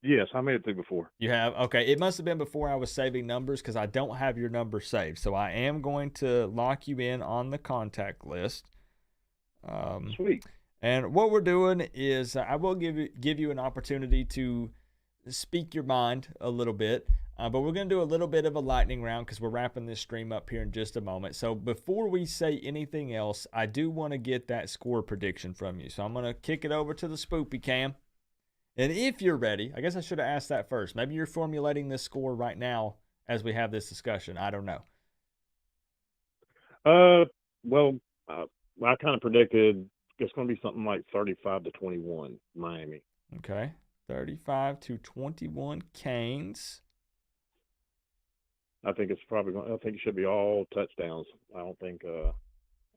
Yes, I made it through before. You have? Okay. It must have been before I was saving numbers because I don't have your number saved. So I am going to lock you in on the contact list. Sweet. And what we're doing is I will give you an opportunity to speak your mind a little bit. But we're going to do a little bit of a lightning round because we're wrapping this stream up here in just a moment. So before we say anything else, I do want to get that score prediction from you. So I'm going to kick it over to the spoopy cam. And if you're ready, I guess I should have asked that first. Maybe you're formulating this score right now as we have this discussion. I don't know. I kind of predicted it's going to be something like 35-21 Miami. Okay. 35-21 Canes. I think it's probably going. I think it should be all touchdowns. I don't think.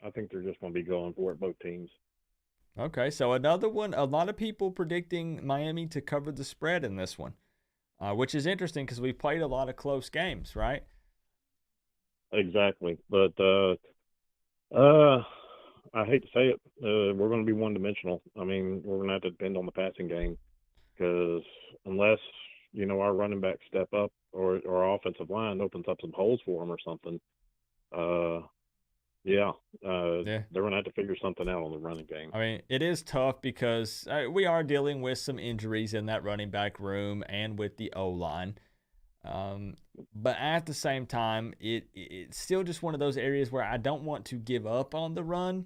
I think they're just going to be going for it, both teams. Okay, so another one. A lot of people predicting Miami to cover the spread in this one. which is interesting because we've played a lot of close games, right? Exactly. But I hate to say it, we're going to be one-dimensional. I mean, we're going to have to depend on the passing game because unless, our running backs step up or our offensive line opens up some holes for them or something, they're going to have to figure something out on the running game. I mean, it is tough because we are dealing with some injuries in that running back room and with the O-line. But at the same time, it's still just one of those areas where I don't want to give up on the run.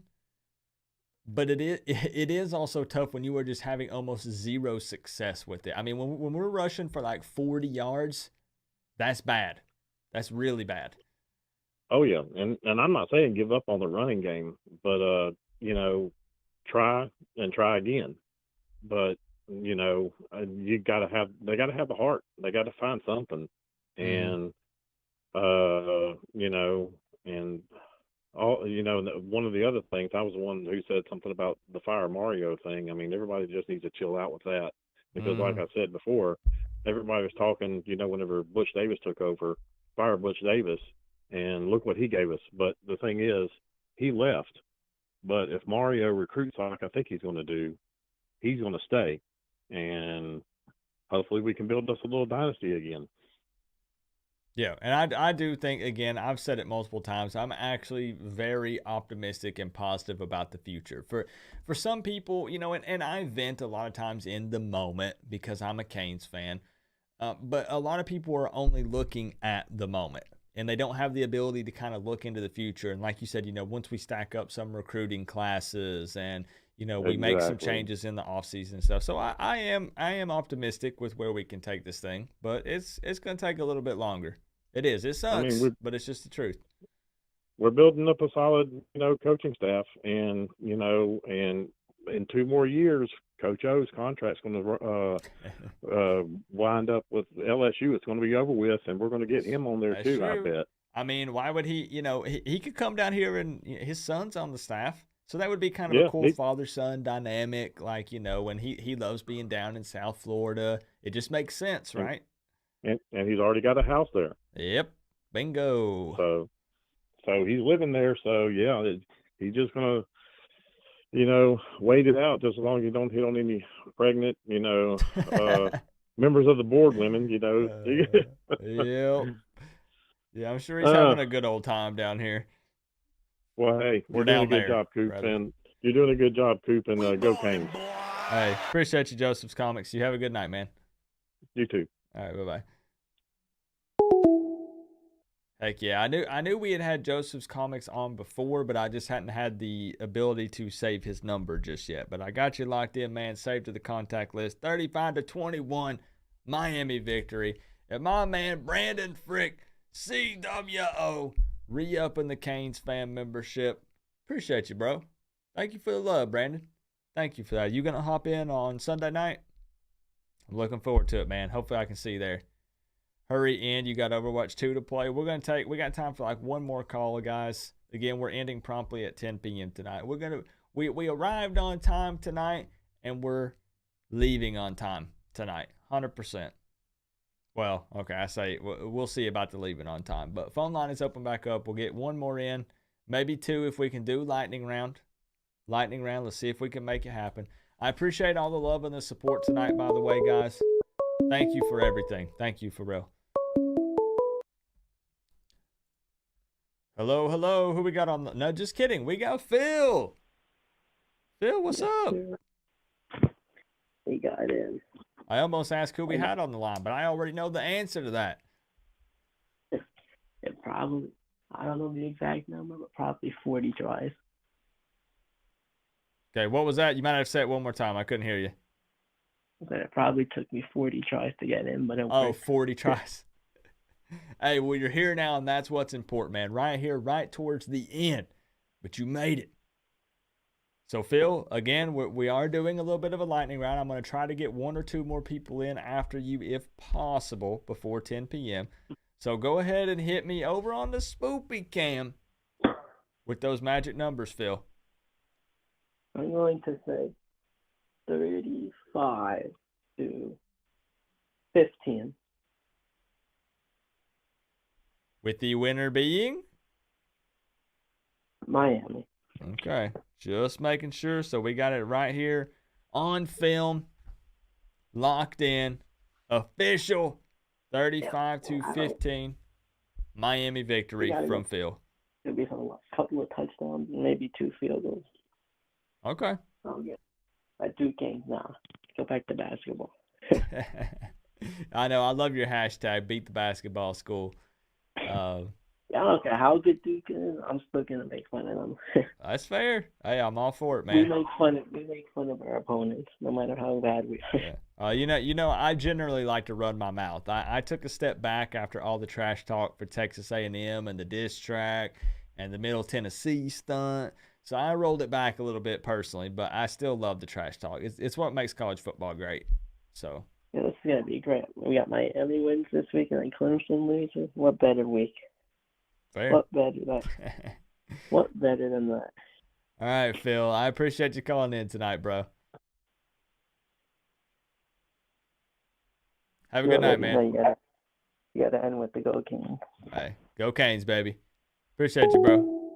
But it is also tough when you are just having almost zero success with it. I mean, when we're rushing for like 40 yards, that's bad. That's really bad. Oh yeah, and I'm not saying give up on the running game, but try and try again. But they got to have the heart. They got to find something, and and all one of the other things, I was the one who said something about the Fire Mario thing. I mean, everybody just needs to chill out with that because, like I said before, everybody was talking. Whenever Butch Davis took over, fire Butch Davis. And look what he gave us. But the thing is, he left. But if Mario recruits like I think he's going to do, he's going to stay. And hopefully we can build us a little dynasty again. Yeah, and I do think, again, I've said it multiple times, I'm actually very optimistic and positive about the future. For some people, and I vent a lot of times in the moment because I'm a Canes fan, but a lot of people are only looking at the moment. And they don't have the ability to kind of look into the future. And like you said, once we stack up some recruiting classes and, we make some changes in the offseason and stuff. So I am optimistic with where we can take this thing. But it's going to take a little bit longer. It is. It sucks, but it's just the truth. We're building up a solid, coaching staff. And, and in 2 more years, Coach O's contract's going to wind up with LSU. It's going to be over with, and we're going to get him on there too, true. I bet. I mean, why would he, he could come down here and his son's on the staff. So that would be kind of a cool father-son dynamic, like, when he loves being down in South Florida. It just makes sense, right? And he's already got a house there. Yep. Bingo. So he's living there. So, yeah, he's just going to, wait it out just as long as you don't hit on any pregnant, members of the board women, Yep. Yeah, I'm sure he's having a good old time down here. Well, hey, you're doing a good job, Coop, and you're doing a good job, Coop, and go Canes. Hey, appreciate you, Joseph's Comics. You have a good night, man. You too. All right, bye-bye. Heck yeah, I knew we had Joseph's Comics on before, but I just hadn't had the ability to save his number just yet. But I got you locked in, man. Saved to the contact list. 35-21, Miami victory. And my man Brandon Frick, CWO, re-upping the Canes fan membership. Appreciate you, bro. Thank you for the love, Brandon. Thank you for that. You gonna hop in on Sunday night? I'm looking forward to it, man. Hopefully I can see you there. Hurry in. You got Overwatch 2 to play. We got time for like one more call, guys. Again, we're ending promptly at 10 p.m. tonight. We arrived on time tonight, and we're leaving on time tonight. 100%. Well, okay, I say we'll see about the leaving on time. But phone line is open back up. We'll get one more in, maybe 2 if we can do lightning round. Let's see if we can make it happen. I appreciate all the love and the support tonight, by the way, guys. Thank you for everything. Thank you for real. Hello. Who we got on? No, just kidding. We got Phil. Phil, what's up? We got in. I almost asked who we had on the line, but I already know the answer to that. It probably, I don't know the exact number, but probably 40 tries. Okay, what was that? You might have to say it one more time. I couldn't hear you. But it probably took me 40 tries to get in, but it worked. 40 tries. Hey, well, you're here now, and that's what's important, man. Right here, right towards the end. But you made it. So, Phil, again, we are doing a little bit of a lightning round. I'm going to try to get 1 or 2 more people in after you, if possible, before 10 p.m. So go ahead and hit me over on the spoopy cam with those magic numbers, Phil. I'm going to say 35 to 15. With the winner being? Miami. Okay. Just making sure. So we got it right here on film. Locked in. Official. 35-15. Miami victory from Phil. It'll be a couple of touchdowns, maybe 2 field goals. Okay. Oh, yeah. That Duke game, nah. Go back to basketball. I know. I love your hashtag, beat the basketball school. Yeah, I don't care how good Duke is. I'm still gonna make fun of them. That's fair. Hey, I'm all for it, man. We make fun of our opponents, no matter how bad we are. Yeah. You know, I generally like to run my mouth. I took a step back after all the trash talk for Texas A&M and the diss track and the Middle Tennessee stunt. So I rolled it back a little bit personally, but I still love the trash talk. It's what makes college football great. So. Yeah, this is gonna be great. We got Miami wins this week and then Clemson loses. What better week? Fair. What better than that? All right, Phil. I appreciate you calling in tonight, bro. Have a good night, man. You gotta end with the Go Canes. Hey, go Canes, baby. Appreciate you, bro.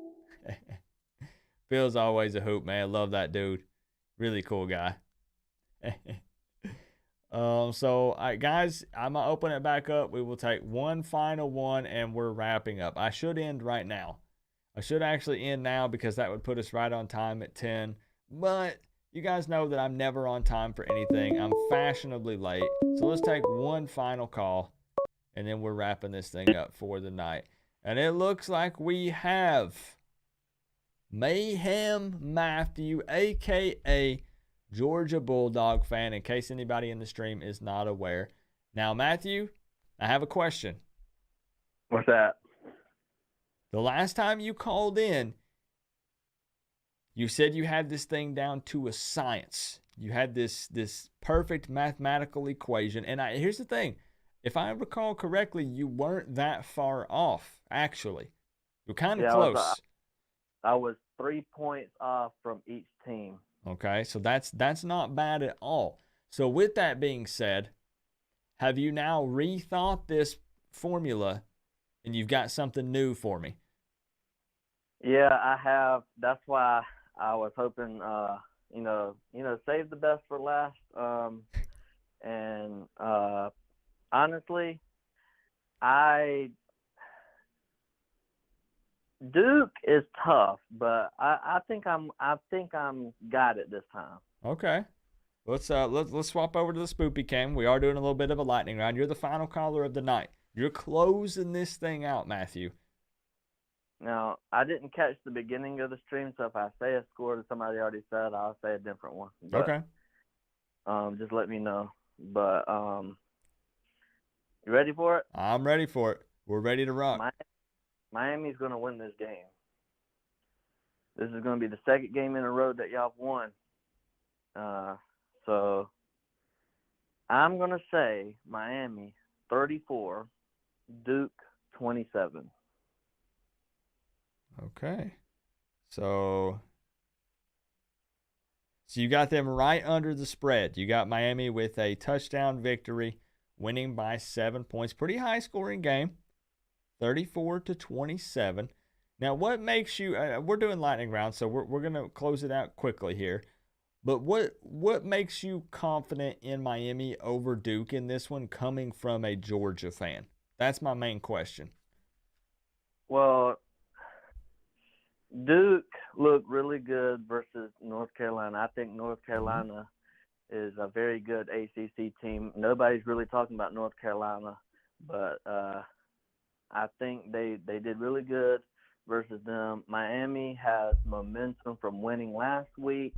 Phil's always a hoop, man. Love that dude. Really cool guy. So, all right, guys, I'm going to open it back up. We will take one final one, and we're wrapping up. I should end right now. I should actually end now because that would put us right on time at 10. But you guys know that I'm never on time for anything. I'm fashionably late. So let's take one final call, and then we're wrapping this thing up for the night. And it looks like we have Mayhem Matthew, a.k.a. Georgia Bulldog fan, in case anybody in the stream is not aware. Now, Matthew, I have a question. What's that? The last time you called in, you said you had this thing down to a science. You had this perfect mathematical equation. And here's the thing. If I recall correctly, you weren't that far off, actually. You're kind of close. I was 3 points off from each team. Okay, so that's not bad at all. So with that being said, have you now rethought this formula and you've got something new for me? Yeah, I have. That's why I was hoping, save the best for last. Honestly, Duke is tough, but I think I'm got it this time. Okay. Let's swap over to the spoopy cam. We are doing a little bit of a lightning round. You're the final caller of the night. You're closing this thing out, Matthew. Now, I didn't catch the beginning of the stream, so if I say a score that somebody already said, I'll say a different one. But, okay. Just let me know. But you ready for it? I'm ready for it. We're ready to rock. Miami's going to win this game. This is going to be the second game in a row that y'all have won. So I'm going to say Miami 34, Duke 27. Okay. So you got them right under the spread. You got Miami with a touchdown victory, winning by 7 points. Pretty high scoring game. 34-27. Now, what makes you? We're doing lightning round, so we're gonna close it out quickly here. But what makes you confident in Miami over Duke in this one, coming from a Georgia fan? That's my main question. Well, Duke looked really good versus North Carolina. I think North Carolina is a very good ACC team. Nobody's really talking about North Carolina, but I think they did really good versus them. Miami has momentum from winning last week,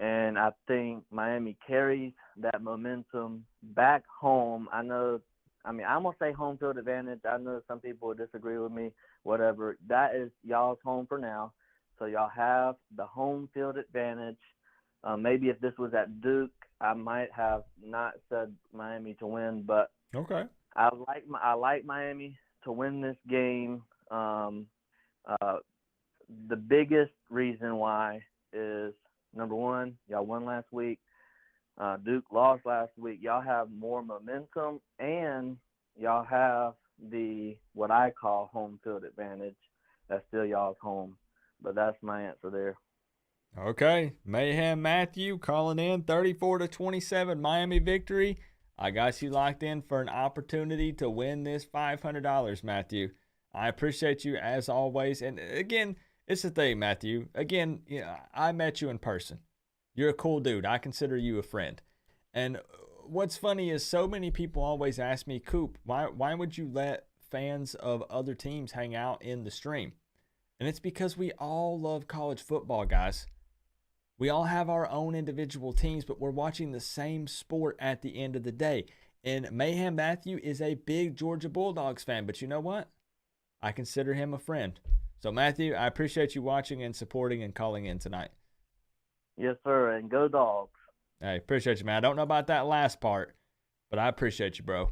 and I think Miami carries that momentum back home. I'm going to say home field advantage. I know some people will disagree with me, whatever. That is y'all's home for now, so y'all have the home field advantage. Maybe if this was at Duke, I might have not said Miami to win, but okay. I like Miami to win this game. The biggest reason why is, number one, y'all won last week. Duke lost last week. Y'all have more momentum, and y'all have the what I call home field advantage. That's still y'all's home, but that's my answer there. Okay, Mayhem Matthew calling in 34-27 Miami victory. I got you locked in for an opportunity to win this $500, Matthew. I appreciate you as always. And again, it's the thing, Matthew. Again, I met you in person. You're a cool dude. I consider you a friend. And what's funny is so many people always ask me, Coop, why would you let fans of other teams hang out in the stream? And it's because we all love college football, guys. We all have our own individual teams, but we're watching the same sport at the end of the day. And Mayhem Matthew is a big Georgia Bulldogs fan, but you know what? I consider him a friend. So, Matthew, I appreciate you watching and supporting and calling in tonight. Yes, sir, and go Dogs. Hey, appreciate you, man. I don't know about that last part, but I appreciate you, bro.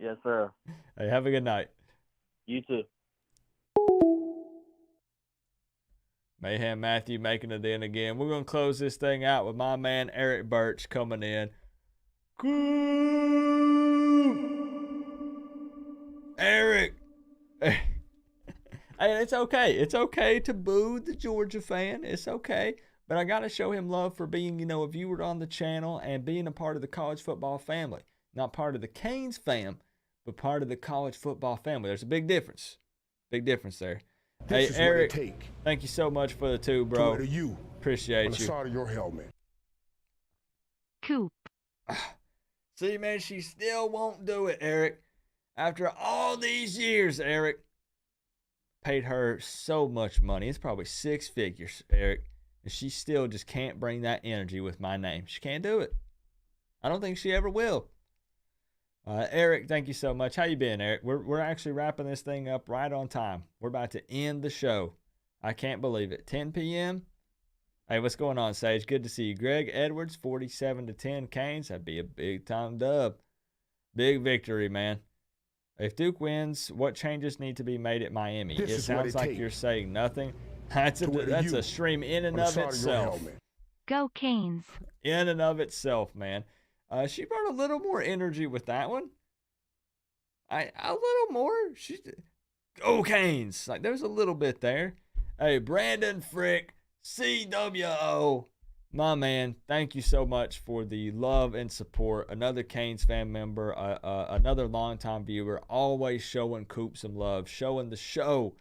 Yes, sir. Hey, have a good night. You too. Mayhem Matthew making it in again. We're going to close this thing out with my man Eric Birch coming in. Eric! Hey, it's okay. It's okay to boo the Georgia fan. It's okay. But I got to show him love for being, a viewer on the channel and being a part of the college football family. Not part of the Canes fam, but part of the college football family. There's a big difference. Big difference there. This is Eric, what it take thank you so much for the two, bro. to you Appreciate on the you. side of your helmet. Coop. See, man, she still won't do it, Eric. After all these years, Eric. Paid her so much money. It's probably 6 figures, Eric. And she still just can't bring that energy with my name. She can't do it. I don't think she ever will. Eric, thank you so much. How you been, Eric? We're actually wrapping this thing up right on time. We're about to end the show. I can't believe it. 10 p.m. Hey, what's going on, Sage? Good to see you. Greg Edwards, 47-10 Canes. That'd be a big-time dub. Big victory, man. If Duke wins, what changes need to be made at Miami? It sounds like you're saying nothing. That's a stream in and of itself. Go Canes. In and of itself, man. She brought a little more energy with that one. A little more. Go Canes. Like there's a little bit there. Hey, Brandon Frick, CWO, my man. Thank you so much for the love and support. Another Canes fan member, another longtime viewer, always showing Coop some love, showing the show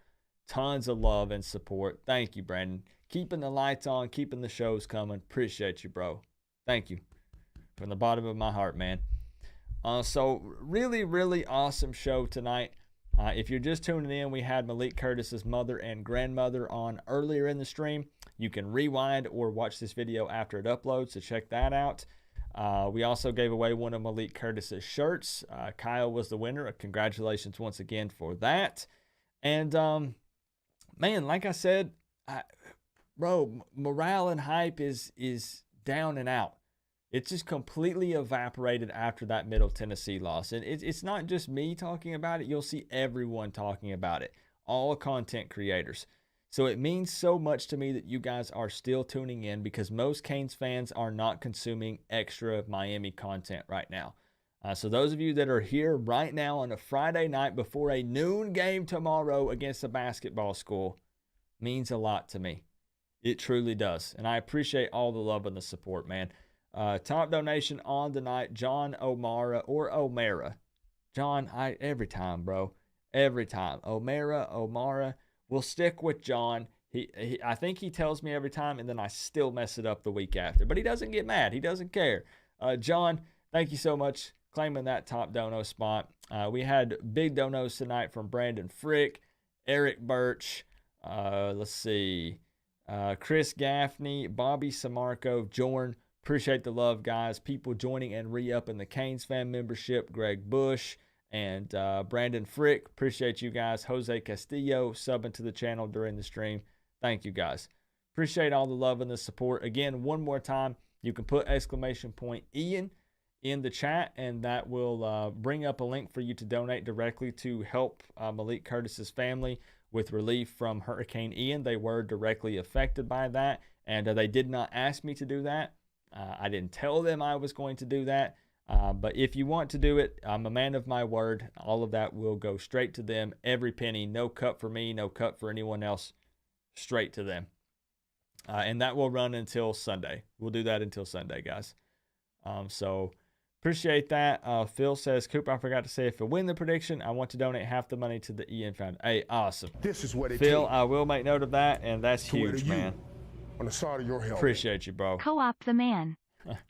tons of love and support. Thank you, Brandon. Keeping the lights on, keeping the shows coming. Appreciate you, bro. Thank you. From the bottom of my heart, man. So really, really awesome show tonight. If you're just tuning in, we had Malik Curtis's mother and grandmother on earlier in the stream. You can rewind or watch this video after it uploads, so check that out. We also gave away one of Malik Curtis's shirts. Kyle was the winner. Congratulations once again for that. And, man, like I said, bro, morale and hype is down and out. It's just completely evaporated after that Middle Tennessee loss. And it's not just me talking about it. You'll see everyone talking about it. All content creators. So it means so much to me that you guys are still tuning in because most Canes fans are not consuming extra Miami content right now. So those of you that are here right now on a Friday night before a noon game tomorrow against a basketball school means a lot to me. It truly does. And I appreciate all the love and the support, man. Top donation on the night, John O'Mara or O'Mara. John, every time, bro. Every time. O'Mara. We'll stick with John. I think he tells me every time, and then I still mess it up the week after. But he doesn't get mad. He doesn't care. John, thank you so much claiming that top dono spot. We had big donos tonight from Brandon Frick, Eric Birch, let's see, Chris Gaffney, Bobby Samarco, Jorn. Appreciate the love, guys. People joining and re-upping the Canes fan membership. Greg Bush and Brandon Frick. Appreciate you guys. Jose Castillo subbing to the channel during the stream. Thank you, guys. Appreciate all the love and the support. Again, one more time, you can put !Ian in the chat, and that will bring up a link for you to donate directly to help Malik Curtis's family with relief from Hurricane Ian. They were directly affected by that, and they did not ask me to do that. I didn't tell them I was going to do that. But if you want to do it, I'm a man of my word. All of that will go straight to them. Every penny, no cut for me, no cut for anyone else, straight to them. And that will run until Sunday. We'll do that until Sunday, guys. So appreciate that. Phil says, Coop, I forgot to say, if I win the prediction, I want to donate half the money to the Ian Foundation. Hey, awesome. This is what it Phil, takes. I will make note of that, and that's huge, man. On the side of your helmet. Appreciate you, bro. Co-op the man.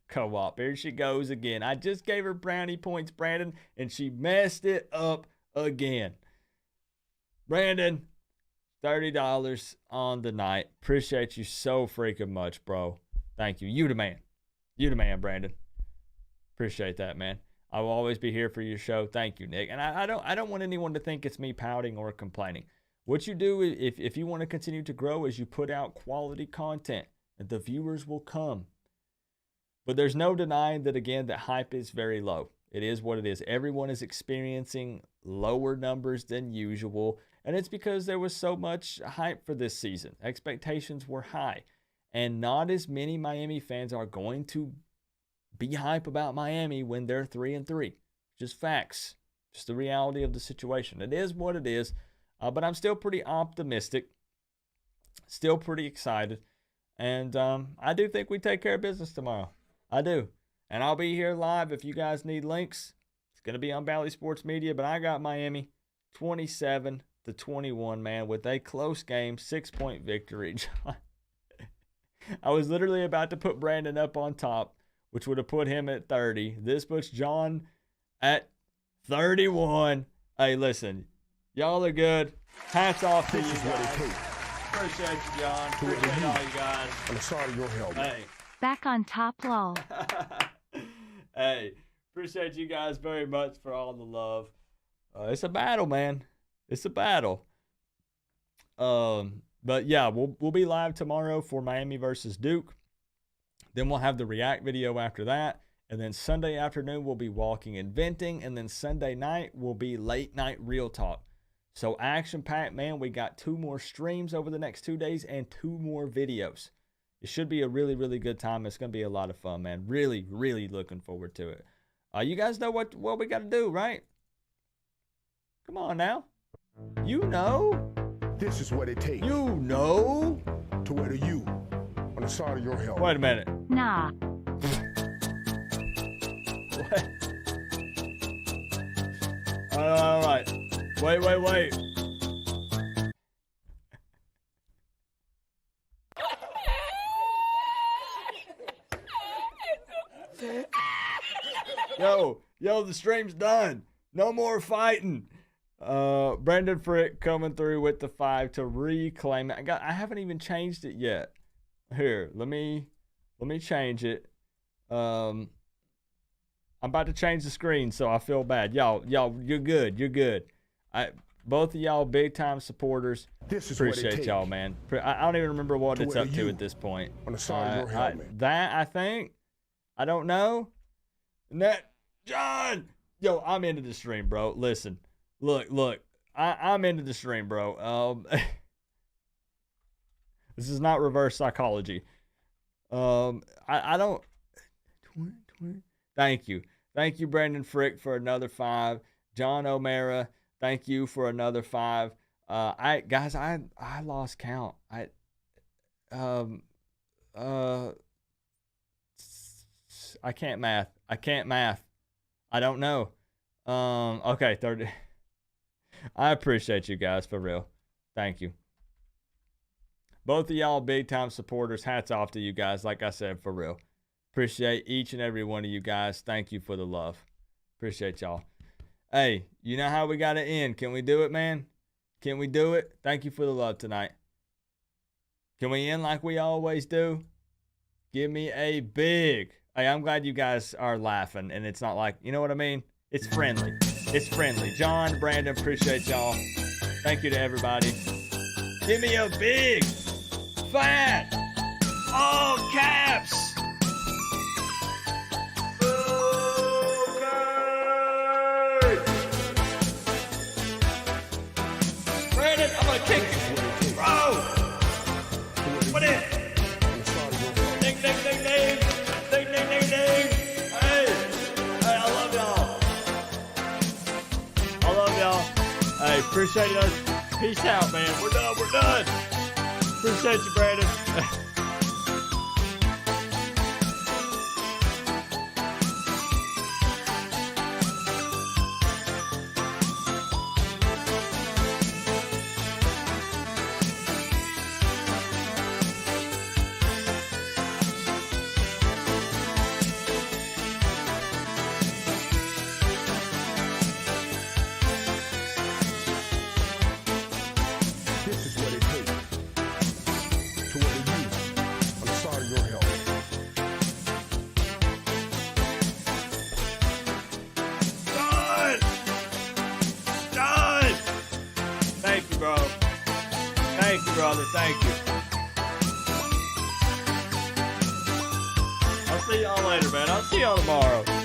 Co-op. Here she goes again. I just gave her brownie points, Brandon, and she messed it up again. Brandon, $30 on the night. Appreciate you so freaking much, bro. Thank you. You the man. You the man, Brandon. Appreciate that, man. I will always be here for your show. Thank you, Nick. And I don't want anyone to think it's me pouting or complaining. What you do if you want to continue to grow is you put out quality content and the viewers will come. But there's no denying that, again, that hype is very low. It is what it is. Everyone is experiencing lower numbers than usual. And it's because there was so much hype for this season. Expectations were high. And not as many Miami fans are going to be hype about Miami when they're 3-3. Just facts. Just the reality of the situation. It is what it is. But I'm still pretty optimistic. Still pretty excited. And I do think we take care of business tomorrow. I do. And I'll be here live if you guys need links. It's going to be on Bally Sports Media. But I got Miami 27-21, man, with a close game, 6-point victory. I was literally about to put Brandon up on top, which would have put him at 30. This puts John at 31. Hey, listen, y'all are good. Hats off to you guys. Appreciate you, John. Appreciate all you guys. On the side of your helmet. Hey. Back on top, lol. Hey, appreciate you guys very much for all the love. It's a battle, man. It's a battle. But yeah, we'll be live tomorrow for Miami versus Duke. Then we'll have the react video after that. And then Sunday afternoon, we'll be walking and venting. And then Sunday night will be late night real talk. So action-packed, man. We got 2 more streams over the next 2 days and 2 more videos. It should be a really, really good time. It's going to be a lot of fun, man. Really, really looking forward to it. You guys know what we got to do, right? Come on now. You know. This is what it takes. You know. To wear the U on the side of your helmet. Wait a minute. Nah. What? All right. Wait. Yo, the stream's done. No more fighting. Brandon Frick coming through with the 5 to reclaim it. I haven't even changed it yet. Here, let me change it. I'm about to change the screen, so I feel bad. Y'all, you're good. Both of y'all big time supporters. This is appreciate what it takes. y'all, man. I don't even remember what it's up to at this point. On the side of your helmet. I think. I don't know. John, yo, I'm into the stream, bro. Listen, look, I'm into the stream, bro. This is not reverse psychology. I don't. Thank you, Brandon Frick, for another 5. John O'Mara, thank you for another 5. I lost count. I can't math. I don't know. Okay, 30. I appreciate you guys, for real. Thank you. Both of y'all big time supporters. Hats off to you guys, like I said, for real. Appreciate each and every one of you guys. Thank you for the love. Appreciate y'all. Hey, you know how we got to end. Can we do it, man? Can we do it? Thank you for the love tonight. Can we end like we always do? Give me a big... Hey, I'm glad you guys are laughing, and it's not like, you know what I mean? It's friendly. It's friendly. John, Brandon, appreciate y'all. Thank you to everybody. Give me a big, fat, all caps. Brandon, I'm gonna kick you. Bro! What is? Ding, ding, ding, ding. Ding, ding, ding, ding. Hey. Appreciate us. Peace out, man. We're done. We're done. Appreciate you, Brandon. This is what it takes to win you. I'm sorry your help. Done! Done! Thank you, bro. Thank you, brother. Thank you. I'll see y'all later, man. I'll see y'all tomorrow.